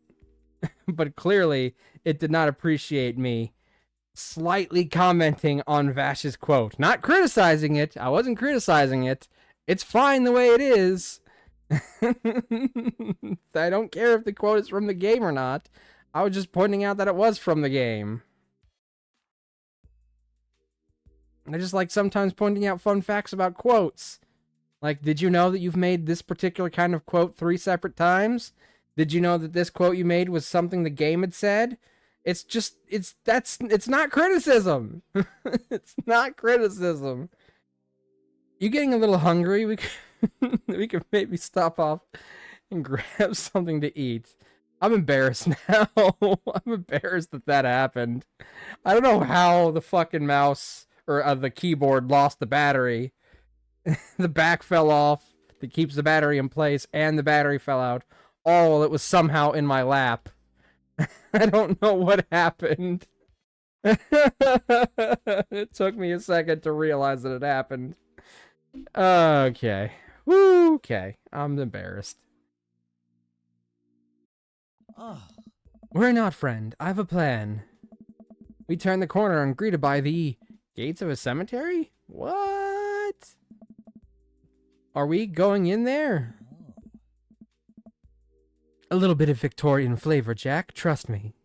but clearly it did not appreciate me slightly commenting on Vash's quote. Not criticizing it. I wasn't criticizing it. It's fine the way it is. I don't care if the quote is from the game or not. I was just pointing out that it was from the game. I just like sometimes pointing out fun facts about quotes. Like, did you know that you've made this particular kind of quote 3 separate times? Did you know that this quote you made was something the game had said? It's not criticism. It's not criticism. You getting a little hungry? We could maybe stop off and grab something to eat. I'm embarrassed now. I'm embarrassed that happened. I don't know how the fucking mouse or the keyboard lost the battery. The back fell off that keeps the battery in place, and the battery fell out. All while it was somehow in my lap. I don't know what happened. It took me a second to realize that it happened. Okay. Woo, okay. I'm embarrassed. Worry not, friend. I have a plan. We turn the corner and greeted by the gates of a cemetery? What? Are we going in there? A little bit of Victorian flavor, Jack. Trust me.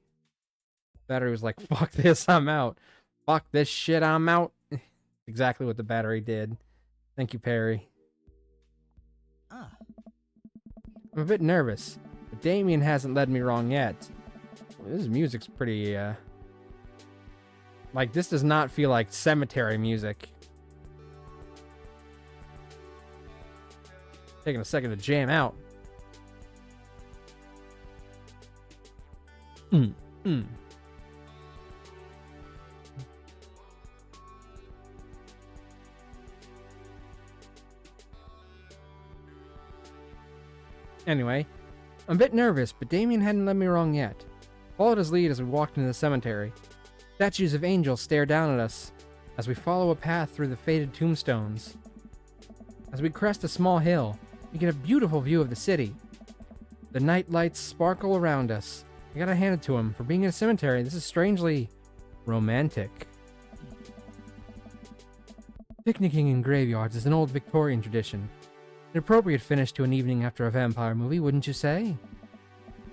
Battery was like, fuck this, I'm out. Fuck this shit, I'm out. Exactly what the battery did. Thank you, Perry. I'm a bit nervous, but Damien hasn't led me wrong yet. This music's pretty, like, this does not feel like cemetery music. Taking a second to jam out. Anyway, I'm a bit nervous, but Damien hadn't led me wrong yet. Followed his lead as we walked into the cemetery. Statues of angels stare down at us as we follow a path through the faded tombstones. As we crest a small hill, we get a beautiful view of the city. The night lights sparkle around us. I gotta hand it to him. For being in a cemetery, this is strangely romantic. Picnicking in graveyards is an old Victorian tradition. An appropriate finish to an evening after a vampire movie, wouldn't you say?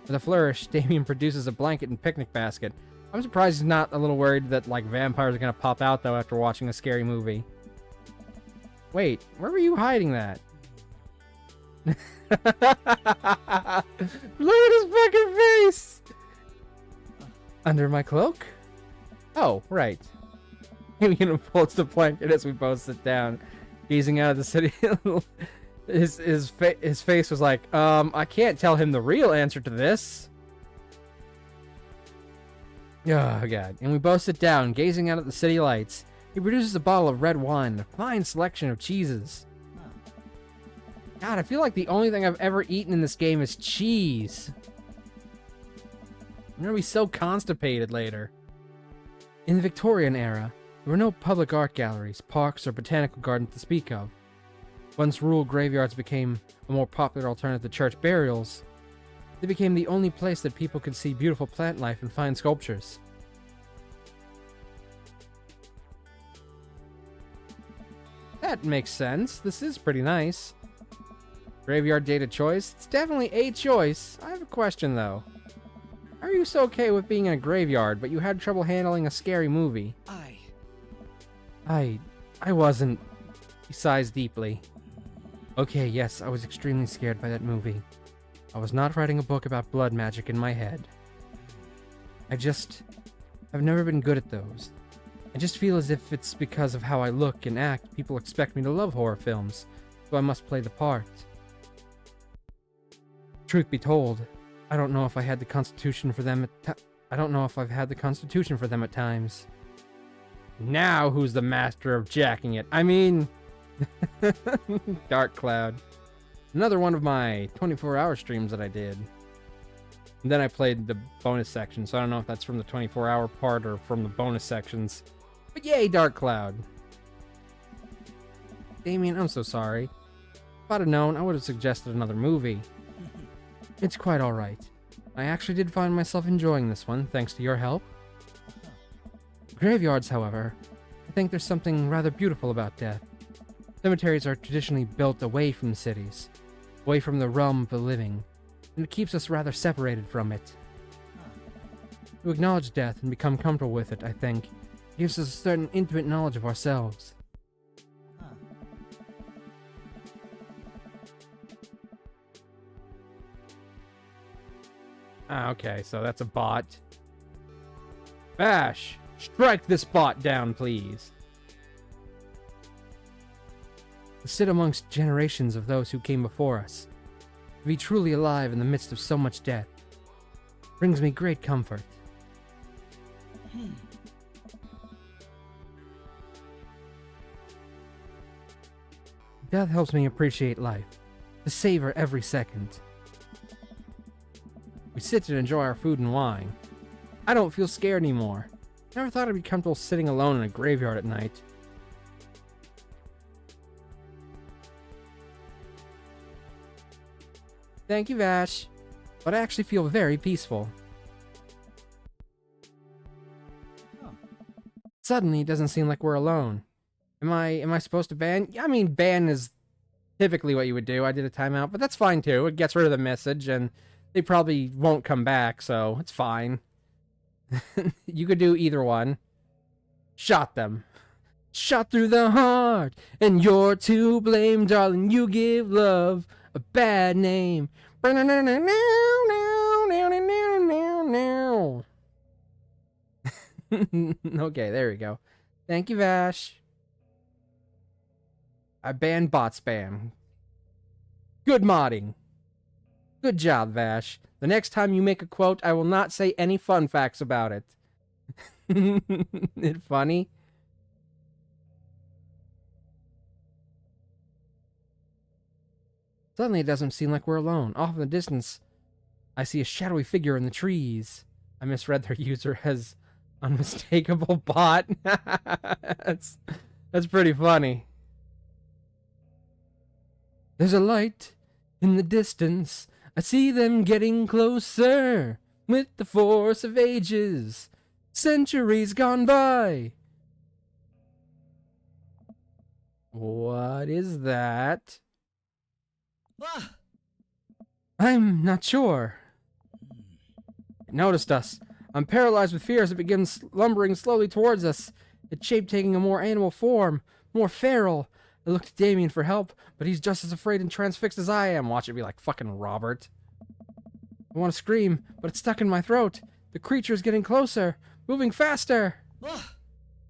With a flourish, Damien produces a blanket and picnic basket. I'm surprised he's not a little worried that, like, vampires are gonna pop out, though, after watching a scary movie. Wait, where were you hiding that? Look at his fucking face! Under my cloak? Oh, right. Damien unfolds the blanket as we both sit down, gazing out of the city. His face was like, I can't tell him the real answer to this. Oh, God. And we both sit down, gazing out at the city lights. He produces a bottle of red wine and a fine selection of cheeses. God, I feel like the only thing I've ever eaten in this game is cheese. I'm gonna be so constipated later. In the Victorian era, there were no public art galleries, parks, or botanical gardens to speak of. Once rural graveyards became a more popular alternative to church burials, they became the only place that people could see beautiful plant life and fine sculptures. That makes sense. This is pretty nice. Graveyard data choice? It's definitely a choice. I have a question, though. How are you so okay with being in a graveyard, but you had trouble handling a scary movie? I wasn't. He sighs deeply. Okay, yes, I was extremely scared by that movie. I was not writing a book about blood magic in my head. I've never been good at those. I just feel as if it's because of how I look and act, people expect me to love horror films, so I must play the part. Truth be told, I don't know if I had the constitution for them I don't know if I've had the constitution for them at times. Now who's the master of jacking it? I mean... Dark Cloud. Another one of my 24-hour streams that I did. And then I played the bonus section, so I don't know if that's from the 24-hour part or from the bonus sections. But yay, Dark Cloud. Damien, I'm so sorry. If I'd have known, I would have suggested another movie. It's quite alright. I actually did find myself enjoying this one, thanks to your help. Graveyards, however, I think there's something rather beautiful about death. Cemeteries are traditionally built away from cities, away from the realm of the living, and it keeps us rather separated from it. To acknowledge death and become comfortable with it, I think, gives us a certain intimate knowledge of ourselves. Ah, okay, so that's a bot. Bash! Strike this bot down, please. To sit amongst generations of those who came before us, to be truly alive in the midst of so much death, brings me great comfort. Death helps me appreciate life, to savor every second. We sit and enjoy our food and wine. I don't feel scared anymore. Never thought I'd be comfortable sitting alone in a graveyard at night. Thank you, Vash. But I actually feel very peaceful. Suddenly, it doesn't seem like we're alone. Am I supposed to ban? I mean, ban is typically what you would do. I did a timeout, but that's fine too. It gets rid of the message, and they probably won't come back, so it's fine. You could do either one. Shot them. Shot through the heart, and you're to blame, darling. You give love a bad name. Okay, there we go. Thank you, Vash. I banned bot spam. Good modding. Good job, Vash. The next time you make a quote, I will not say any fun facts about it. It funny? Suddenly, it doesn't seem like we're alone. Off in the distance, I see a shadowy figure in the trees. I misread their user as unmistakable bot. That's pretty funny. There's a light in the distance. I see them getting closer with the force of ages, centuries gone by. What is that? I'm not sure. It noticed us. I'm paralyzed with fear as it begins lumbering slowly towards us, its shape taking a more animal form, more feral. I look to Damien for help, but he's just as afraid and transfixed as I am. Watch it be like fucking Robert. I want to scream, but it's stuck in my throat. The creature is getting closer, moving faster.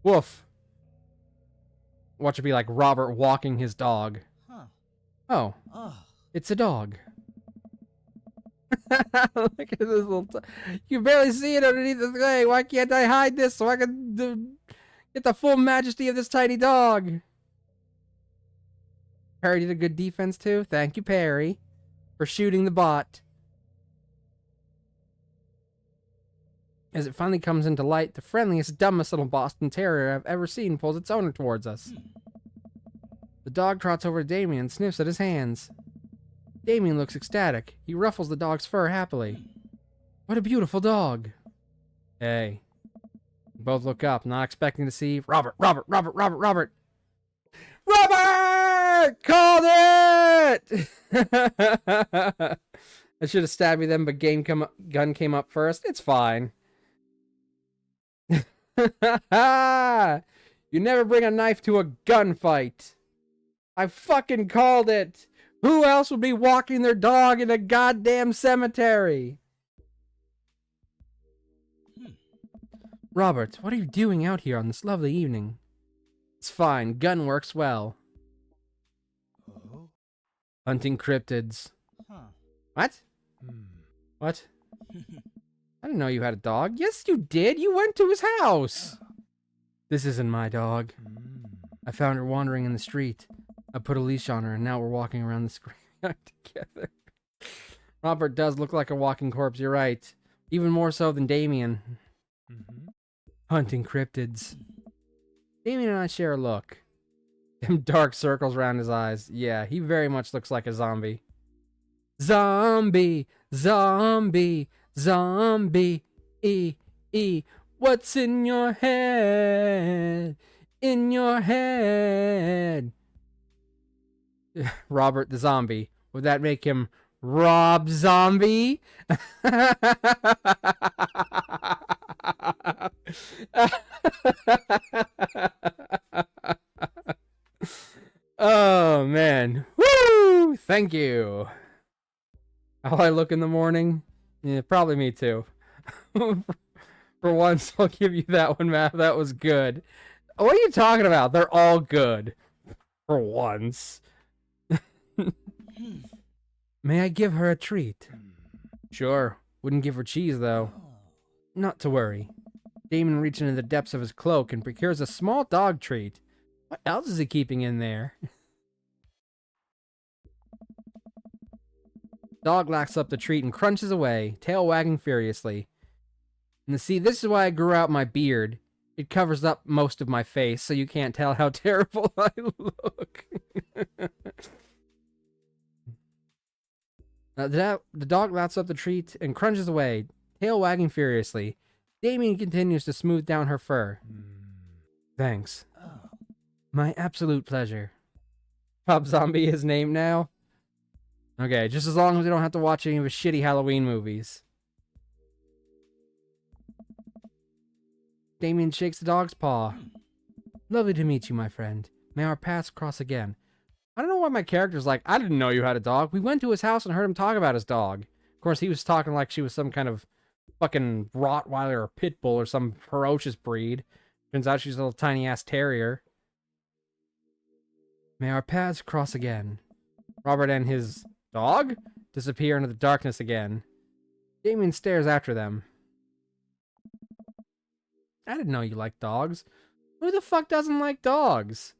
Woof. Watch it be like Robert walking his dog. Oh, it's a dog. Look at this little... You can barely see it underneath the thing. Why can't I hide this so I can get the full majesty of this tiny dog? Perry did a good defense too. Thank you, Perry, for shooting the bot. As it finally comes into light, the friendliest, dumbest little Boston Terrier I've ever seen pulls its owner towards us. The dog trots over to Damien and sniffs at his hands. Damien looks ecstatic. He ruffles the dog's fur happily. What a beautiful dog. Hey. We both look up, not expecting to see Robert! Robert! Called it! I should have stabbed you then, but gun came up first. It's fine. You never bring a knife to a gunfight. I fucking called it. Who else would be walking their dog in a goddamn cemetery? Robert, what are you doing out here on this lovely evening? It's fine. Gun works well. Hunting cryptids. What? What? I didn't know you had a dog. Yes, you did. You went to his house. This isn't my dog. I found her wandering in the street. I put a leash on her, and now we're walking around the graveyard together. Robert does look like a walking corpse, you're right. Even more so than Damien. Hunting cryptids. Damien and I share a look. Them dark circles around his eyes. Yeah, he very much looks like a zombie. Zombie, zombie, zombie, What's in your head? In your head. Robert the Zombie. Would that make him Rob Zombie? Oh, man. Woo! Thank you. How I look in the morning? Yeah, probably me too. For once, I'll give you that one, Matt. That was good. What are you talking about? They're all good. For once. May I give her a treat? Sure. Wouldn't give her cheese, though. Not to worry. Damon reaches into the depths of his cloak and procures a small dog treat. What else is he keeping in there? Dog laps up the treat and crunches away, tail wagging furiously. And see, this is why I grew out my beard. It covers up most of my face, so you can't tell how terrible I look. The dog laps up the treat and crunches away, tail wagging furiously. Damien continues to smooth down her fur. Thanks. My absolute pleasure. Rob Zombie is named now? Okay, just as long as we don't have to watch any of his shitty Halloween movies. Damien shakes the dog's paw. Lovely to meet you, my friend. May our paths cross again. I don't know why my character's like, I didn't know you had a dog. We went to his house and heard him talk about his dog. Of course, he was talking like she was some kind of fucking Rottweiler or Pit Bull or some ferocious breed. Turns out she's a little tiny-ass terrier. May our paths cross again. Robert and his dog disappear into the darkness again. Damien stares after them. I didn't know you liked dogs. Who the fuck doesn't like dogs?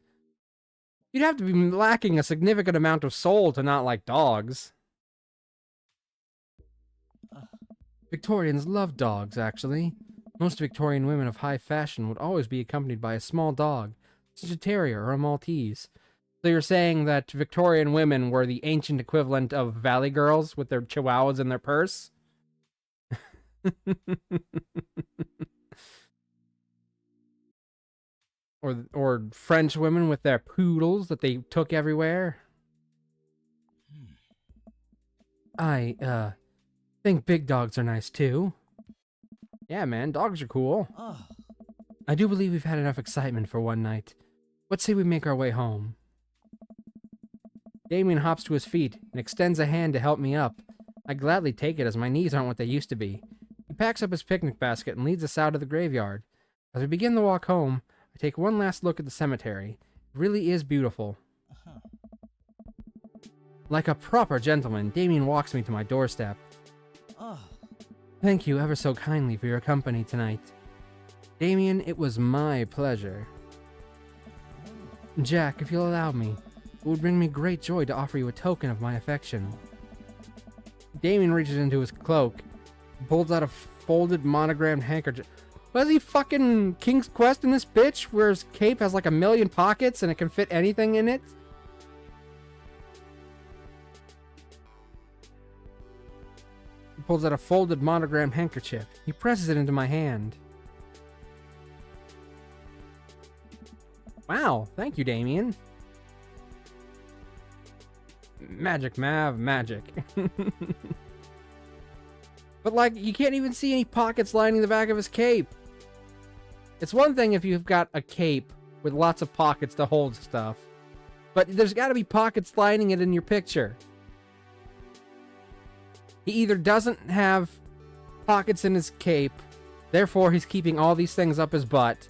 You'd have to be lacking a significant amount of soul to not like dogs. Victorians love dogs, actually. Most Victorian women of high fashion would always be accompanied by a small dog, such a terrier or a Maltese. So you're saying that Victorian women were the ancient equivalent of Valley girls with their chihuahuas in their purse? Or French women with their poodles that they took everywhere? I, think big dogs are nice too. Yeah, man, dogs are cool. I do believe we've had enough excitement for one night. What say we make our way home? Damien hops to his feet and extends a hand to help me up. I gladly take it as my knees aren't what they used to be. He packs up his picnic basket and leads us out of the graveyard. As we begin the walk home, I take one last look at the cemetery. It really is beautiful. Like a proper gentleman, Damien walks me to my doorstep. Thank you ever so kindly for your company tonight. Damien, it was my pleasure. Jack, if you'll allow me, it would bring me great joy to offer you a token of my affection. Damien reaches into his cloak, pulls out a folded monogrammed handkerchief. Was he fucking King's Quest in this bitch, where his cape has like 1,000,000 pockets and it can fit anything in it? He pulls out a folded monogrammed handkerchief. He presses it into my hand. Wow, thank you, Damien. Magic, Mav, magic. But, like, you can't even see any pockets lining the back of his cape. It's one thing if you've got a cape with lots of pockets to hold stuff. But there's got to be pockets lining it in your picture. He either doesn't have pockets in his cape, therefore he's keeping all these things up his butt,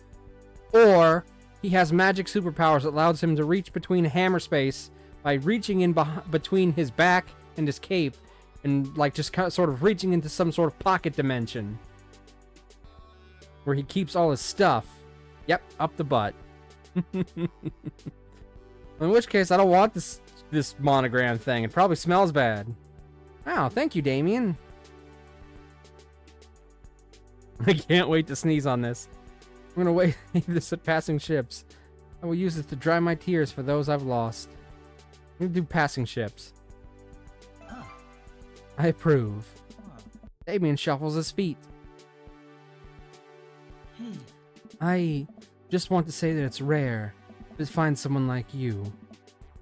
or he has magic superpowers that allows him to reach between hammer space by reaching in between his back and his cape, and like just kind of sort of reaching into some sort of pocket dimension where he keeps all his stuff. Yep, up the butt. In which case, I don't want this monogram thing. It probably smells bad. Wow, thank you, Damien. I can't wait to sneeze on this. I'm gonna wait this at passing ships. I will use it to dry my tears for those I've lost. I'm gonna do passing ships. I approve. Damien shuffles his feet. I just want to say that it's rare to find someone like you.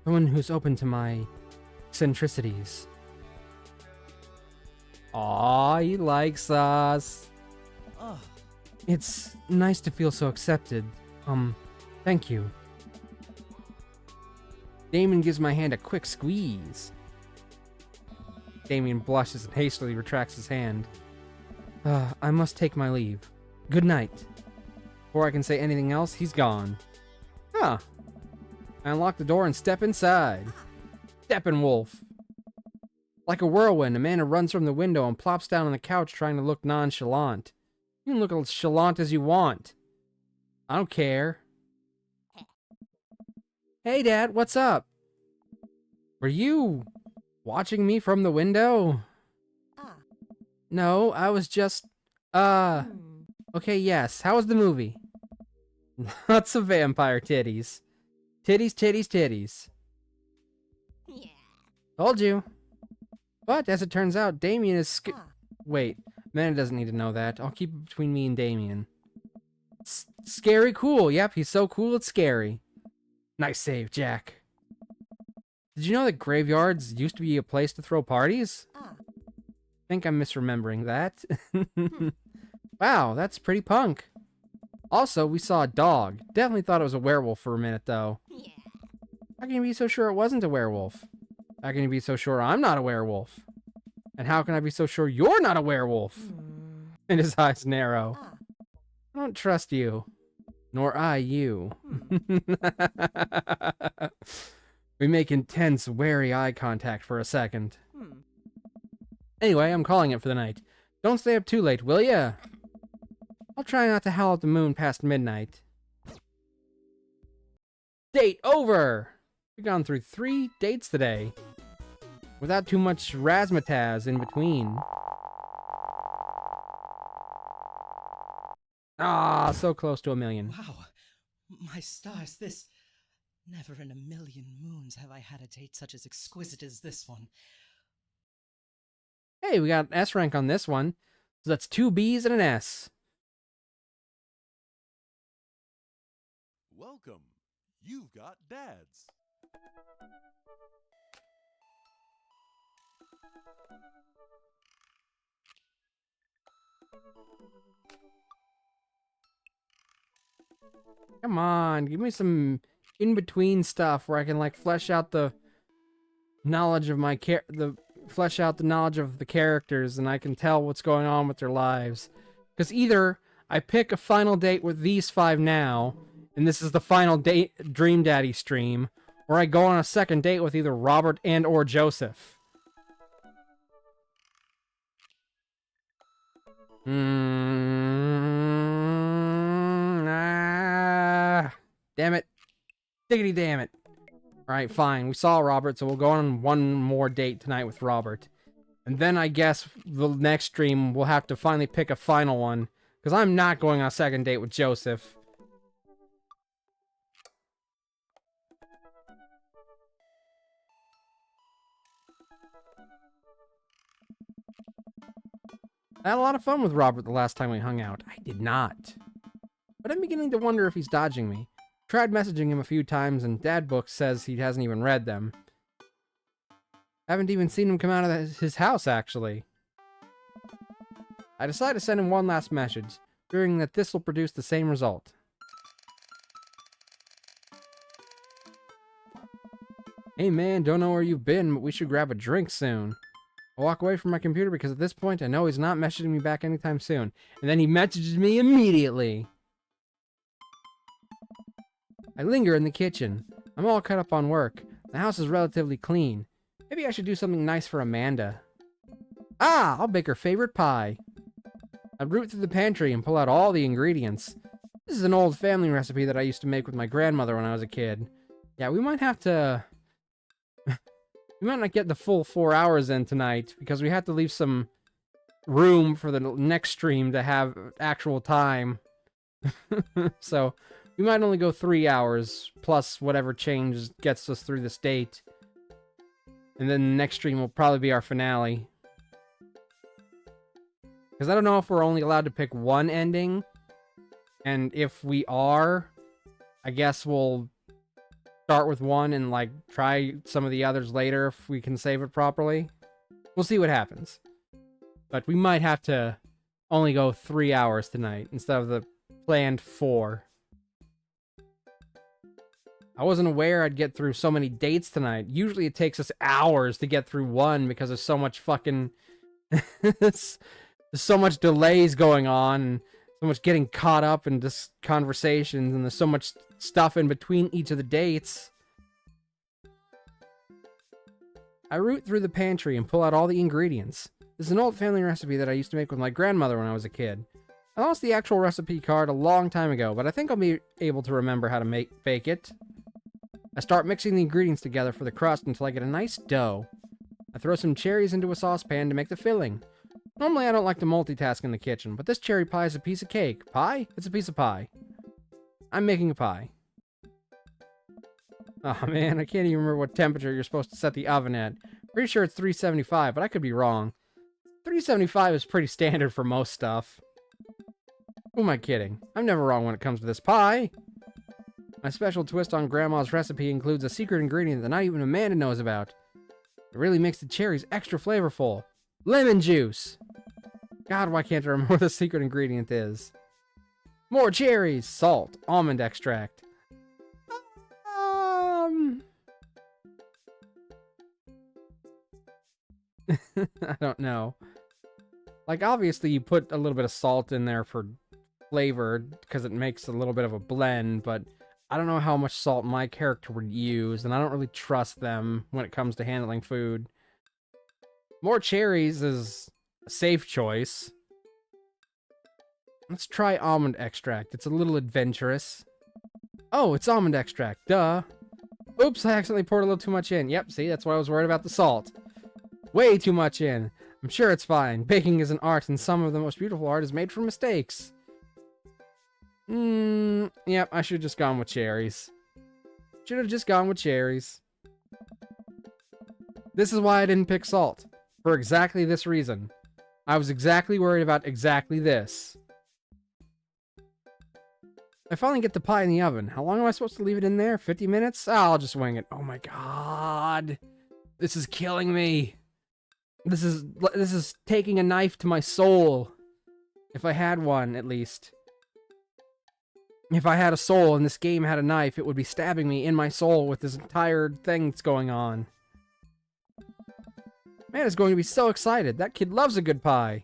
Someone who's open to my eccentricities. Aw, he likes us.
Oh,
It's nice to feel so accepted. Thank you. Damon gives my hand a quick squeeze. Damien blushes and hastily retracts his hand. I must take my leave. Good night. Before I can say anything else, he's gone. Huh. I unlock the door and step inside. Steppenwolf. Like a whirlwind, Amanda runs from the window and plops down on the couch trying to look nonchalant. You can look as chalant as you want. I don't care. Hey, Dad, what's up? Were you watching me from the window? No, I was just, okay, yes. How was the movie? Lots of vampire titties. Titties, titties, titties.
Yeah.
Told you. But, as it turns out, Damien is Wait, Amanda doesn't need to know that. I'll keep it between me and Damien. Scary cool. Yep, he's so cool it's scary. Nice save, Jack. Did you know that graveyards used to be a place to throw parties? I think I'm misremembering that. Wow, that's pretty punk. Also, we saw a dog. Definitely thought it was a werewolf for a minute, though.
Yeah.
How can you be so sure it wasn't a werewolf? How can you be so sure I'm not a werewolf? And how can I be so sure you're not a werewolf? And his eyes narrow. I don't trust you. Nor I you. We make intense, wary eye contact for a second. Anyway, I'm calling it for the night. Don't stay up too late, will ya? I'll try not to howl at the moon past midnight. Date over! We've gone through 3 dates today. Without too much razzmatazz in between. Ah, so close to 1 million.
wow. My stars, this... Never in a million moons have I had a date such as exquisite as this one.
Hey, we got an S rank on this one. So that's 2 B's and an S.
Welcome. You've got dads.
Come on, give me some in-between stuff where I can, like, flesh out the knowledge of my flesh out the knowledge of the characters and I can tell what's going on with their lives. Because either I pick a final date with these 5 now, and this is the final date Dream Daddy stream, or I go on a second date with either Robert and or Joseph. Damn it. Diggity damn it. Alright, fine. We saw Robert, so we'll go on one more date tonight with Robert. And then I guess the next stream we'll have to finally pick a final one. Because I'm not going on a second date with Joseph. I had a lot of fun with Robert the last time we hung out. I did not. But I'm beginning to wonder if he's dodging me. Tried messaging him a few times, and Dad Book says he hasn't even read them. Haven't even seen him come out of his house, actually. I decide to send him one last message, fearing that this will produce the same result. Hey man, don't know where you've been, but we should grab a drink soon. I walk away from my computer because at this point I know he's not messaging me back anytime soon. And then he messages me immediately. I linger in the kitchen. I'm all caught up on work. The house is relatively clean. Maybe I should do something nice for Amanda. Ah, I'll bake her favorite pie. I root through the pantry and pull out all the ingredients. This is an old family recipe that I used to make with my grandmother when I was a kid. Yeah, we might have to... we might not get the full 4 hours in tonight because we have to leave some room for the next stream to have actual time. So... we might only go 3 hours, plus whatever change gets us through this date. And then the next stream will probably be our finale. Because I don't know if we're only allowed to pick one ending, And if we are, I guess we'll start with one and like try some of the others later if we can save it properly. We'll see what happens. But we might have to only go 3 hours tonight instead of the planned 4. I wasn't aware I'd get through so many dates tonight. Usually it takes us hours to get through one because there's so much fucking... there's so much delays going on and so much getting caught up in just conversations, and there's so much stuff in between each of the dates. I root through the pantry and pull out all the ingredients. This is an old family recipe that I used to make with my grandmother when I was a kid. I lost the actual recipe card a long time ago, but I think I'll be able to remember how to bake it. I start mixing the ingredients together for the crust until I get a nice dough. I throw some cherries into a saucepan to make the filling. Normally I don't like to multitask in the kitchen, but this cherry pie is a piece of cake. Pie? It's a piece of pie. I'm making a pie. Oh man, I can't even remember what temperature you're supposed to set the oven at. Pretty sure it's 375, but I could be wrong. 375 is pretty standard for most stuff. Who am I kidding? I'm never wrong when it comes to this pie. My special twist on Grandma's recipe includes a secret ingredient that not even Amanda knows about. It really makes the cherries extra flavorful. Lemon juice! God, why can't I remember what the secret ingredient is? More cherries, salt, almond extract. I don't know. Like, obviously you put a little bit of salt in there for flavor because it makes a little bit of a blend, but I don't know how much salt my character would use, and I don't really trust them when it comes to handling food. More cherries is a safe choice. Let's try almond extract. It's a little adventurous. Oh, it's almond extract. Duh. Oops, I accidentally poured a little too much in. Yep, see, that's why I was worried about the salt. Way too much in. I'm sure it's fine. Baking is an art, and some of the most beautiful art is made from mistakes. Yep, I should have just gone with cherries. Should have just gone with cherries. This is why I didn't pick salt. For exactly this reason. I was exactly worried about exactly this. I finally get the pie in the oven. How long am I supposed to leave it in there? 50 minutes? Oh, I'll just wing it. Oh my god. This is killing me. This is taking a knife to my soul. If I had one, at least. If I had a soul and this game had a knife, it would be stabbing me in my soul with this entire thing that's going on. Man is going to be so excited. That kid loves a good pie.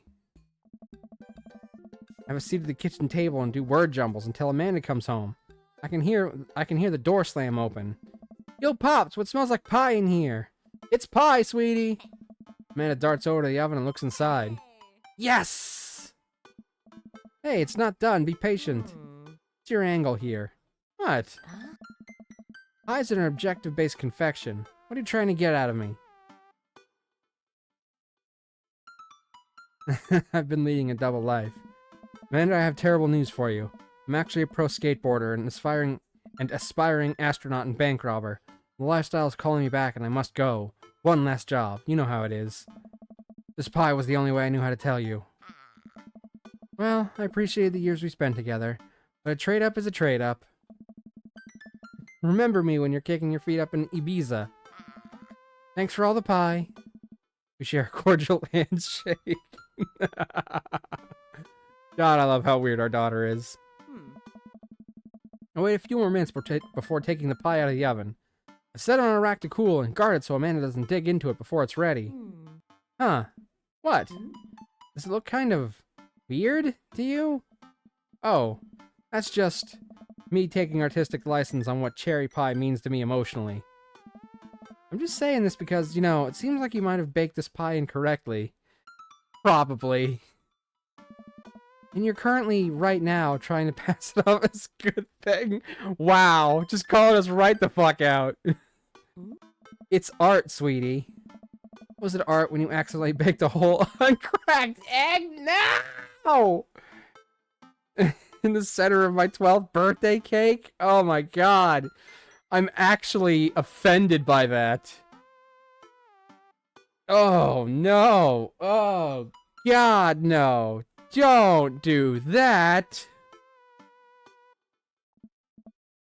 I have a seat at the kitchen table and do word jumbles until Amanda comes home. I can hear the door slam open. Yo, Pops, what smells like pie in here? It's pie, sweetie. Amanda darts over to the oven and looks inside. Yes! Hey, it's not done. Be patient. What's your angle here? What? Pie's an objective-based confection. What are you trying to get out of me? I've been leading a double life. Amanda, I have terrible news for you. I'm actually a pro skateboarder and aspiring astronaut and bank robber. The lifestyle is calling me back and I must go. One last job. You know how it is. This pie was the only way I knew how to tell you. Well, I appreciate the years we spent together, but a trade-up is a trade-up. Remember me when you're kicking your feet up in Ibiza. Thanks for all the pie. We share a cordial handshake. God, I love how weird our daughter is. I wait a few more minutes before taking the pie out of the oven. I set it on a rack to cool and guard it so Amanda doesn't dig into it before it's ready. Huh. What? Does it look kind of weird to you? Oh, that's just me taking artistic license on what cherry pie means to me emotionally. I'm just saying this because, you know, it seems like you might have baked this pie incorrectly. Probably. And you're currently, right now, trying to pass it off as a good thing. Wow, just calling us right the fuck out. It's art, sweetie. Was it art when you accidentally baked a whole uncracked egg? No! In the center of my 12th birthday cake? Oh my god. I'm actually offended by that. Oh, no. Oh, God, no. Don't do that.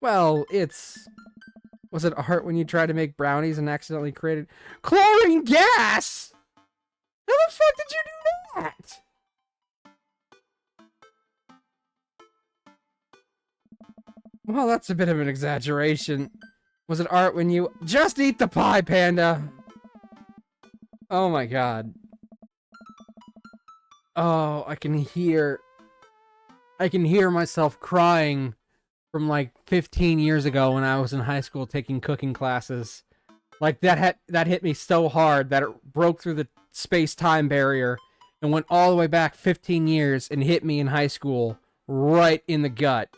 Well, it's... Was it art when you tried to make brownies and accidentally created chlorine gas? How the fuck did you do that? Well, that's a bit of an exaggeration. Was it art when you... Just eat the pie, Panda! Oh my god. Oh, I can hear myself crying from like 15 years ago when I was in high school taking cooking classes. Like that hit me so hard that it broke through the space-time barrier and went all the way back 15 years and hit me in high school right in the gut.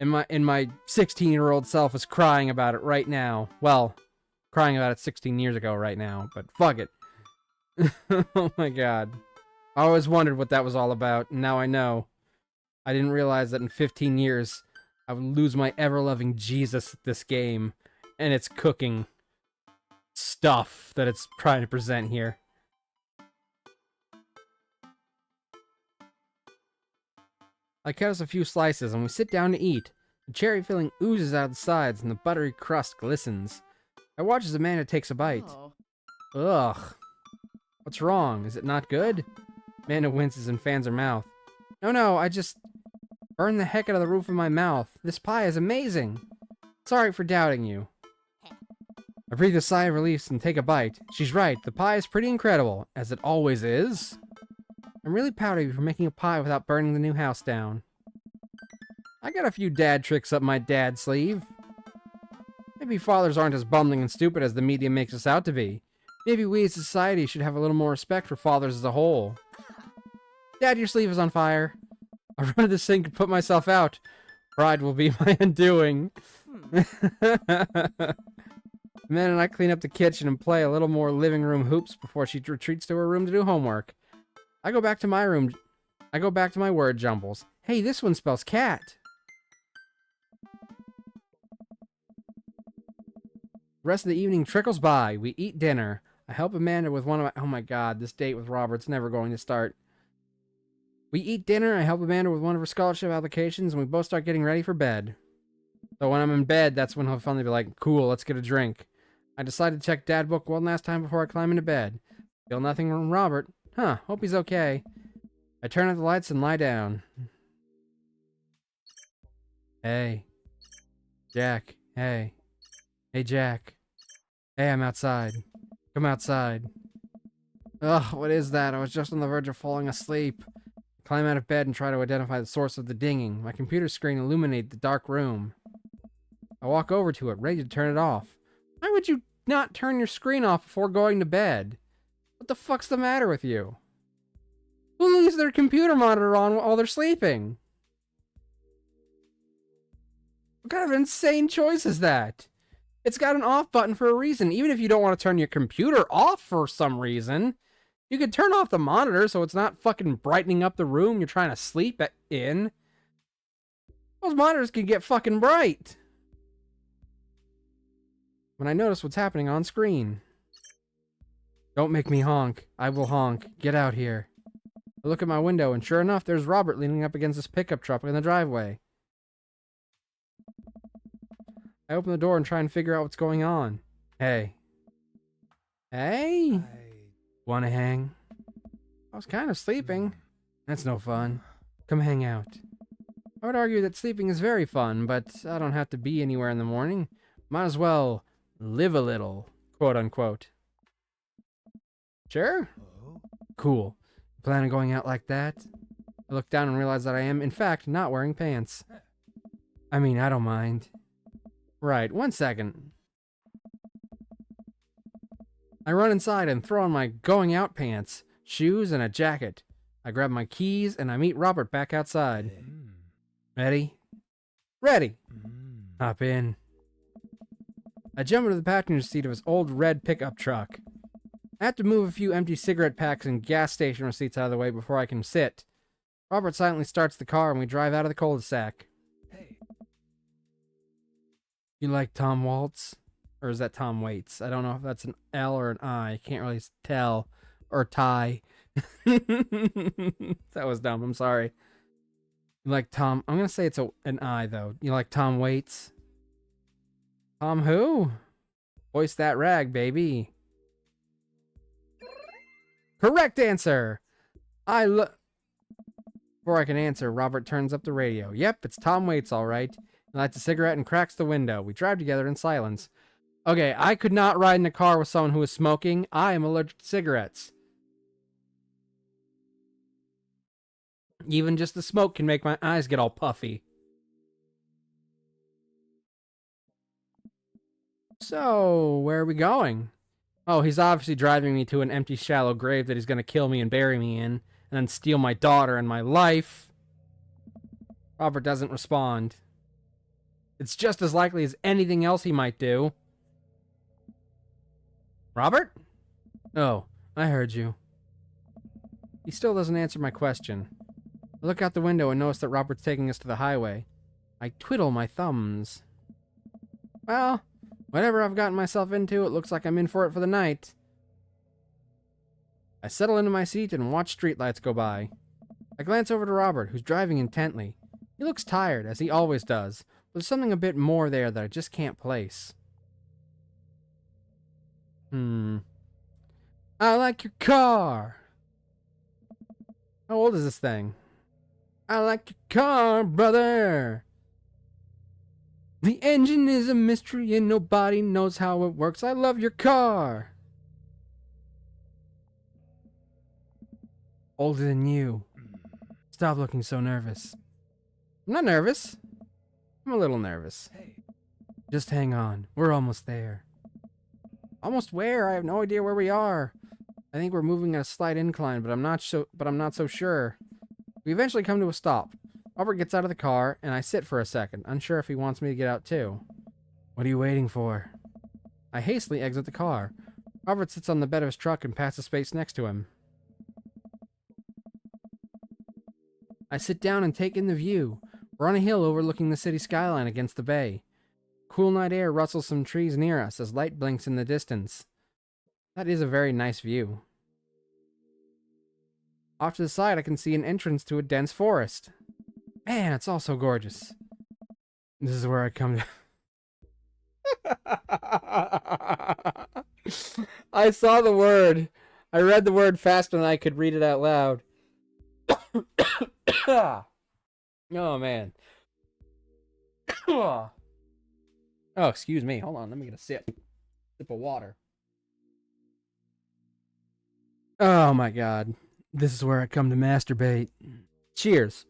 And my 16-year-old self is crying about it right now. Well, crying about it 16 years ago right now, but fuck it. Oh my god. I always wondered what that was all about, and now I know. I didn't realize that in 15 years, I would lose my ever-loving Jesus at this game, and its cooking stuff that it's trying to present here. I cut us a few slices, and we sit down to eat. The cherry filling oozes out the sides, and the buttery crust glistens. I watch as Amanda takes a bite.
Oh.
Ugh. What's wrong? Is it not good? Amanda winces and fans her mouth. No, I just burned the heck out of the roof of my mouth. This pie is amazing. Sorry for doubting you. I breathe a sigh of relief and take a bite. She's right, the pie is pretty incredible, as it always is. I'm really proud of you for making a pie without burning the new house down. I got a few dad tricks up my dad's sleeve. Maybe fathers aren't as bumbling and stupid as the media makes us out to be. Maybe we as society should have a little more respect for fathers as a whole. Dad, your sleeve is on fire. I'll run to the sink and put myself out. Pride will be my undoing. Man and I clean up the kitchen and play a little more living room hoops before she retreats to her room to do homework. I go back to my room. I go back to my word jumbles. Hey, this one spells cat. The rest of the evening trickles by. We eat dinner. I help Amanda with one of my... Oh my god, this date with Robert's never going to start. We eat dinner, I help Amanda with one of her scholarship applications, and we both start getting ready for bed. So when I'm in bed, that's when he'll finally be like, cool, let's get a drink. I decide to check Dad book one last time before I climb into bed. Feel nothing from Robert. Huh, hope he's okay. I turn out the lights and lie down. Hey. Jack, hey. Hey, Jack. Hey, I'm outside. Come outside. Ugh, what is that? I was just on the verge of falling asleep. I climb out of bed and try to identify the source of the dinging. My computer screen illuminates the dark room. I walk over to it, ready to turn it off. Why would you not turn your screen off before going to bed? What the fuck's the matter with you? Who leaves their computer monitor on while they're sleeping? What kind of insane choice is that? It's got an off button for a reason. Even if you don't want to turn your computer off for some reason, you could turn off the monitor so it's not fucking brightening up the room you're trying to sleep in. Those monitors can get fucking bright. When I notice what's happening on screen. Don't make me honk. I will honk. Get out here. I look at my window, and sure enough, there's Robert leaning up against his pickup truck in the driveway. I open the door and try and figure out what's going on. Hey. Hey? Wanna hang? I was kind of sleeping. That's no fun. Come hang out. I would argue that sleeping is very fun, but I don't have to be anywhere in the morning. Might as well live a little, quote unquote. Sure? Cool. Plan on going out like that? I look down and realize that I am, in fact, not wearing pants. I mean, I don't mind. Right, 1 second. I run inside and throw on my going out pants, shoes, and a jacket. I grab my keys and I meet Robert back outside. Ready? Ready! Hop in. I jump into the passenger seat of his old red pickup truck. I have to move a few empty cigarette packs and gas station receipts out of the way before I can sit. Robert silently starts the car and we drive out of the cul-de-sac. You like Tom Waltz? Or is that Tom Waits? I don't know if that's an L or an I. Can't really tell. Or Ty. That was dumb. I'm sorry. You like Tom? I'm gonna say it's an I though. You like Tom Waits? Tom who? Hoist that rag, baby. Correct answer. Before I can answer, Robert turns up the radio. Yep, it's Tom Waits, all right. He lights a cigarette and cracks the window. We drive together in silence. Okay, I could not ride in a car with someone who is smoking. I am allergic to cigarettes. Even just the smoke can make my eyes get all puffy. So, where are we going? Oh, he's obviously driving me to an empty, shallow grave that he's going to kill me and bury me in, and then steal my daughter and my life. Robert doesn't respond. It's just as likely as anything else he might do. Robert? Oh, I heard you. He still doesn't answer my question. I look out the window and notice that Robert's taking us to the highway. I twiddle my thumbs. Well, whatever I've gotten myself into, it looks like I'm in for it for the night. I settle into my seat and watch streetlights go by. I glance over to Robert, who's driving intently. He looks tired, as he always does, but there's something a bit more there that I just can't place. I like your car. How old is this thing? I like your car, brother. The engine is a mystery and nobody knows how it works. I love your car. Older than you. Stop looking so nervous. I'm not nervous. I'm a little nervous.
Hey.
Just hang on. We're almost there. Almost where? I have no idea where we are. I think we're moving at a slight incline, but I'm not so sure. We eventually come to a stop. Robert gets out of the car, and I sit for a second, unsure if he wants me to get out too. What are you waiting for? I hastily exit the car. Robert sits on the bed of his truck and passes space next to him. I sit down and take in the view. We're on a hill overlooking the city skyline against the bay. Cool night air rustles some trees near us as light blinks in the distance. That is a very nice view. Off to the side, I can see an entrance to a dense forest. Man, it's all so gorgeous. This is where I come to... I saw the word. I read the word faster than I could read it out loud. Oh, man. Oh, excuse me. Hold on. Let me get a sip. Sip of water. Oh, my God. This is where I come to masturbate. Cheers.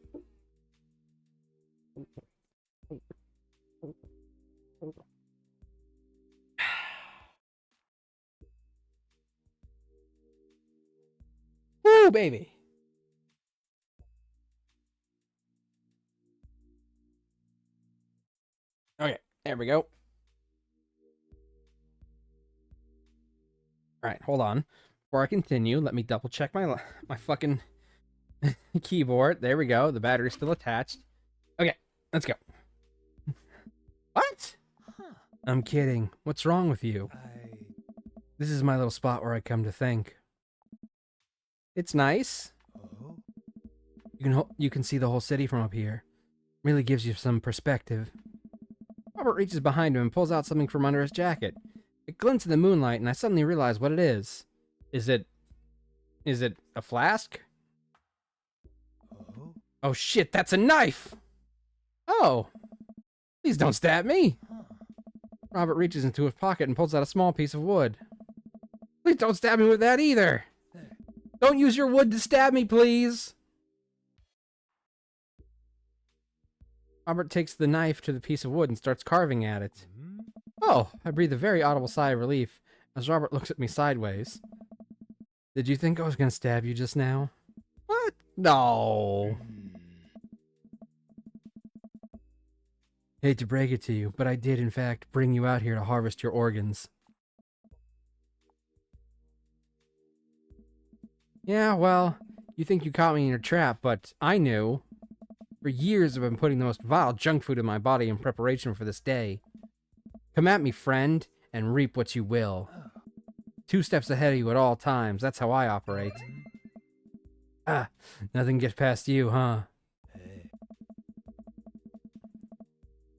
Woo, baby. Okay, there we go. All right, hold on. Before I continue, let me double check my fucking keyboard. There we go. The battery's still attached. Okay, let's go. What? I'm kidding. What's wrong with you? This is my little spot where I come to think. It's nice.
Oh.
You can see the whole city from up here. Really gives you some perspective. Robert reaches behind him and pulls out something from under his jacket. It glints in the moonlight, and I suddenly realize what it is. Is it a flask?
Oh.
Oh shit, that's a knife! Oh! Please don't stab me! Robert reaches into his pocket and pulls out a small piece of wood. Please don't stab me with that either! Don't use your wood to stab me, please! Robert takes the knife to the piece of wood and starts carving at it. Oh, I breathe a very audible sigh of relief as Robert looks at me sideways. Did you think I was going to stab you just now? What? No. Hate to break it to you, but I did in fact bring you out here to harvest your organs. Yeah, well, you think you caught me in your trap, but I knew. For years I've been putting the most vile junk food in my body in preparation for this day. Come at me, friend, and reap what you will. 2 steps ahead of you at all times. That's how I operate. Ah, nothing gets past you, huh?
Hey.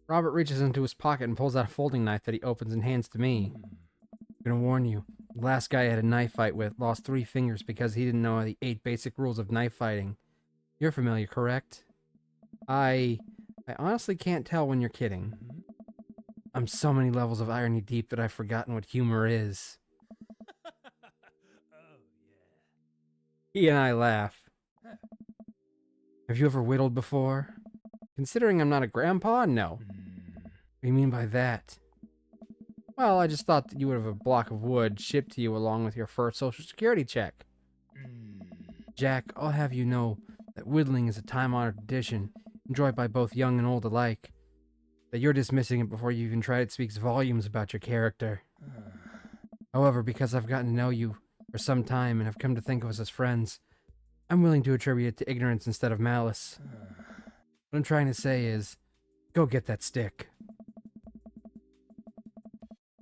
Robert reaches into his pocket and pulls out a folding knife that he opens and hands to me. I'm gonna warn you, the last guy I had a knife fight with lost 3 fingers because he didn't know the 8 basic rules of knife fighting. You're familiar, correct? I honestly can't tell when you're kidding. I'm so many levels of irony deep that I've forgotten what humor is.
Oh,
He and I laugh. Have you ever whittled before? Considering I'm not a grandpa, no.
yeah.
What do you mean by that? Well, I just thought that you would have a block of wood shipped to you along with your first Social Security check. Jack, I'll have you know that whittling is a time-honored tradition, enjoyed by both young and old alike. That you're dismissing it before you even tried it speaks volumes about your character. However, because I've gotten to know you for some time and have come to think of us as friends, I'm willing to attribute it to ignorance instead of malice. What I'm trying to say is, go get that stick.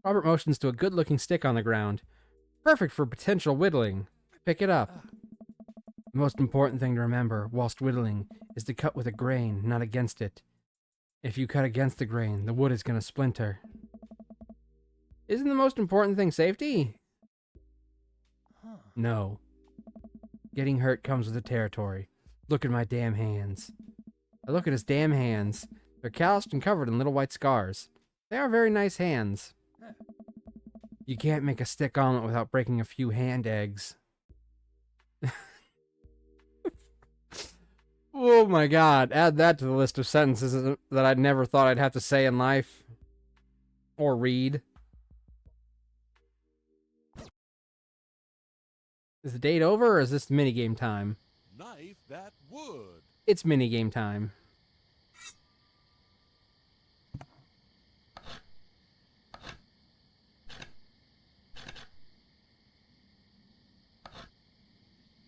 Robert motions to a good-looking stick on the ground. Perfect for potential whittling. I pick it up. The most important thing to remember whilst whittling is to cut with a grain, not against it. If you cut against the grain, the wood is going to splinter. Isn't the most important thing safety? No. Getting hurt comes with the territory. Look at my damn hands. I look at his damn hands. They're calloused and covered in little white scars. They are very nice hands. You can't make a stick omelet without breaking a few hand eggs. Oh my god, add that to the list of sentences that I'd never thought I'd have to say in life. Or read. Is the date over, or is this minigame time?
Knife that wood.
It's minigame time.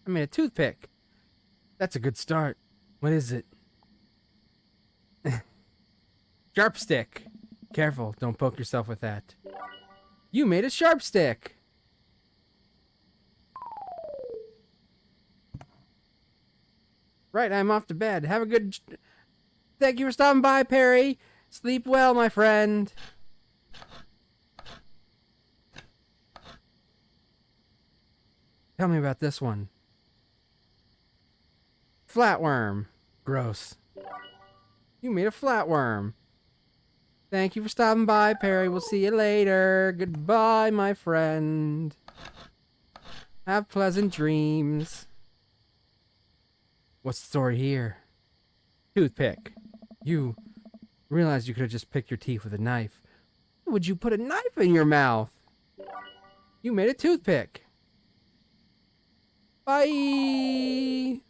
I made a toothpick. That's a good start. What is it? Sharp stick. Careful, don't poke yourself with that. You made a sharp stick. Right, I'm off to bed. Have a good... Thank you for stopping by, Perry. Sleep well, my friend. Tell me about this one. Flatworm. Gross. You made a flatworm. Thank you for stopping by, Perry. We'll see you later. Goodbye, my friend. Have pleasant dreams. What's the story here? Toothpick. You realized you could have just picked your teeth with a knife. Why would you put a knife in your mouth? You made a toothpick. Bye.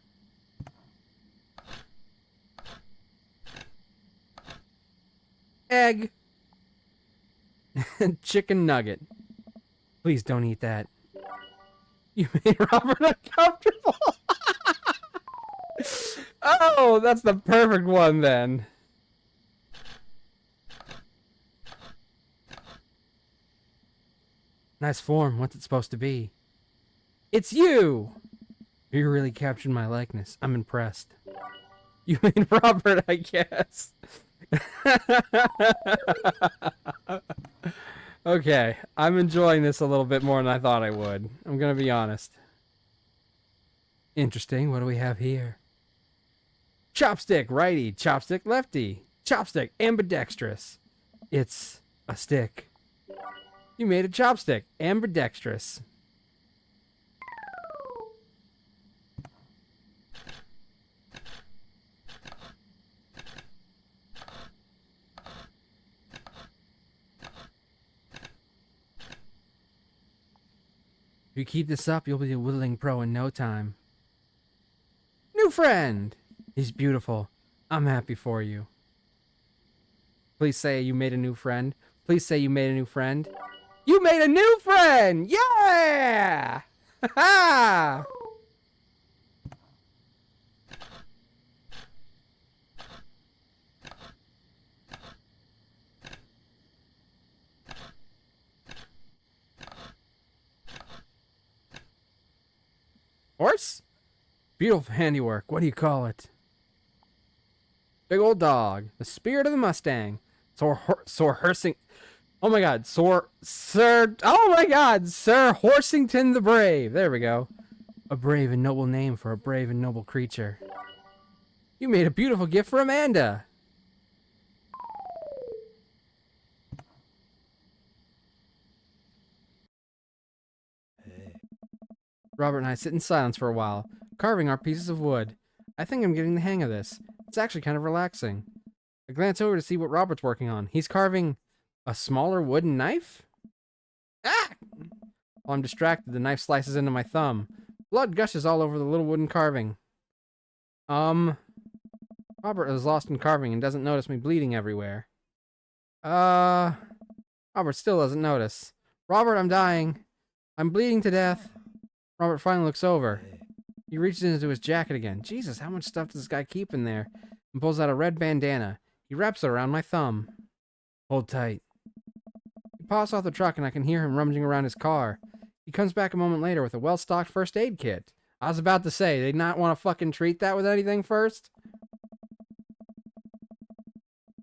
Egg. Chicken nugget. Please don't eat that. You made Robert uncomfortable. Oh, that's the perfect one then. Nice form. What's it supposed to be? It's you! You really captured my likeness. I'm impressed. You made Robert, I guess. Okay, I'm enjoying this a little bit more than I thought I would. I'm gonna be honest. Interesting. What do we have here? Chopstick righty, chopstick lefty, chopstick ambidextrous. It's a stick. You made a chopstick ambidextrous. If you keep this up, you'll be a whittling pro in no time. New friend! He's beautiful. I'm happy for you. Please say you made a new friend. Please say you made a new friend. You made a new friend! Yeah! Ha ha! Horse? Beautiful handiwork. What do you call it? Big old dog. The spirit of the Mustang. Sir Horsing. Oh my God, Sir. Oh my God, Sir Horsington the Brave. There we go. A brave and noble name for a brave and noble creature. You made a beautiful gift for Amanda. Robert and I sit in silence for a while, carving our pieces of wood. I think I'm getting the hang of this. It's actually kind of relaxing. I glance over to see what Robert's working on. He's carving a smaller wooden knife? Ah! While I'm distracted, the knife slices into my thumb. Blood gushes all over the little wooden carving. Robert is lost in carving and doesn't notice me bleeding everywhere. Robert still doesn't notice. Robert, I'm dying. I'm bleeding to death. Robert finally looks over. He reaches into his jacket again. Jesus, how much stuff does this guy keep in there? And pulls out a red bandana. He wraps it around my thumb. Hold tight. He pops off the truck and I can hear him rummaging around his car. He comes back a moment later with a well-stocked first aid kit. I was about to say, they not want to fucking treat that with anything first?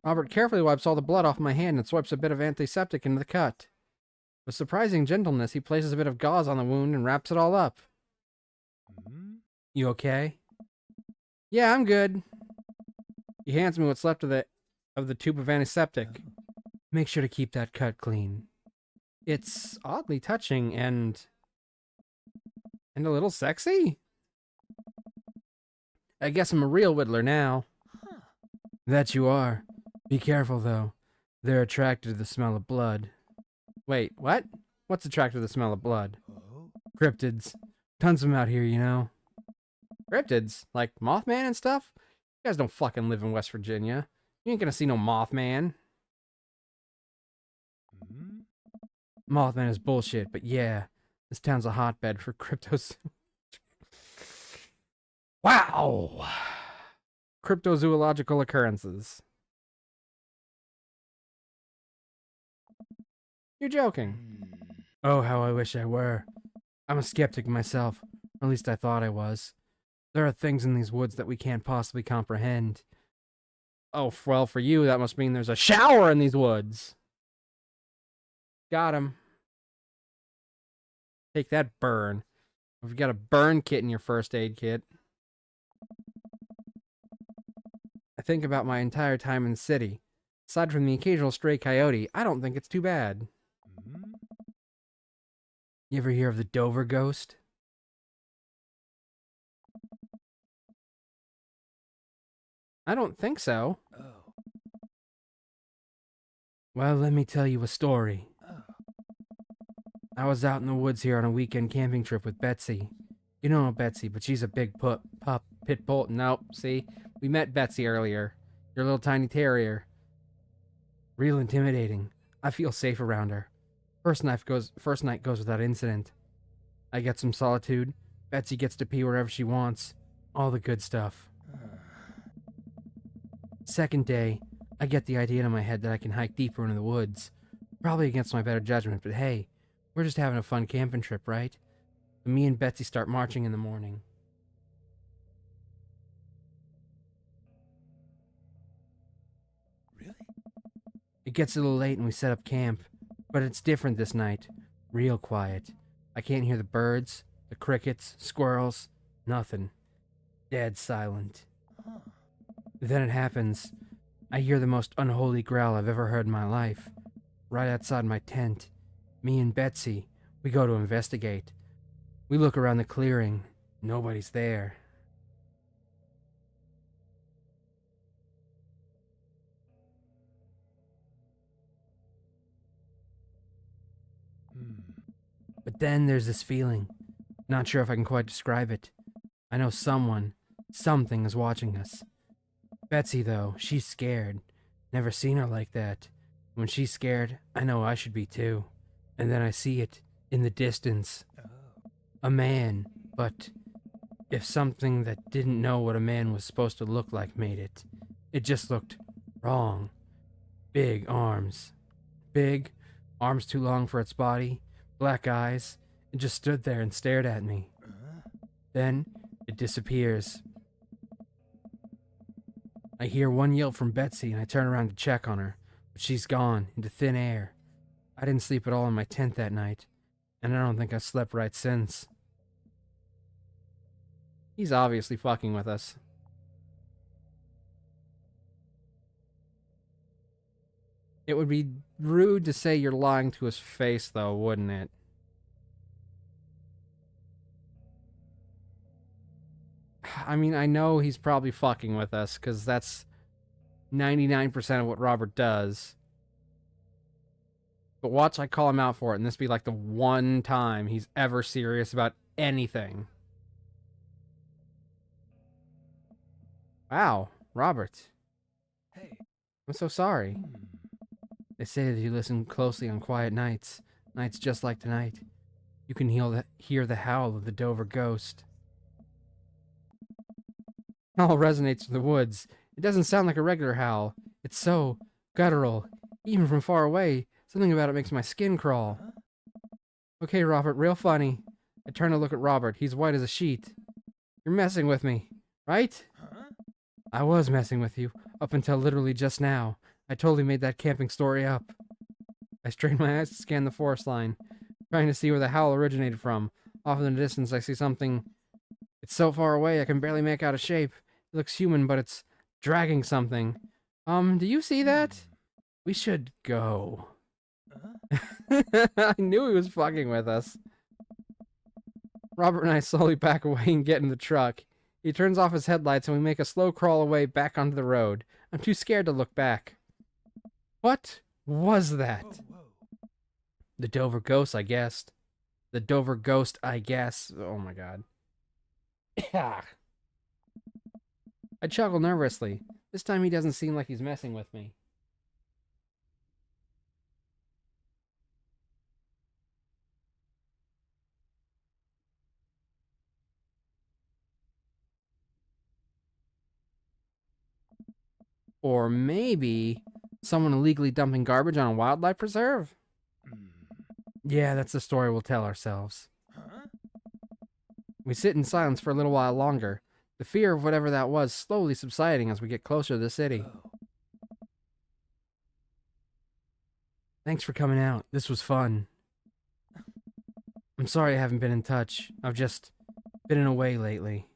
Robert carefully wipes all the blood off my hand and swipes a bit of antiseptic into the cut. With surprising gentleness, he places a bit of gauze on the wound and wraps it all up. You okay? Yeah, I'm good. He hands me what's left of the tube of antiseptic. Make sure to keep that cut clean. It's oddly touching and a little sexy. I guess I'm a real whittler now. That you are. Be careful, though. They're attracted to the smell of blood. Wait, what? What's attracted to the smell of blood? Cryptids. Tons of them out here, you know. Cryptids? Like Mothman and stuff? You guys don't fucking live in West Virginia. You ain't gonna see no Mothman. Mothman is bullshit, but yeah, this town's a hotbed for cryptos. Wow! Cryptozoological occurrences. You're joking. Oh, how I wish I were. I'm a skeptic myself. Or at least I thought I was. There are things in these woods that we can't possibly comprehend. Oh, well, for you, that must mean there's a shower in these woods. Got him. Take that, burn. If you got a burn kit in your first aid kit. I think about my entire time in the city. Aside from the occasional stray coyote, I don't think it's too bad. You ever hear of the Dover ghost? I don't think so. Well, let me tell you a story. I was out in the woods here on a weekend camping trip with Betsy. You don't know Betsy, but she's a big pit bull. Nope, see? We met Betsy earlier. Your little tiny terrier. Real intimidating. I feel safe around her. First night goes without incident. I get some solitude. Betsy gets to pee wherever she wants. All the good stuff. Second day, I get the idea in my head that I can hike deeper into the woods. Probably against my better judgment, but hey, we're just having a fun camping trip, right? So me and Betsy start marching in the morning.
Really?
It gets a little late and we set up camp, but it's different this night. Real quiet. I can't hear the birds, the crickets, squirrels, nothing. Dead silent. Then it happens. I hear the most unholy growl I've ever heard in my life. Right outside my tent. Me and Betsy, we go to investigate. We look around the clearing. Nobody's there. But then there's this feeling. Not sure if I can quite describe it. I know something is watching us. Betsy, though, she's scared. Never seen her like that. When she's scared, I know I should be too. And then I see it, in the distance. A man, but if something that didn't know what a man was supposed to look like made it, it just looked wrong. Big arms. Big, arms too long for its body, black eyes. It just stood there and stared at me. Then, it disappears. I hear one yell from Betsy and I turn around to check on her. But she's gone into thin air. I didn't sleep at all in my tent that night, and I don't think I've slept right since. He's obviously fucking with us. It would be rude to say you're lying to his face, though, wouldn't it? I mean, I know he's probably fucking with us, because that's 99% of what Robert does. But watch I call him out for it, and this be like the one time he's ever serious about anything. Wow, Robert.
Hey.
I'm so sorry. They say that you listen closely on quiet nights, nights just like tonight. You can hear the howl of the Dover ghost. It all resonates in the woods. It doesn't sound like a regular howl. It's so guttural. Even from far away, something about it makes my skin crawl. Okay, Robert, real funny. I turn to look at Robert. He's white as a sheet. You're messing with me, right? I was messing with you, up until literally just now. I totally made that camping story up. I strained my eyes to scan the forest line, trying to see where the howl originated from. Off in the distance, I see something. It's so far away, I can barely make out a shape. It looks human, but it's dragging something. Do you see that? We should go. I knew he was fucking with us. Robert and I slowly back away and get in the truck. He turns off his headlights and we make a slow crawl away back onto the road. I'm too scared to look back. What was that? The Dover ghost, I guessed. The Dover ghost, I guess. Oh my god. I chuckle nervously. This time he doesn't seem like he's messing with me. Or maybe someone illegally dumping garbage on a wildlife preserve? Yeah, that's the story we'll tell ourselves. We sit in silence for a little while longer, the fear of whatever that was slowly subsiding as we get closer to the city. Thanks for coming out. This was fun. I'm sorry I haven't been in touch. I've just been in a way lately.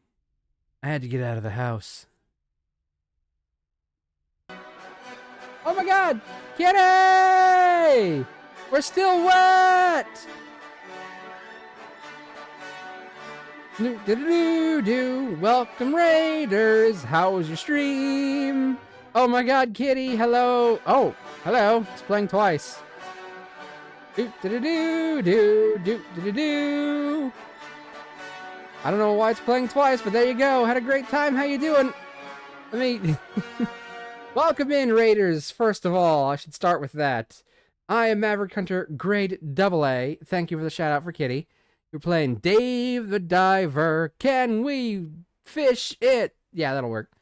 I had to get out of the house. Oh my god! Kitty! We're still wet! Do-do-do-do. Welcome, Raiders. How was your stream? Oh my god, Kitty, hello. Oh, hello. It's playing twice. Do-do-do-do-do-do-do-do. I don't know why it's playing twice, but there you go. Had a great time. How you doing? Let me... Welcome in, Raiders. First of all, I should start with that. I am Maverick Hunter, grade AA. Thank you for the shout out for Kitty. You're playing Dave the Diver. Can we fish it? Yeah, that'll work.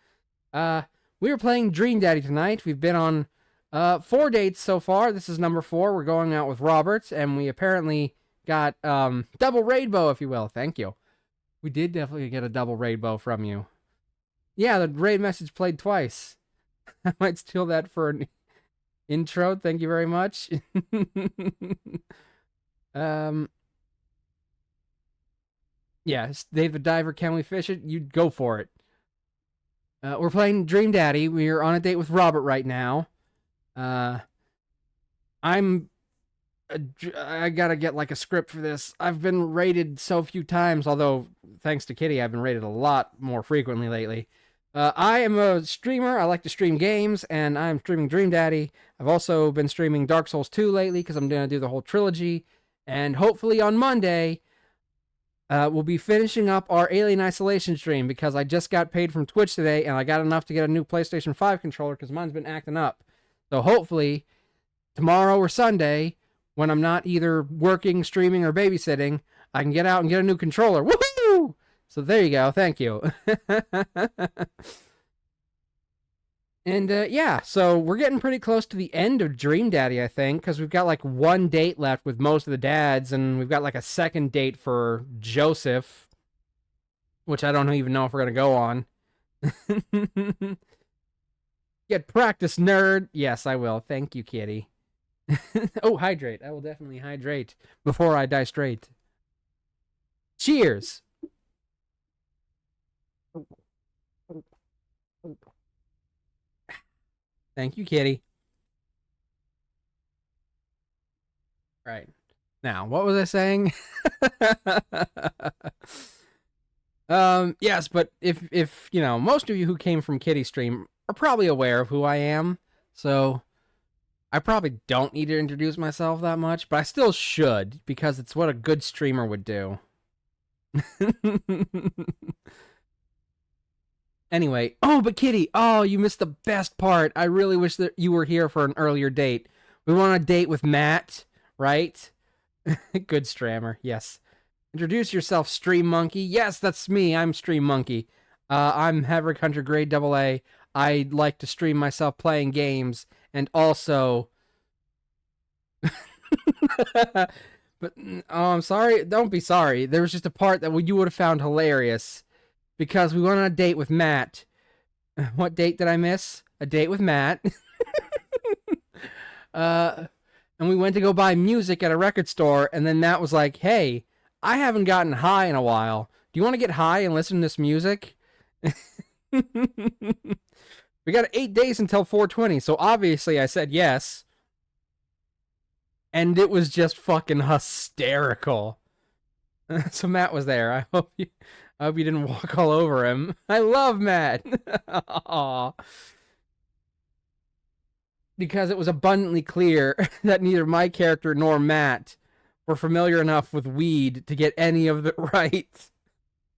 We were playing Dream Daddy tonight. We've been on 4 dates so far. This is number 4. We're going out with Robert, and we apparently got double rainbow, if you will. Thank you. We did definitely get a double rainbow from you. Yeah, the raid message played twice. I might steal that for an intro. Thank you very much. Yeah, Dave the Diver, can we fish it? You go for it. We're playing Dream Daddy. We're on a date with Robert right now. I gotta get like a script for this. I've been rated so few times, although thanks to Kitty, I've been rated a lot more frequently lately. I am a streamer. I like to stream games, and I'm streaming Dream Daddy. I've also been streaming Dark Souls 2 lately because I'm going to do the whole trilogy. And hopefully on Monday, we'll be finishing up our Alien Isolation stream because I just got paid from Twitch today, and I got enough to get a new PlayStation 5 controller because mine's been acting up. So hopefully, tomorrow or Sunday, when I'm not either working, streaming, or babysitting, I can get out and get a new controller. Woohoo! So there you go. Thank you. And yeah, so we're getting pretty close to the end of Dream Daddy, I think, because we've got like 1 date left with most of the dads, and we've got like a 2nd date for Joseph, which I don't even know if we're going to go on. Get practice, nerd. Yes, I will. Thank you, kitty. Oh, hydrate. I will definitely hydrate before I die straight. Cheers. Thank you, kitty. Right. Now, what was I saying? Yes, but if you know, most of you who came from Kitty Stream are probably aware of who I am, so I probably don't need to introduce myself that much, but I still should, because it's what a good streamer would do. Anyway, oh, but Kitty, oh, you missed the best part. I really wish that you were here for an earlier date. We want a date with Matt, right? Good Strammer, yes. Introduce yourself, Stream Monkey. Yes, that's me. I'm Stream Monkey. I'm Haverick Hunter Grade AA. I like to stream myself playing games, and also... But, oh, I'm sorry. Don't be sorry. There was just a part that you would have found hilarious, because we went on a date with Matt. What date did I miss? A date with Matt. And we went to go buy music at a record store, and then Matt was like, hey, I haven't gotten high in a while. Do you want to get high and listen to this music? We got 8 days until 420, so obviously I said yes. And it was just fucking hysterical. So Matt was there. I hope you didn't walk all over him. I love Matt. Aww. Because it was abundantly clear that neither my character nor Matt were familiar enough with weed to get any of it right.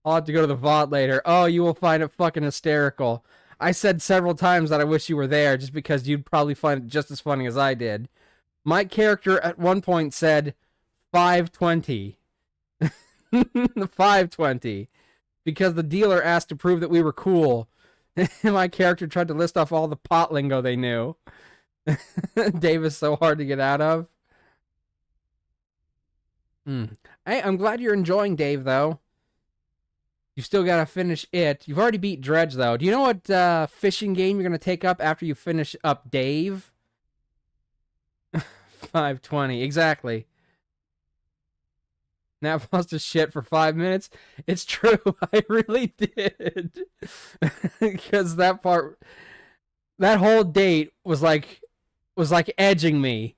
I'll have to go to the VOD later. Oh, you will find it fucking hysterical. I said several times that I wish you were there just because you'd probably find it just as funny as I did. My character at one point said 520. 520. Because the dealer asked to prove that we were cool. And my character tried to list off all the pot lingo they knew. Dave is so hard to get out of. Hey, I'm glad you're enjoying Dave, though. You still gotta finish it. You've already beat Dredge, though. Do you know what fishing game you're gonna take up after you finish up Dave? 520, exactly. Nap lost his shit for 5 minutes. It's true, I really did. Because that part, that whole date was like edging me,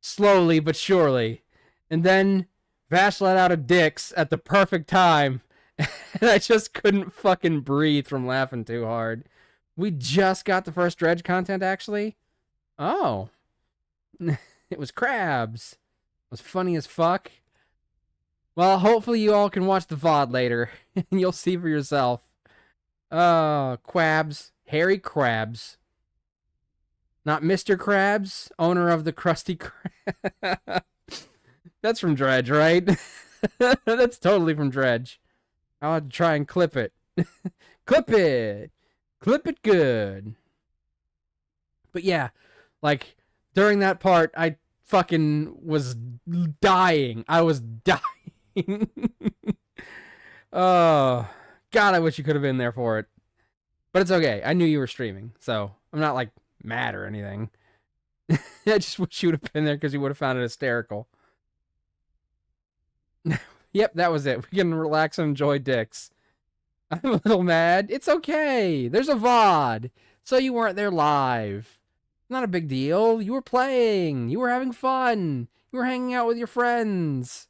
slowly but surely. And then Vash let out a dicks at the perfect time, and I just couldn't fucking breathe from laughing too hard. We just got the first Dredge content, actually. Oh. It was crabs. It was funny as fuck. Well, hopefully you all can watch the VOD later, and you'll see for yourself. Oh, Quabs. Harry Krabs. Not Mr. Krabs, owner of the Krusty Krab. That's from Dredge, right? That's totally from Dredge. I'll have to try and clip it. Clip it! Clip it good. But yeah, like, during that part, I fucking was dying. I was dying. Oh, God, I wish you could have been there for it. But it's okay. I knew you were streaming, so I'm not, like, mad or anything. I just wish you would have been there because you would have found it hysterical. Yep, that was it. We can relax and enjoy dicks. I'm a little mad. It's okay. There's a VOD. So you weren't there live. Not a big deal. You were playing. You were having fun. You were hanging out with your friends.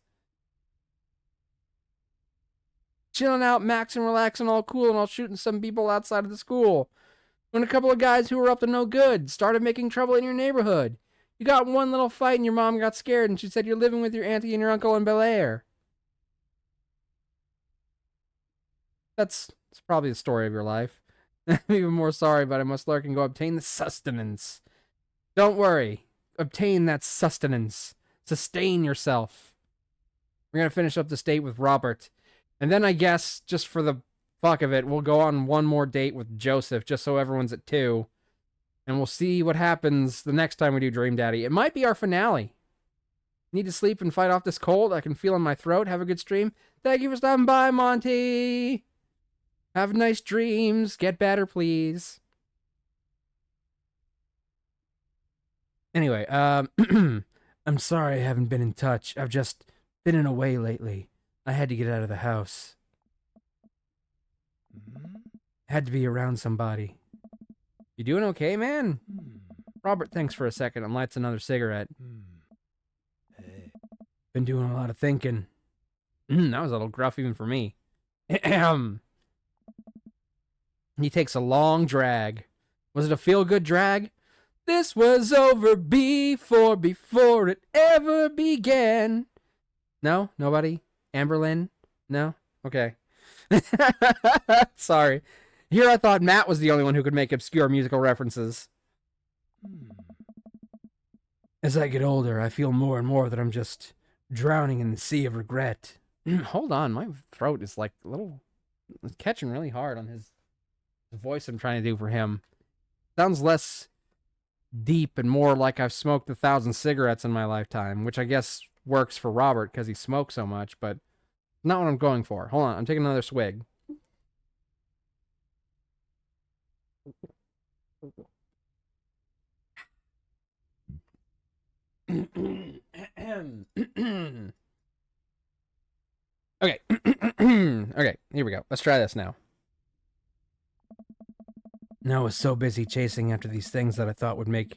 Chilling out, maxing, relaxing, all cool, and all shooting some people outside of the school. When a couple of guys who were up to no good started making trouble in your neighborhood. You got one little fight and your mom got scared and she said you're living with your auntie and your uncle in Bel Air. That's probably the story of your life. I'm even more sorry, but I must lurk and go obtain the sustenance. Don't worry. Obtain that sustenance. Sustain yourself. We're going to finish up this date with Robert. And then I guess, just for the fuck of it, we'll go on one more date with Joseph, just so everyone's at 2. And we'll see what happens the next time we do Dream Daddy. It might be our finale. Need to sleep and fight off this cold? I can feel in my throat. Have a good stream. Thank you for stopping by, Monty. Have nice dreams. Get better, please. Anyway, I'm sorry I haven't been in touch. I've just been in a way lately. I had to get out of the house.
Hmm?
Had to be around somebody. You doing okay, man? Robert thinks for a second and lights another cigarette.
Hey.
Been doing a lot of thinking. That was a little gruff even for me. Ahem. He takes a long drag. Was it a feel-good drag? This was over before it ever began. No? Nobody? Amberlynn? No? Okay. Sorry. Here I thought Matt was the only one who could make obscure musical references. As I get older, I feel more and more that I'm just drowning in the sea of regret. Hold on, my throat is like a little... It's catching really hard on his voice I'm trying to do for him. Sounds less deep and more like I've smoked 1,000 cigarettes in my lifetime, which I guess works for Robert because he smokes so much, but not what I'm going for. Hold on, I'm taking another swig. Okay. Okay, here we go. Let's try this now. I was so busy chasing after these things that I thought would make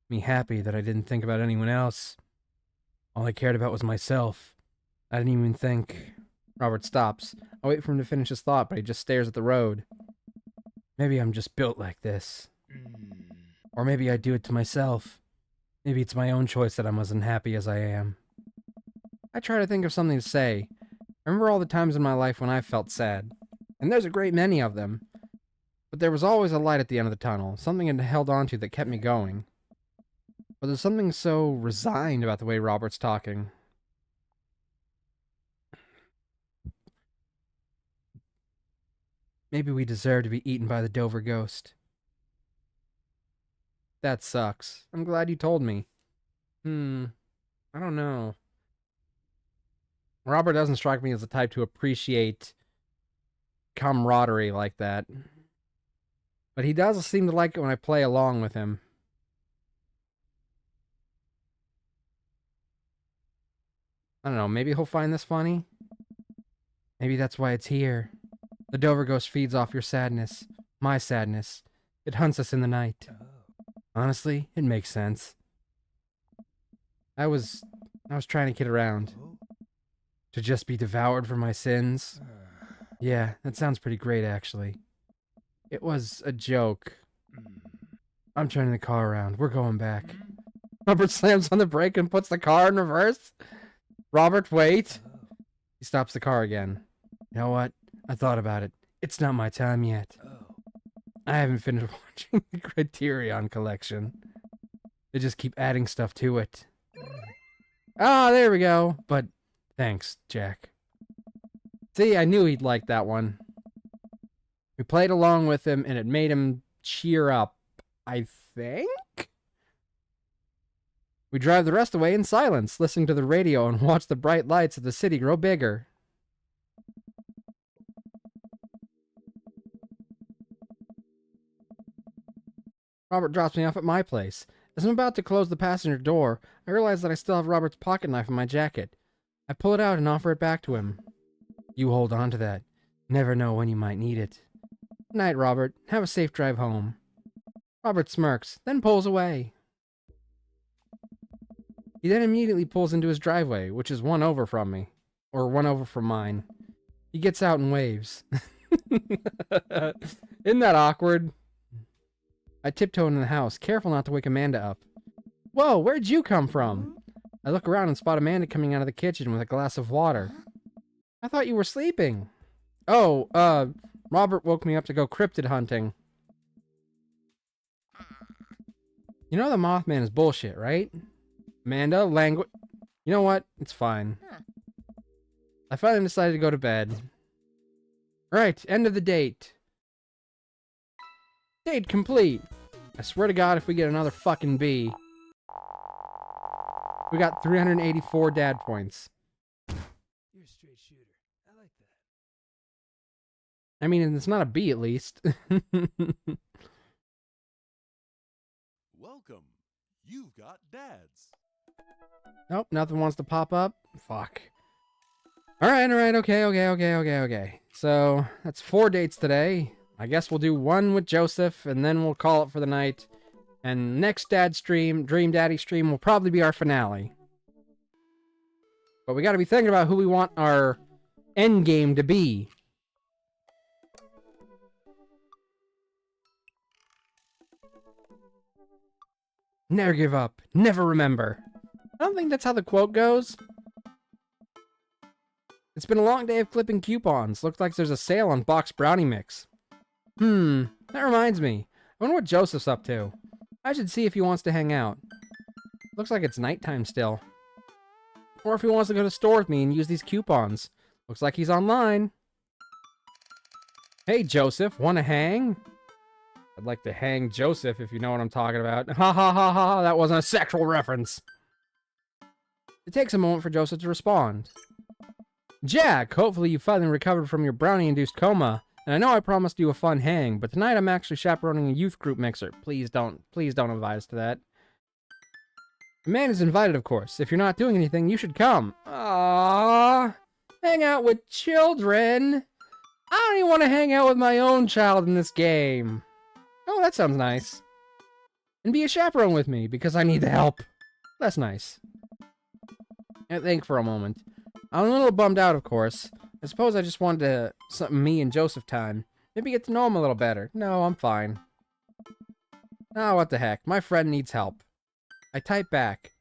me happy that I didn't think about anyone else. All I cared about was myself. I didn't even think... Robert stops. I wait for him to finish his thought, but he just stares at the road. Maybe I'm just built like this. Or maybe I do it to myself. Maybe it's my own choice that I'm as unhappy as I am. I try to think of something to say. I remember all the times in my life when I felt sad. And there's a great many of them. But there was always a light at the end of the tunnel, something I held on to that kept me going. But there's something so resigned about the way Robert's talking. Maybe we deserve to be eaten by the Dover ghost. That sucks. I'm glad you told me. I don't know. Robert doesn't strike me as the type to appreciate camaraderie like that. But he does seem to like it when I play along with him. I don't know, maybe he'll find this funny? Maybe that's why it's here. The Dover ghost feeds off your sadness. My sadness. It hunts us in the night. Honestly, it makes sense. I was trying to kid around. To just be devoured for my sins? Yeah, that sounds pretty great, actually. It was a joke. I'm turning the car around. We're going back. Robert slams on the brake and puts the car in reverse. Robert, wait. He stops the car again. You know what? I thought about it. It's not my time yet. I haven't finished watching the Criterion Collection. They just keep adding stuff to it. Ah, there we go. But thanks, Jack. See, I knew he'd like that one. We played along with him, and it made him cheer up, I think? We drive the rest away in silence, listening to the radio and watch the bright lights of the city grow bigger. Robert drops me off at my place. As I'm about to close the passenger door, I realize that I still have Robert's pocket knife in my jacket. I pull it out and offer it back to him. You hold on to that. Never know when you might need it. Good night, Robert. Have a safe drive home. Robert smirks, then pulls away. He then immediately pulls into his driveway, which is one over from me. Or one over from mine. He gets out and waves. Isn't that awkward? I tiptoe into the house, careful not to wake Amanda up. Whoa, where'd you come from? I look around and spot Amanda coming out of the kitchen with a glass of water. I thought you were sleeping. Oh, Robert woke me up to go cryptid hunting. You know the Mothman is bullshit, right? Amanda, language... You know what? It's fine. I finally decided to go to bed. Right, end of the date. Date complete. I swear to God, if we get another fucking B. We got 384 dad points.
You're a straight shooter. I like that.
I mean, it's not a B at least.
Welcome. You've got dads.
Nope, nothing wants to pop up. Fuck. Alright, okay. So, that's 4 dates today. I guess we'll do one with Joseph, and then we'll call it for the night. And next dad stream, Dream Daddy stream, will probably be our finale. But we gotta be thinking about who we want our end game to be. Never give up. Never remember. I don't think that's how the quote goes. It's been a long day of clipping coupons. Looks like there's a sale on boxed brownie mix. That reminds me. I wonder what Joseph's up to. I should see if he wants to hang out. Looks like it's nighttime still. Or if he wants to go to the store with me and use these coupons. Looks like he's online. Hey, Joseph, want to hang? I'd like to hang Joseph, if you know what I'm talking about. Ha ha ha ha, that wasn't a sexual reference. It takes a moment for Joseph to respond. Jack, hopefully you finally recovered from your brownie-induced coma. And I know I promised you a fun hang, but tonight I'm actually chaperoning a youth group mixer. Please don't invite us to that. Amanda's invited, of course. If you're not doing anything, you should come. Aww. Hang out with children. I don't even want to hang out with my own child in this game. Oh, that sounds nice. And be a chaperone with me, because I need the help. That's nice. I think for a moment. I'm a little bummed out, of course. I suppose I just wanted something me and Joseph time. Maybe get to know him a little better. No, I'm fine. Ah, what the heck. My friend needs help. I type back.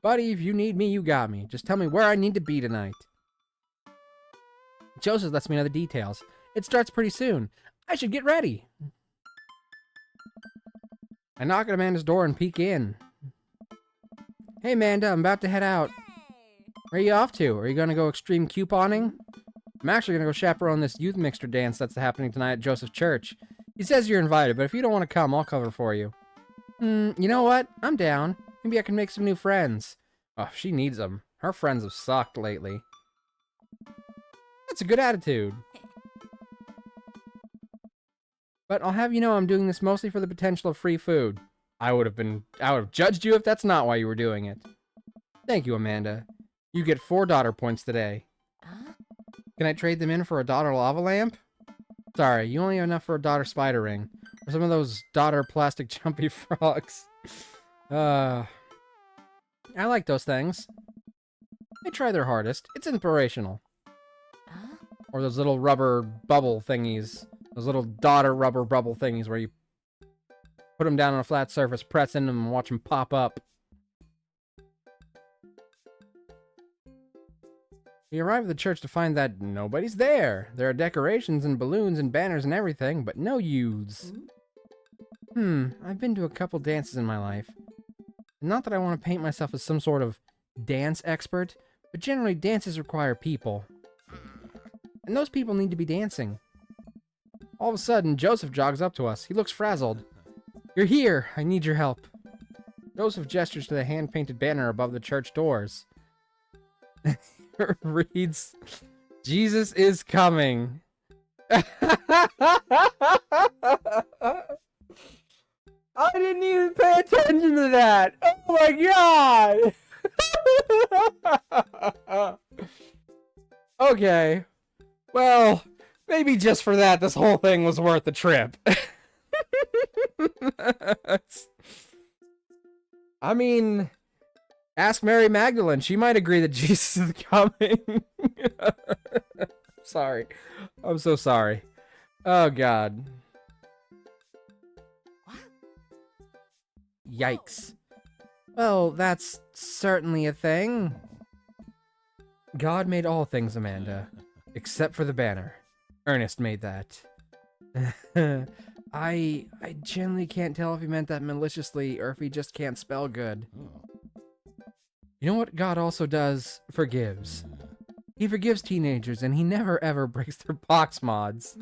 Buddy, if you need me, you got me. Just tell me where I need to be tonight. Joseph lets me know the details. It starts pretty soon. I should get ready. I knock at Amanda's door and peek in. Hey, Amanda, I'm about to head out. Where are you off to? Are you going to go extreme couponing? I'm actually going to go chaperone this youth mixture dance that's happening tonight at Joseph's church. He says you're invited, but if you don't want to come, I'll cover for you. You know what? I'm down. Maybe I can make some new friends. Oh, she needs them. Her friends have sucked lately. That's a good attitude. But I'll have you know I'm doing this mostly for the potential of free food. I would have judged you if that's not why you were doing it. Thank you, Amanda. You get 4 daughter points today. Can I trade them in for a daughter lava lamp? Sorry, you only have enough for a daughter spider ring. Or some of those daughter plastic jumpy frogs. I like those things. They try their hardest. It's inspirational. Or those little rubber bubble thingies. Those little daughter rubber bubble thingies where you put them down on a flat surface, press into them, and watch them pop up. We arrive at the church to find that nobody's there. There are decorations and balloons and banners and everything, but no youths. I've been to a couple dances in my life. Not that I want to paint myself as some sort of dance expert, but generally dances require people. And those people need to be dancing. All of a sudden, Joseph jogs up to us. He looks frazzled. You're here. I need your help. Joseph gestures to the hand-painted banner above the church doors. Reads, Jesus is coming. I didn't even pay attention to that. Oh my god. Okay. Well, maybe just for that, this whole thing was worth the trip. I mean, ask Mary Magdalene. She might agree that Jesus is coming. Sorry. I'm so sorry. Oh, God. Yikes. Well, that's certainly a thing. God made all things, Amanda. Except for the banner. Ernest made that. I generally can't tell if he meant that maliciously or if he just can't spell good. You know what God also does? Forgives. He forgives teenagers and he never ever breaks their box mods.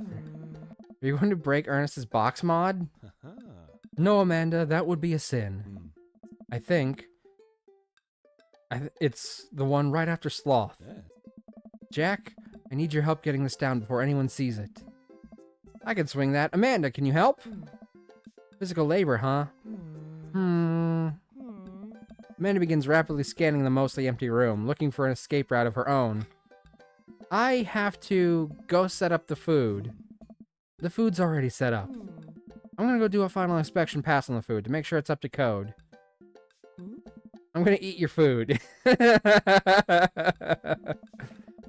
Are you going to break Ernest's box mod? No, Amanda, that would be a sin. I think it's the one right after sloth. Jack, I need your help getting this down before anyone sees it. I can swing that. Amanda, can you help? Physical labor, huh? Amanda begins rapidly scanning the mostly empty room, looking for an escape route of her own. I have to go set up the food. The food's already set up. I'm gonna go do a final inspection pass on the food to make sure it's up to code. I'm gonna eat your food.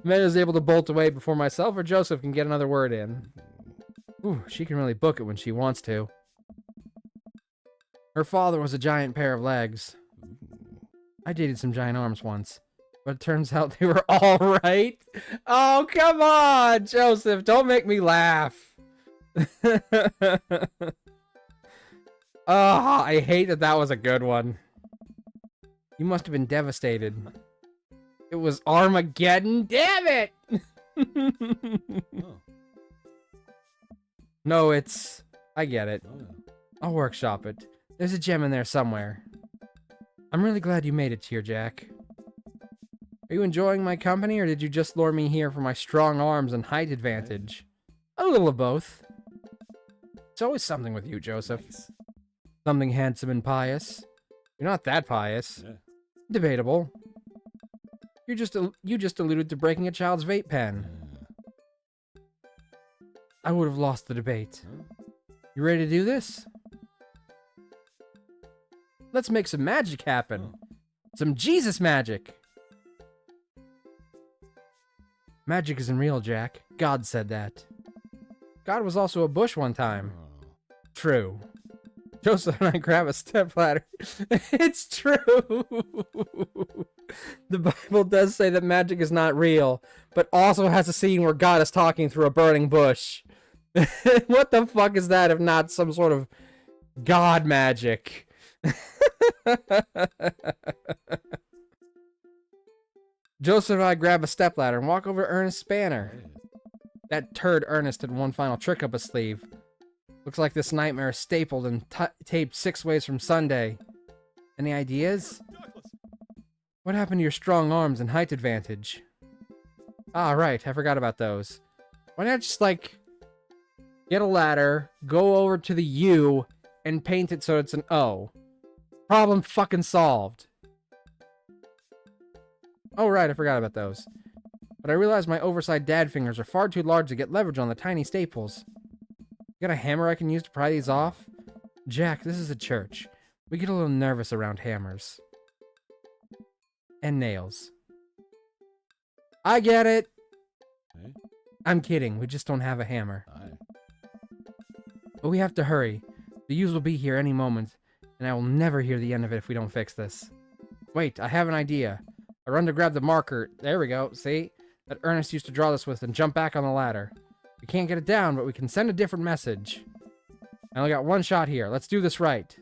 Amanda's able to bolt away before myself or Joseph can get another word in. Ooh, she can really book it when she wants to. Her father was a giant pair of legs. I dated some giant arms once, but it turns out they were all right. Oh, come on, Joseph, don't make me laugh. Oh, I hate that that was a good one. You must have been devastated. It was Armageddon, damn it!
Oh.
No, it's... I get it.
Oh, yeah.
I'll workshop it. There's a gem in there somewhere. I'm really glad you made it here, Jack. Are you enjoying my company, or did you just lure me here for my strong arms and height advantage? A little of both. It's always something with you, Joseph.
Nice.
Something handsome and pious. You're not that pious.
Yeah.
Debatable. You just alluded to breaking a child's vape pen. I would have lost the debate.
Huh?
You ready to do this? Let's make some magic happen. Some Jesus magic. Magic isn't real, Jack. God said that. God was also a bush one time.
Oh.
True. Joseph and I grab a stepladder. It's true. The Bible does say that magic is not real, but also has a scene where God is talking through a burning bush. What the fuck is that if not some sort of God magic? Joseph and I grab a stepladder and walk over to Ernest's spanner. That turd Ernest had one final trick up his sleeve. Looks like this nightmare is stapled and taped 6 ways from Sunday. Any ideas? What happened to your strong arms and height advantage? Ah, right, I forgot about those. Why not just, like, get a ladder, go over to the U, and paint it so it's an O? Problem fucking solved. Oh, right, I forgot about those. But I realized my oversized dad fingers are far too large to get leverage on the tiny staples. You got a hammer I can use to pry these off? Jack, this is a church. We get a little nervous around hammers. And nails. I get it!
Hey?
I'm kidding, we just don't have a hammer.
Aye.
But we have to hurry. The U's will be here any moment, and I will never hear the end of it if we don't fix this. Wait, I have an idea. I run to grab the marker. There we go, see? That Ernest used to draw this with and jump back on the ladder. We can't get it down, but we can send a different message. I only got one shot here. Let's do this right.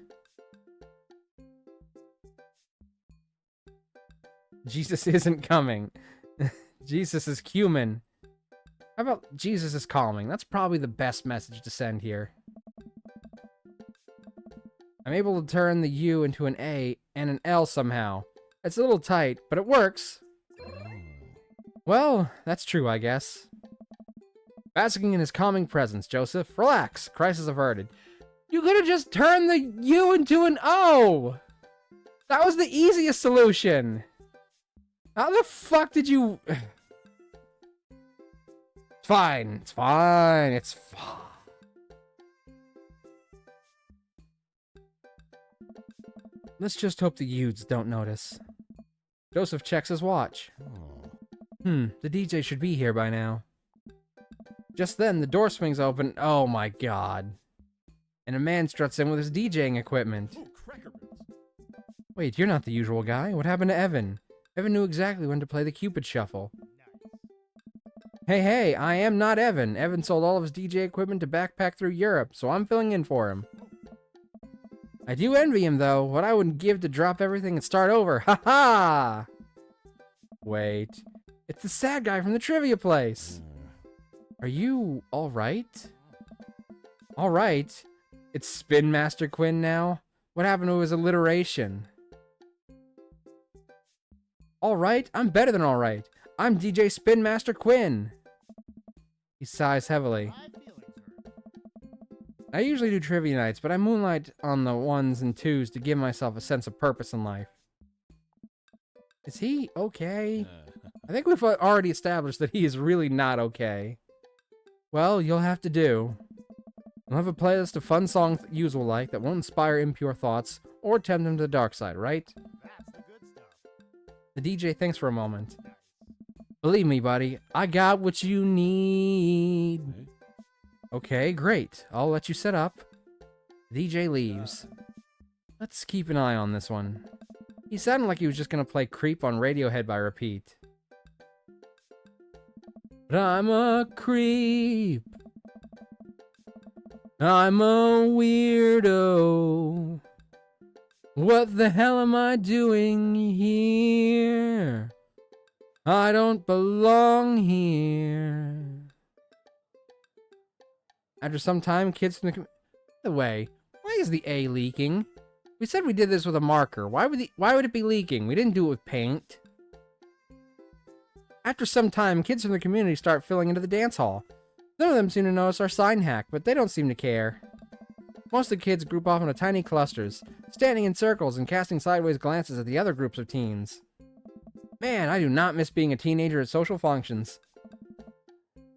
Jesus isn't coming. Jesus is cumin. How about Jesus is calming? That's probably the best message to send here. I'm able to turn the U into an A and an L somehow. It's a little tight, but it works. Well, that's true, I guess. Basking in his calming presence, Joseph. Relax. Crisis averted. You could have just turned the U into an O! That was the easiest solution! How the fuck did you... It's fine. It's fine. It's fine. Let's just hope the youths don't notice. Joseph checks his watch.
Oh.
The DJ should be here by now. Just then, the door swings open. Oh my god. And a man struts in with his DJing equipment.
Oh, cracker bits.
Wait, you're not the usual guy. What happened to Evan? Evan knew exactly when to play the Cupid Shuffle. Hey, I am not Evan. Evan sold all of his DJ equipment to backpack through Europe, so I'm filling in for him. I do envy him, though. What I would give to drop everything and start over. Ha ha! Wait. It's the sad guy from the trivia place. Are you alright? Alright? It's Spin Master Quinn now? What happened to his alliteration? Alright? I'm better than alright. I'm DJ Spin Master Quinn. He sighs heavily. I usually do trivia nights, but I moonlight on the 1s and 2s to give myself a sense of purpose in life. Is he okay? I think we've already established that he is really not okay. Well, you'll have to do. You'll have a playlist of fun songs that yous will like that won't inspire impure thoughts or tempt them to the dark side, right?
That's the good stuff.
The DJ thinks for a moment. Believe me, buddy, I got what you need. Okay, great. I'll let you set up. The DJ leaves. Let's keep an eye on this one. He sounded like he was just gonna play Creep on Radiohead by repeat. But I'm a creep. I'm a weirdo. What the hell am I doing here? I don't belong here. After some time, kids from the By the way, why is the A leaking? We said we did this with a marker. Why would it be leaking? We didn't do it with paint. After some time, kids from the community start filling into the dance hall. Some of them seem to notice our sign hack, but they don't seem to care. Most of the kids group off into tiny clusters, standing in circles and casting sideways glances at the other groups of teens. Man, I do not miss being a teenager at social functions.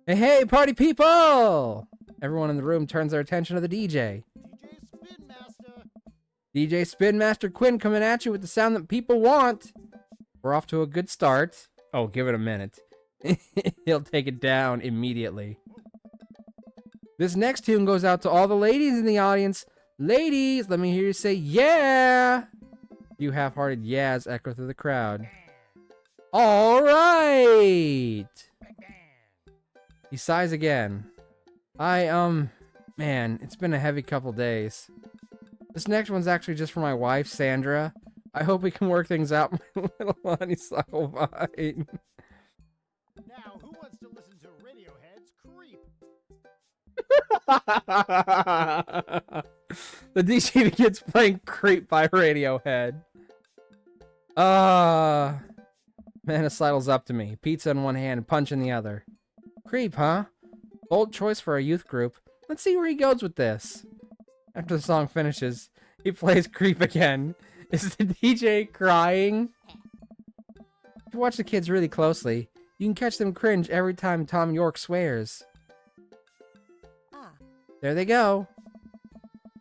Hey, hey, party people! Everyone in the room turns their attention to the DJ.
DJ Spin Master.
DJ Spin Master Quinn coming at you with the sound that people want. We're off to a good start. Oh, give it a minute. He'll take it down immediately. This next tune goes out to all the ladies in the audience. Ladies, let me hear you say yeah. You half-hearted yeahs echo through the crowd. All right. He sighs again. Man, it's been a heavy couple days. This next one's actually just for my wife, Sandra. I hope we can work things out, my little honeysuckle vine.
Now, who wants to listen to Radiohead's Creep?
The DJ begins playing Creep by Radiohead. Man, sidles up to me, pizza in one hand, punch in the other. Creep, huh? Bold choice for a youth group. Let's see where he goes with this. After the song finishes, he plays Creep again. Is the DJ crying? If you watch the kids really closely, you can catch them cringe every time Tom York swears. There they go.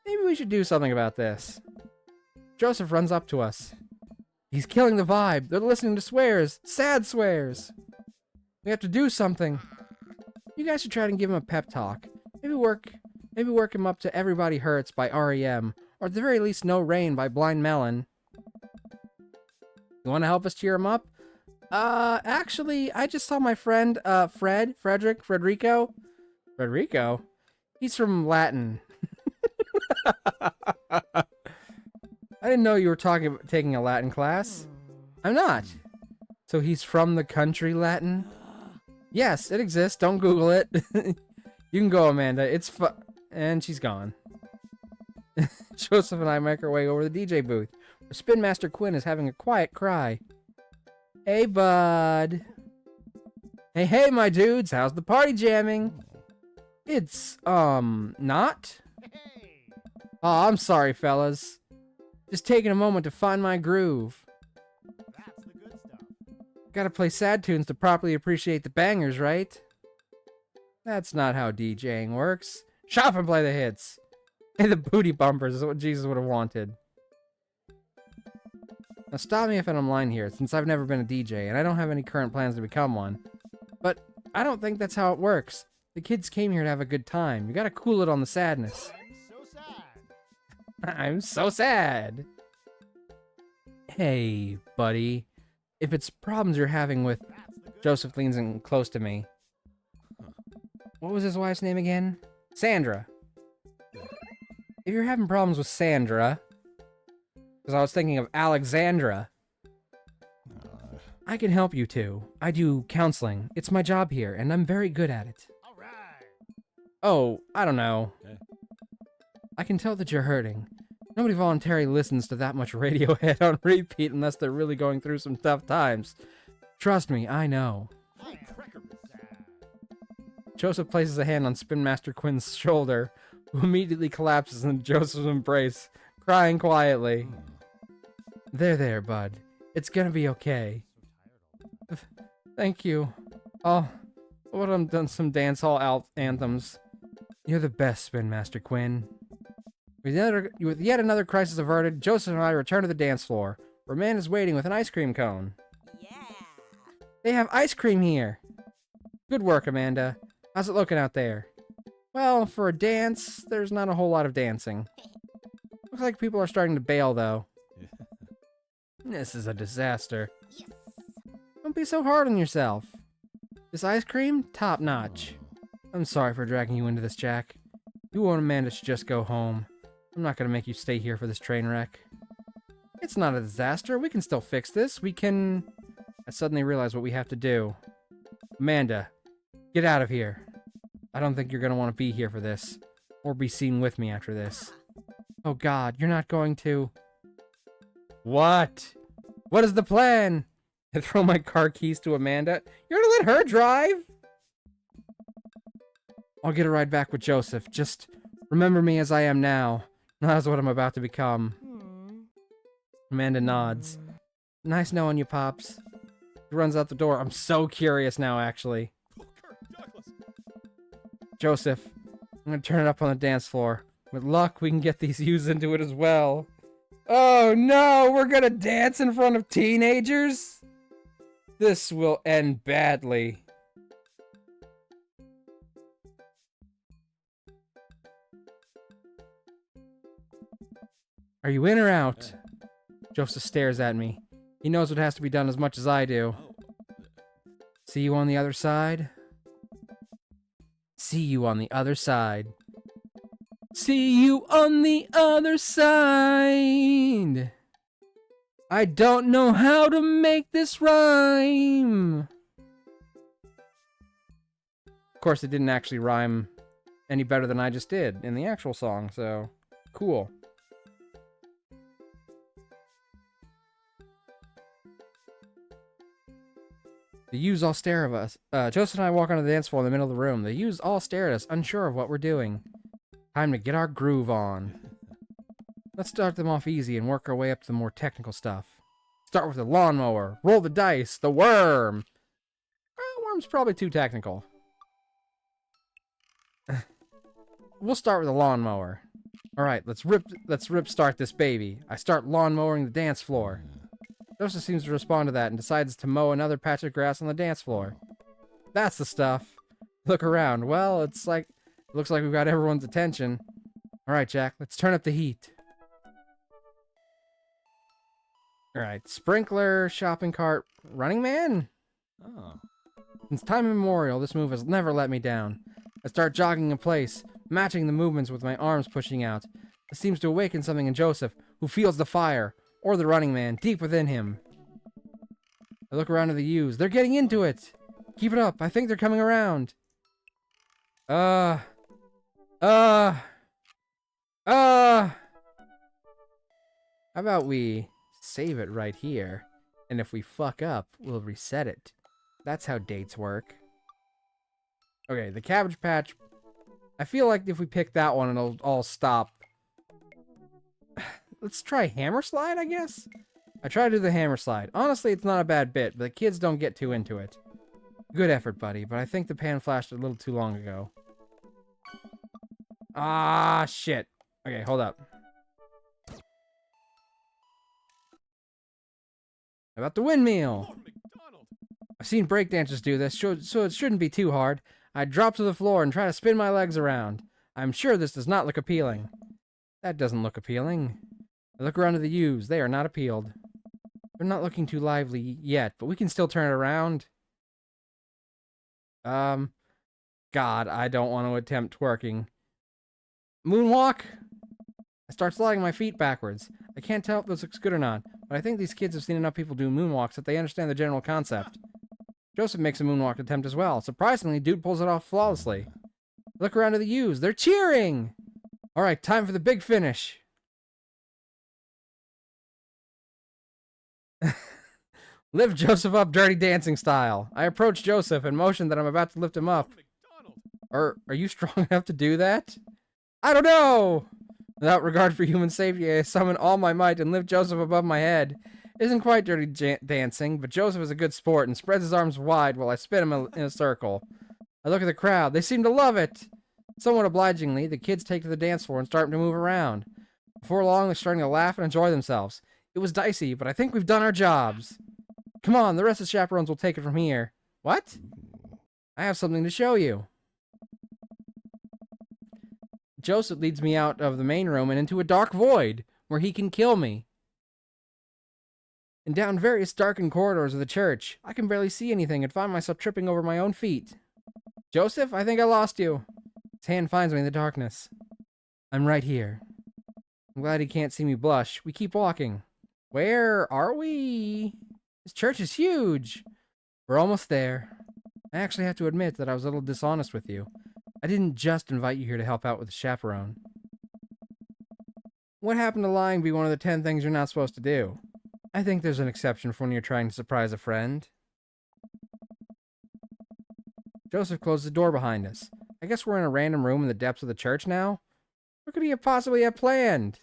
Maybe we should do something about this. Joseph runs up to us. He's killing the vibe. They're listening to swears. Sad swears. We have to do something. You guys should try to give him a pep talk. Maybe work him up to Everybody Hurts by R.E.M. Or at the very least No Rain by Blind Melon. You want to help us cheer him up? Actually, I just saw my friend, Frederico. Frederico? He's from Latin. I didn't know you were taking a Latin class. I'm not. So he's from the country Latin? Yes, it exists. Don't Google it. You can go, Amanda. It's fun. And she's gone. Joseph and I make our way over to the DJ booth, where Spin Master Quinn is having a quiet cry. Hey, bud. Hey, hey, my dudes. How's the party jamming? It's, not? Oh, I'm sorry, fellas. Just taking a moment to find my groove.
That's the good stuff.
Gotta play sad tunes to properly appreciate the bangers, right? That's not how DJing works. Shop and play the hits. Hey, the booty bumpers is what Jesus would have wanted. Now stop me if I'm lying here, since I've never been a DJ, and I don't have any current plans to become one. But I don't think that's how it works. The kids came here to have a good time. You gotta cool it on the sadness.
I'm so sad.
I'm so sad. Hey, buddy. If it's problems you're having with...
That's the good
Joseph leans in close to me. What was his wife's name again? Sandra. If you're having problems with Sandra... Because I was thinking of Alexandra. I can help you two. I do counseling. It's my job here, and I'm very good at it.
All right.
Oh, I don't know.
Okay.
I can tell that you're hurting. Nobody voluntarily listens to that much Radiohead on repeat unless they're really going through some tough times. Trust me, I know.
My cracker is sad.
Joseph places a hand on Spin Master Quinn's shoulder, who immediately collapses in Joseph's embrace, crying quietly. There, bud. It's gonna be okay. Thank you. I'll done some dance hall anthems. You're the best, Spin Master Quinn. With yet another crisis averted, Joseph and I return to the dance floor, where Amanda's waiting with an ice cream cone.
Yeah.
They have ice cream here! Good work, Amanda. How's it looking out there? Well, for a dance, there's not a whole lot of dancing. Looks like people are starting to bail, though. This is a disaster.
Yes.
Don't be so hard on yourself. This ice cream? Top notch. I'm sorry for dragging you into this, Jack. You and Amanda should just go home. I'm not gonna make you stay here for this train wreck. It's not a disaster. We can still fix this. We can... I suddenly realize what we have to do. Amanda, get out of here. I don't think you're gonna want to be here for this. Or be seen with me after this. Oh God, you're not going to... What? What is the plan? I throw my car keys to Amanda. You're gonna let her drive? I'll get a ride back with Joseph. Just remember me as I am now, not as what I'm about to become. Amanda nods. Nice knowing you, Pops. He runs out the door. I'm so curious now, actually. Joseph, I'm gonna turn it up on the dance floor. With luck, we can get these youths into it as well. Oh no, we're gonna dance in front of teenagers? This will end badly. Are you in or out? Joseph stares at me. He knows what has to be done as much as I do. See you on the other side? See you on the other side. See you on the other side. I don't know how to make this rhyme. Of course, it didn't actually rhyme any better than I just did in the actual song, so cool. The youths all stare at us. Joseph and I walk onto the dance floor in the middle of the room. The youths all stare at us, unsure of what we're doing. Time to get our groove on. Let's start them off easy and work our way up to the more technical stuff. Start with the lawnmower, roll the dice, the worm. Worm's probably too technical. We'll start with the lawnmower. Alright, let's rip start this baby. I start lawnmowering the dance floor. Joseph seems to respond to that and decides to mow another patch of grass on the dance floor. That's the stuff. Look around. Well, it looks like we've got everyone's attention. Alright, Jack, let's turn up the heat. Alright, sprinkler, shopping cart, running man?
Oh.
Since time immemorial, this move has never let me down. I start jogging in place, matching the movements with my arms pushing out. This seems to awaken something in Joseph, who feels the fire, or the running man, deep within him. I look around at the youths. They're getting into it! Keep it up, I think they're coming around. How about we save it right here, and if we fuck up, we'll reset it. That's how dates work. Okay, the Cabbage Patch. I feel like if we pick that one, it'll all stop. Let's try Hammer Slide, I guess? I try to do the Hammer Slide. Honestly, it's not a bad bit, but the kids don't get too into it. Good effort, buddy, but I think the pan flashed a little too long ago. Ah, shit. Okay, hold up. How about the windmill? I've seen breakdancers do this, so it shouldn't be too hard. I drop to the floor and try to spin my legs around. I'm sure this does not look appealing. That doesn't look appealing. I look around to the youths. They are not appealed. They're not looking too lively yet, but we can still turn it around. God, I don't want to attempt twerking. Moonwalk? I start sliding my feet backwards. I can't tell if this looks good or not, but I think these kids have seen enough people do moonwalks that they understand the general concept. Joseph makes a moonwalk attempt as well. Surprisingly, dude pulls it off flawlessly. Look around to the youths. They're cheering! Alright, time for the big finish. Lift Joseph up Dirty Dancing style. I approach Joseph and motion that I'm about to lift him up. Are you strong enough to do that? I don't know! Without regard for human safety, I summon all my might and lift Joseph above my head. Isn't quite dirty dancing, but Joseph is a good sport and spreads his arms wide while I spin him in a circle. I look at the crowd. They seem to love it. Somewhat obligingly, the kids take to the dance floor and start to move around. Before long, they're starting to laugh and enjoy themselves. It was dicey, but I think we've done our jobs. Come on, the rest of the chaperones will take it from here. What? I have something to show you. Joseph leads me out of the main room and into a dark void, where he can kill me. And down various darkened corridors of the church, I can barely see anything and find myself tripping over my own feet. Joseph, I think I lost you. His hand finds me in the darkness. I'm right here. I'm glad he can't see me blush. We keep walking. Where are we? This church is huge. We're almost there. I actually have to admit that I was a little dishonest with you. I didn't just invite you here to help out with the chaperone. What happened to lying be one of the 10 things you're not supposed to do? I think there's an exception for when you're trying to surprise a friend. Joseph closed the door behind us. I guess we're in a random room in the depths of the church now? What could he have possibly have planned?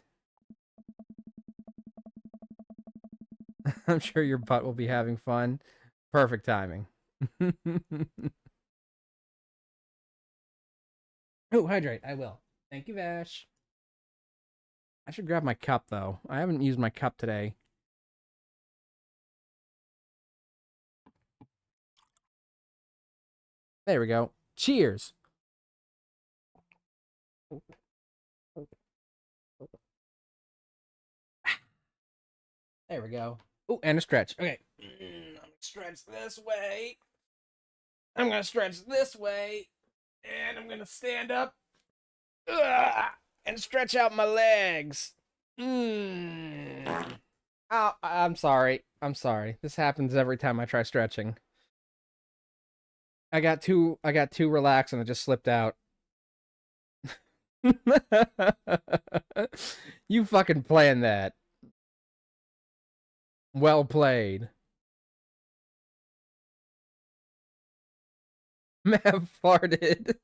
I'm sure your butt will be having fun. Perfect timing. Oh, hydrate. I will. Thank you, Vash. I should grab my cup, though. I haven't used my cup today. There we go. Cheers. There we go. Oh, and a stretch. Okay. I'm gonna stretch this way. I'm gonna stretch this way. And I'm gonna stand up. And stretch out my legs. Oh, I'm sorry. I'm sorry. This happens every time I try stretching. I got too relaxed and it just slipped out. You fucking planned that. Well played. Mav farted.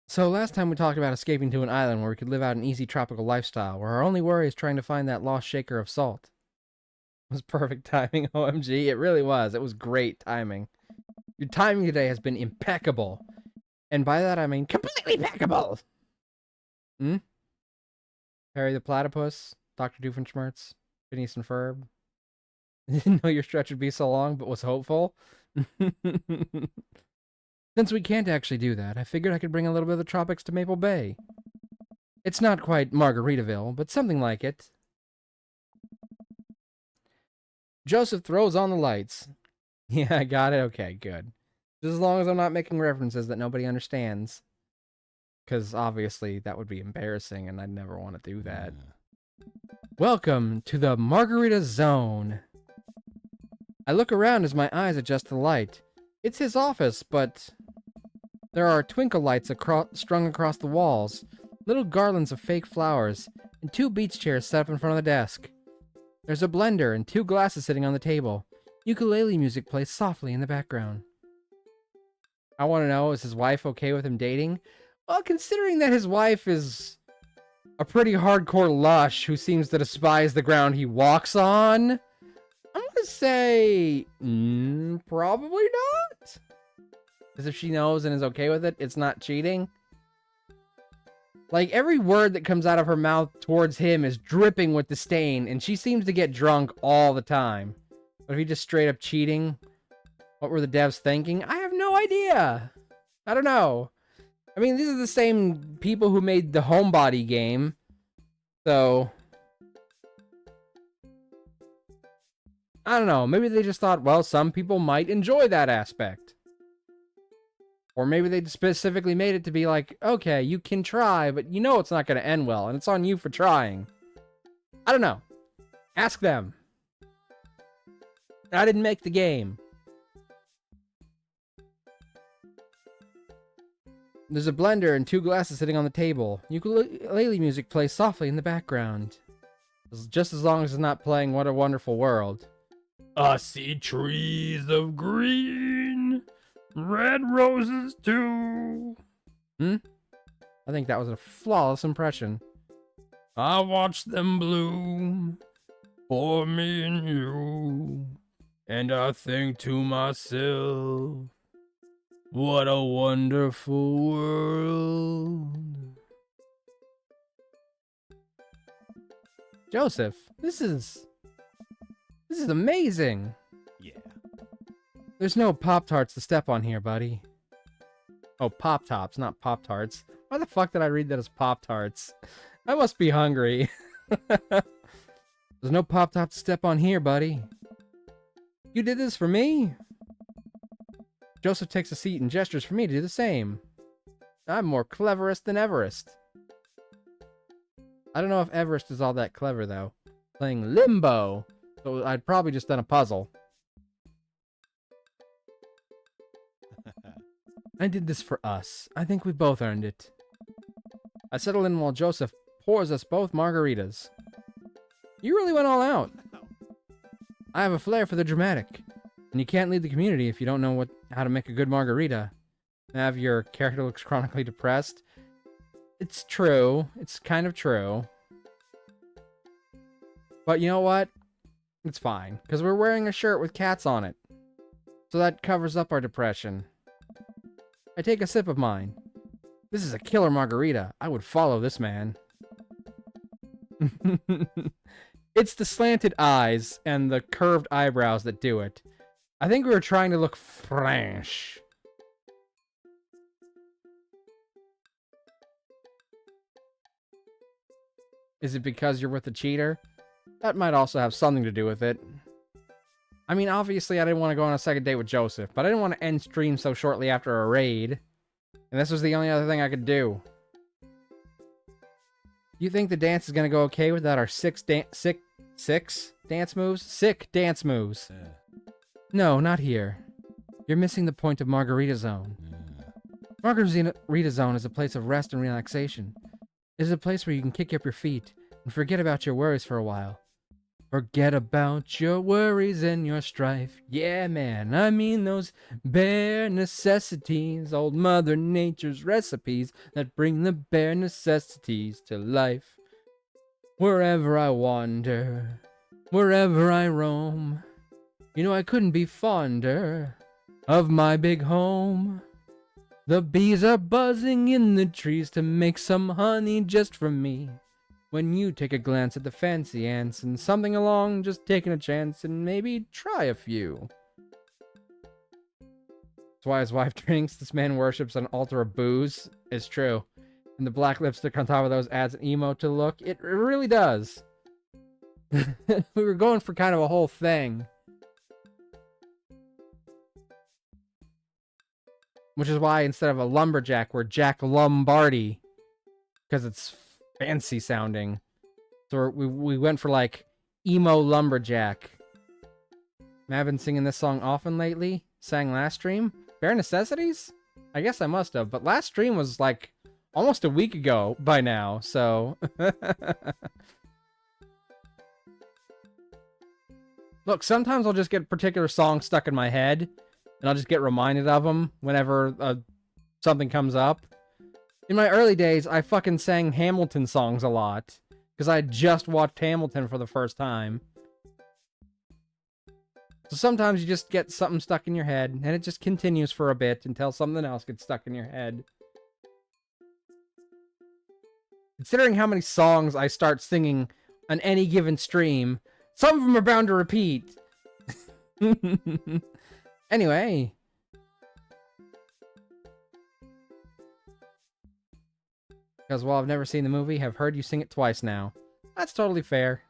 So last time we talked about escaping to an island where we could live out an easy tropical lifestyle, where our only worry is trying to find that lost shaker of salt. It was perfect timing, OMG. It really was. It was great timing. Your timing today has been impeccable. And by that I mean completely impeccable. Harry the Platypus, Dr. Doofenshmirtz, Phineas and Ferb. I didn't know your stretch would be so long, but was hopeful. Since we can't actually do that, I figured I could bring a little bit of the tropics to Maple Bay. It's not quite Margaritaville, but something like it. Joseph throws on the lights. Yeah, I got it. Okay, good. Just as long as I'm not making references that nobody understands. Because obviously that would be embarrassing and I'd never want to do that. Welcome to the Margarita Zone. I look around as my eyes adjust to the light. It's his office, but there are twinkle lights strung across the walls, little garlands of fake flowers, and 2 beach chairs set up in front of the desk. There's a blender and 2 glasses sitting on the table. Ukulele music plays softly in the background. I want to know, is his wife okay with him dating? Well, considering that his wife is a pretty hardcore lush who seems to despise the ground he walks on, I'm gonna say probably not. Because if she knows and is okay with it, it's not cheating. Like, every word that comes out of her mouth towards him is dripping with disdain, and she seems to get drunk all the time. But if he just straight up cheating, what were the devs thinking? I have no idea. I don't know. I mean, these are the same people who made the Homebody game. So I don't know. Maybe they just thought, well, some people might enjoy that aspect. Or maybe they specifically made it to be like, okay, you can try, but you know it's not going to end well, and it's on you for trying. I don't know. Ask them. I didn't make the game. There's a blender and 2 glasses sitting on the table. Ukulele music plays softly in the background. Just as long as it's not playing What a Wonderful World. I see trees of green. Red roses too. I think that was a flawless impression. I watched them bloom for me and you, and I think to myself, what a wonderful world. Joseph, this is amazing.
Yeah.
There's no Pop-Tarts to step on here, buddy. Oh, Pop-Tops, not Pop-Tarts. Why the fuck did I read that as Pop-Tarts? I must be hungry. There's no Pop-Top to step on here, buddy. You did this for me? Joseph takes a seat and gestures for me to do the same. I'm more cleverest than Everest. I don't know if Everest is all that clever, though. Playing Limbo. So I'd probably just done a puzzle. I did this for us. I think we both earned it. I settle in while Joseph pours us both margaritas. You really went all out. I have a flair for the dramatic. And you can't lead the community if you don't know how to make a good margarita. Have your character looks chronically depressed. It's true. It's kind of true. But you know what? It's fine. Because we're wearing a shirt with cats on it. So that covers up our depression. I take a sip of mine. This is a killer margarita. I would follow this man. It's the slanted eyes and the curved eyebrows that do it. I think we were trying to look French. Is it because you're with a cheater? That might also have something to do with it. I mean, obviously I didn't want to go on a second date with Joseph, but I didn't want to end stream so shortly after a raid. And this was the only other thing I could do. You think the dance is going to go okay without our six dance moves? Sick dance moves. No, not here. You're missing the point of Margarita Zone. Margarita Zone is a place of rest and relaxation. It is a place where you can kick up your feet and forget about your worries for a while. Forget about your worries and your strife. Yeah, man, I mean those bare necessities, old Mother Nature's recipes that bring the bare necessities to life. Wherever I wander, wherever I roam, you know I couldn't be fonder of my big home. The bees are buzzing in the trees to make some honey just for me. When you take a glance at the fancy ants and something along, just taking a chance and maybe try a few. That's why his wife drinks. This man worships an altar of booze. It's true. And the black lipstick on top of those adds an emo to look. It really does. We were going for kind of a whole thing. Which is why instead of a lumberjack, we're Jack Lombardi. Because it's fancy sounding. So we went for like emo lumberjack. I've been singing this song often lately. Sang last stream. Bare Necessities? I guess I must have. But last stream was like almost a week ago by now. So. Look, sometimes I'll just get particular songs stuck in my head. And I'll just get reminded of them whenever something comes up. In my early days, I fucking sang Hamilton songs a lot. Because I had just watched Hamilton for the first time. So sometimes you just get something stuck in your head, and it just continues for a bit until something else gets stuck in your head. Considering how many songs I start singing on any given stream, some of them are bound to repeat. Anyway. Because while I've never seen the movie, I've heard you sing it twice now. That's totally fair.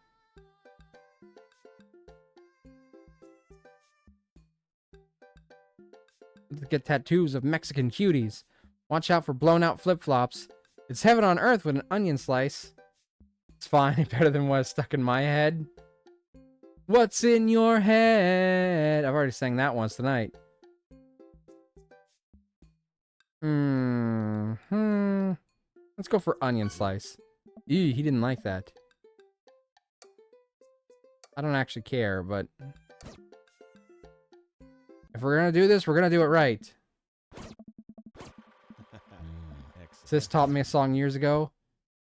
Let's get tattoos of Mexican cuties. Watch out for blown out flip-flops. It's heaven on earth with an onion slice. It's fine, better than what's stuck in my head. What's in your head? I've already sang that once tonight. Let's go for onion slice. Ew, he didn't like that. I don't actually care, but if we're gonna do this, we're gonna do it right. Sis taught me a song years ago,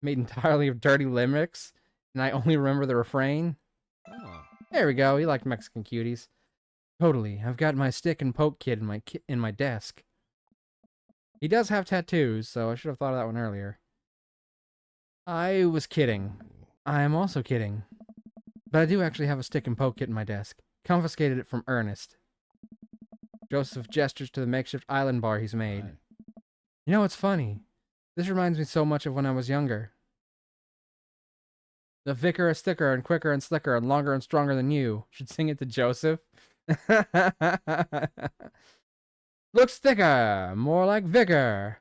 made entirely of dirty limericks, and I only remember the refrain.
Oh.
There we go. He liked Mexican cuties. Totally. I've got my stick and poke kid in my desk. He does have tattoos, so I should have thought of that one earlier. I was kidding. I am also kidding. But I do actually have a stick and poke kit in my desk. Confiscated it from Ernest. Joseph gestures to the makeshift island bar he's made.
Right.
You know, it's funny. This reminds me so much of when I was younger. The vicar is thicker and quicker and slicker and longer and stronger than you. Should sing it to Joseph. Looks thicker, more like vigor.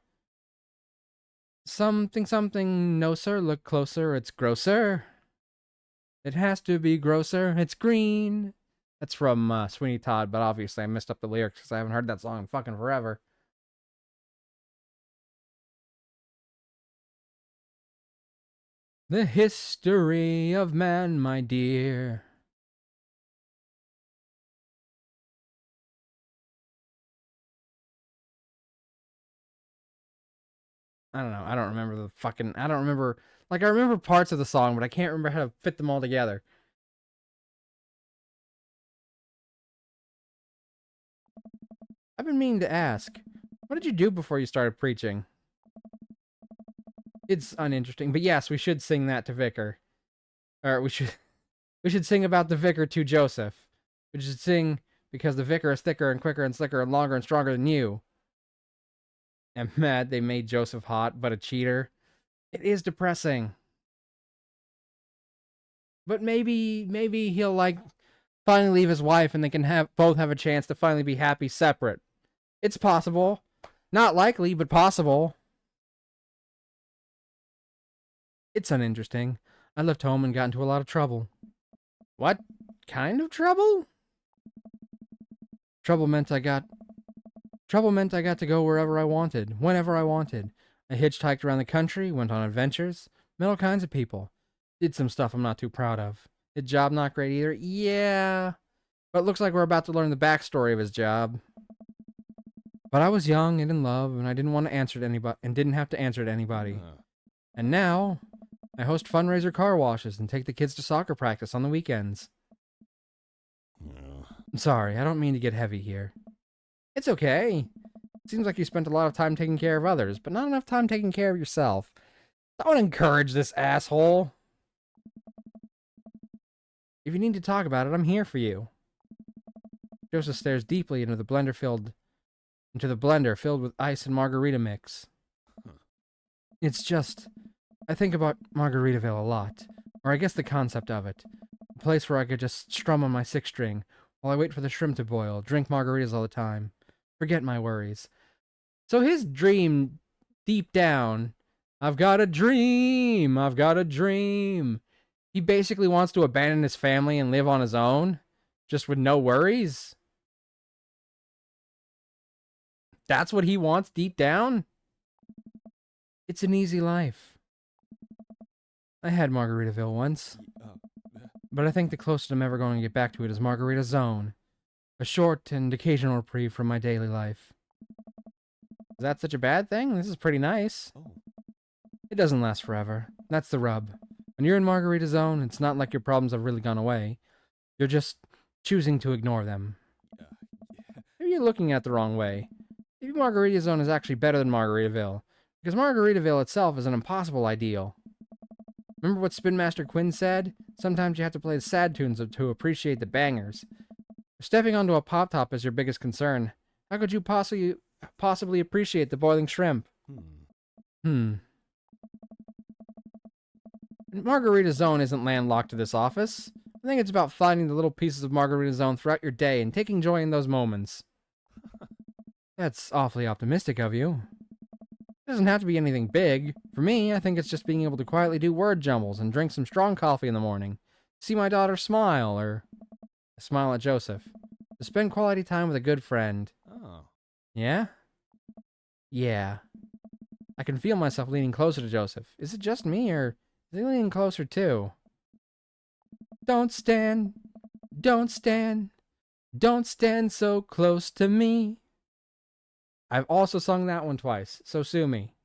Something, something, no sir, look closer, it's grosser. It has to be grosser, it's green. That's from Sweeney Todd, but obviously I messed up the lyrics because I haven't heard that song in fucking forever. The history of man, my dear. I don't know. I don't remember the fucking... I don't remember... Like, I remember parts of the song, but I can't remember how to fit them all together. I've been meaning to ask, what did you do before you started preaching? It's uninteresting, but yes, we should sing that to Vicar. Or we should sing about the Vicar to Joseph. We should sing because the Vicar is thicker and quicker and slicker and longer and stronger than you. I'm mad they made Joseph hot, but a cheater. It is depressing. But maybe he'll, like, finally leave his wife and they can both have a chance to finally be happy separate. It's possible. Not likely, but possible. It's uninteresting. I left home and got into a lot of trouble. What kind of trouble? Trouble meant I got to go wherever I wanted, whenever I wanted. I hitchhiked around the country, went on adventures, met all kinds of people. Did some stuff I'm not too proud of. His job not great either? Yeah. But it looks like we're about to learn the backstory of his job. But I was young and in love, and I didn't want to answer to anybody, and didn't have to answer to anybody. And now, I host fundraiser car washes and take the kids to soccer practice on the weekends. I'm sorry, I don't mean to get heavy here. It's okay. It seems like you spent a lot of time taking care of others, but not enough time taking care of yourself. Don't encourage this asshole. If you need to talk about it, I'm here for you. Joseph stares deeply into the blender filled with ice and margarita mix. It's just, I think about Margaritaville a lot, or I guess the concept of it. A place where I could just strum on my six string while I wait for the shrimp to boil, drink margaritas all the time, forget my worries. So his dream, deep down, I've got a dream, I've got a dream. He basically wants to abandon his family and live on his own, just with no worries. That's what he wants deep down? It's an easy life. I had Margaritaville once, but I think the closest I'm ever going to get back to it is Margarita Zone. A short and occasional reprieve from my daily life. Is that such a bad thing? This is pretty nice. It doesn't last forever. That's the rub. When you're in Margarita Zone, it's not like your problems have really gone away. You're just choosing to ignore them. Maybe you're looking at it the wrong way. Maybe Margarita Zone is actually better than Margaritaville, because Margaritaville itself is an impossible ideal. Remember what Spin Master Quinn said? Sometimes you have to play the sad tunes to appreciate the bangers. If stepping onto a pop-top is your biggest concern, how could you possibly appreciate the boiling shrimp? Margarita Zone isn't landlocked to this office. I think it's about finding the little pieces of Margarita Zone throughout your day and taking joy in those moments. That's awfully optimistic of you. It doesn't have to be anything big. For me, I think it's just being able to quietly do word jumbles and drink some strong coffee in the morning. See my daughter smile, or smile at Joseph. To spend quality time with a good friend.
Oh.
Yeah? Yeah. I can feel myself leaning closer to Joseph. Is it just me, or is he leaning closer too? Don't stand so close to me. I've also sung that one twice, so sue me.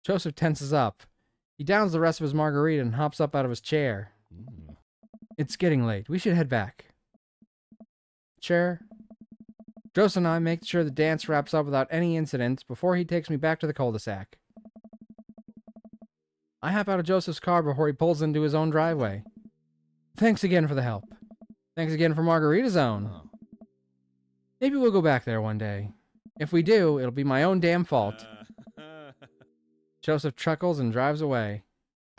Joseph tenses up. He downs the rest of his margarita and hops up out of his chair. It's getting late. We should head back. Chair. Joseph and I make sure the dance wraps up without any incident before he takes me back to the cul-de-sac. I hop out of Joseph's car before he pulls into his own driveway. Thanks again for the help. Thanks again for Margarita Zone. Maybe we'll go back there one day. If we do, it'll be my own damn fault. Joseph chuckles and drives away.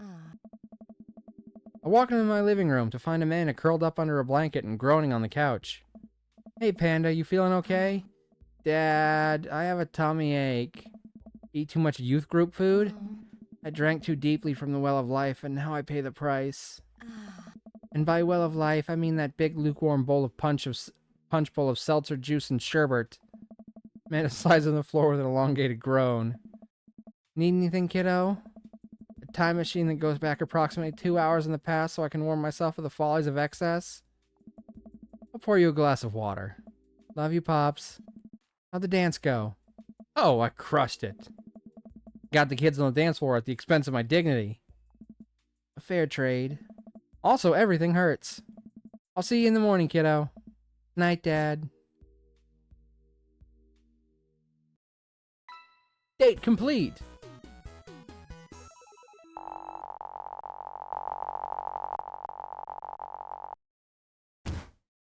I walk into my living room to find Amanda curled up under a blanket and groaning on the couch. Hey, Panda, you feeling okay? Dad, I have a tummy ache. Eat too much youth group food? I drank too deeply from the well of life, and now I pay the price. And by well of life, I mean that big lukewarm bowl of punch bowl of seltzer juice and sherbet. Amanda slides on the floor with an elongated groan. Need anything, kiddo? A time machine that goes back approximately 2 hours in the past so I can warn myself of the follies of excess? I'll pour you a glass of water. Love you, Pops. How'd the dance go? Oh, I crushed it. Got the kids on the dance floor at the expense of my dignity. A fair trade. Also, everything hurts. I'll see you in the morning, kiddo. Night, Dad. Date complete.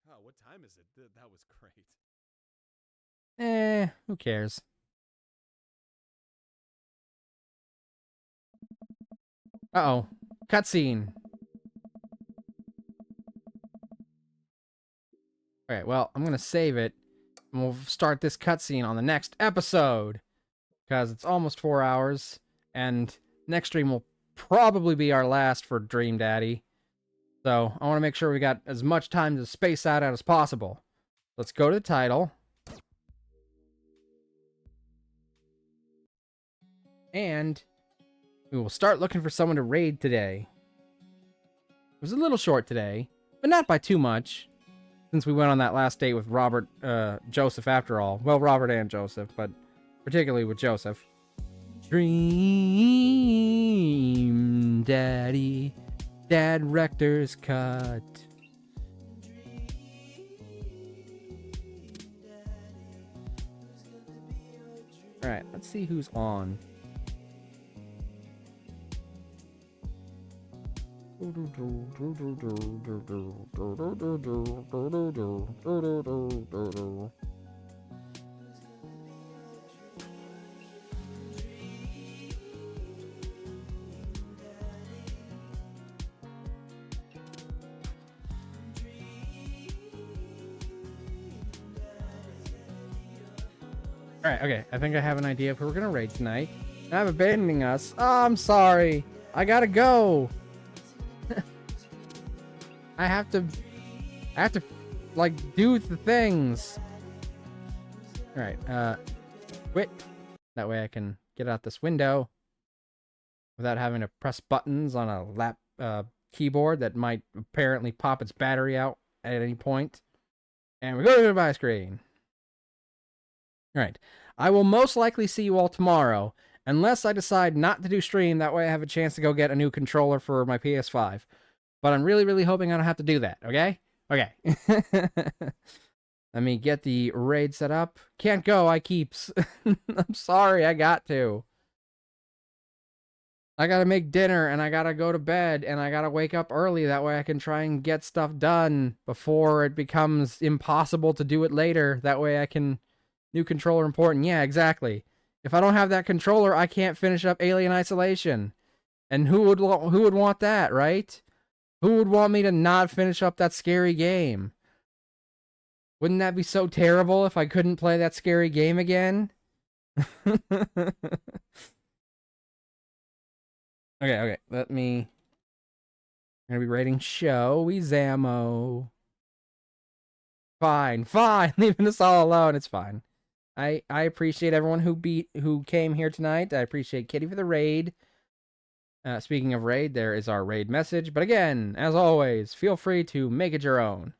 Oh, what time is it? That was great.
Who cares? Uh-oh. Cutscene. Alright, well, I'm gonna save it, and we'll start this cutscene on the next episode. Because it's almost 4 hours, and next stream will probably be our last for Dream Daddy. So, I want to make sure we got as much time to space that out as possible. Let's go to the title. And we will start looking for someone to raid today. It was a little short today, but not by too much. Since we went on that last date with Joseph after all. Well, Robert and Joseph, but particularly with Joseph. Dream Daddy. Dad Rector's cut. Alright, let's see who's on. Alright, okay. I think I have an idea of who we're gonna raid tonight. I'm abandoning us. Oh, I'm sorry. I gotta go. I have to, like, do the things. Alright, quit. That way I can get out this window without having to press buttons on a keyboard that might apparently pop its battery out at any point. And we go to the goodbye screen. Alright, I will most likely see you all tomorrow, unless I decide not to do stream, that way I have a chance to go get a new controller for my PS5. But I'm really, really hoping I don't have to do that, okay? Okay. Let me get the raid set up. Can't go, I keeps. I'm sorry, I got to. I gotta make dinner, and I gotta go to bed, and I gotta wake up early, that way I can try and get stuff done before it becomes impossible to do it later. That way I can... New controller important. Yeah, exactly. If I don't have that controller, I can't finish up Alien Isolation. And who would want that, right? Who would want me to not finish up that scary game? Wouldn't that be so terrible if I couldn't play that scary game again? Okay. Let me... I'm gonna be rating Showy Zamo. Fine. Leaving us all alone. It's fine. I appreciate everyone who came here tonight. I appreciate Kitty for the raid. Speaking of raid, there is our raid message. But again, as always, feel free to make it your own.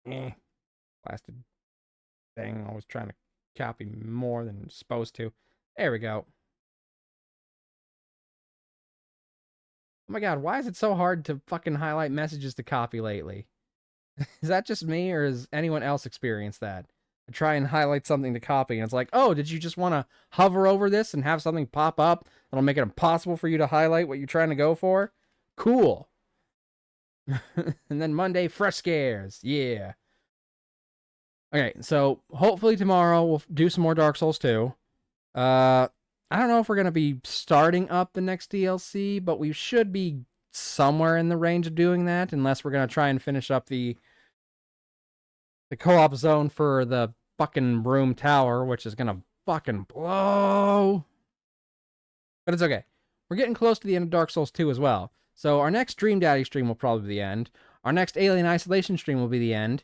Blasted thing. Always trying to copy more than it's supposed to. There we go. Oh my god, why is it so hard to fucking highlight messages to copy lately? Is that just me, or has anyone else experienced that? I try and highlight something to copy, and it's like, oh, did you just want to hover over this and have something pop up that'll make it impossible for you to highlight what you're trying to go for? Cool. And then Monday, fresh scares. Yeah. Okay, so hopefully tomorrow we'll do some more Dark Souls 2. I don't know if we're going to be starting up the next DLC, but we should be somewhere in the range of doing that, unless we're going to try and finish up the co-op zone for the fucking Broom Tower, which is going to fucking blow. But it's okay. We're getting close to the end of Dark Souls 2 as well. So our next Dream Daddy stream will probably be the end. Our next Alien Isolation stream will be the end.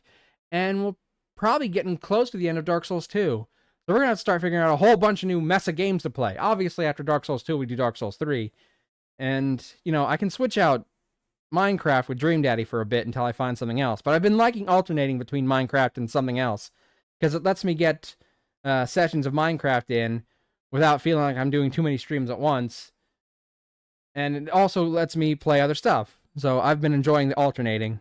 And we'll probably getting close to the end of Dark Souls 2. So we're going to have to start figuring out a whole bunch of new mess of games to play. Obviously, after Dark Souls 2, we do Dark Souls 3. And, you know, I can switch out Minecraft with Dream Daddy for a bit until I find something else. But I've been liking alternating between Minecraft and something else, because it lets me get sessions of Minecraft in without feeling like I'm doing too many streams at once. And it also lets me play other stuff. So I've been enjoying the alternating.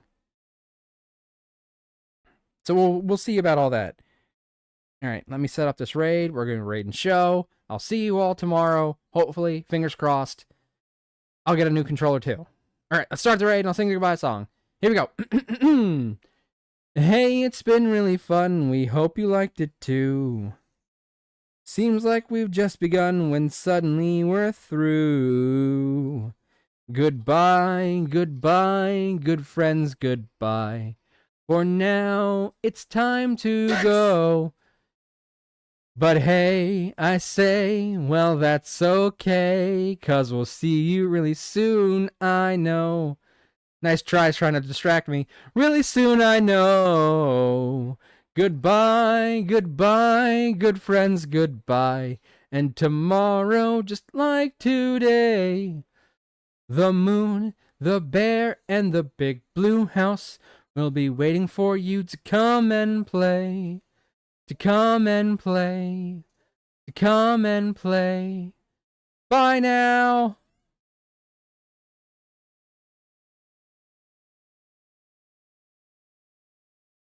So we'll see about all that. All right, let me set up this raid. We're going to raid and show. I'll see you all tomorrow. Hopefully, fingers crossed. I'll get a new controller too. All right, let's start the raid and I'll sing the goodbye song. Here we go. Hey, it's been really fun. We hope you liked it too. Seems like we've just begun when suddenly we're through. Goodbye, goodbye, good friends, goodbye. For now, it's time to go. But hey, I say, well, that's okay, 'cause we'll see you really soon, I know. Nice tries trying to distract me. Really soon, I know. Goodbye, goodbye, good friends, goodbye. And tomorrow, just like today, the moon, the bear, and the big blue house will be waiting for you to come and play. To come and play. To come and play. Bye now.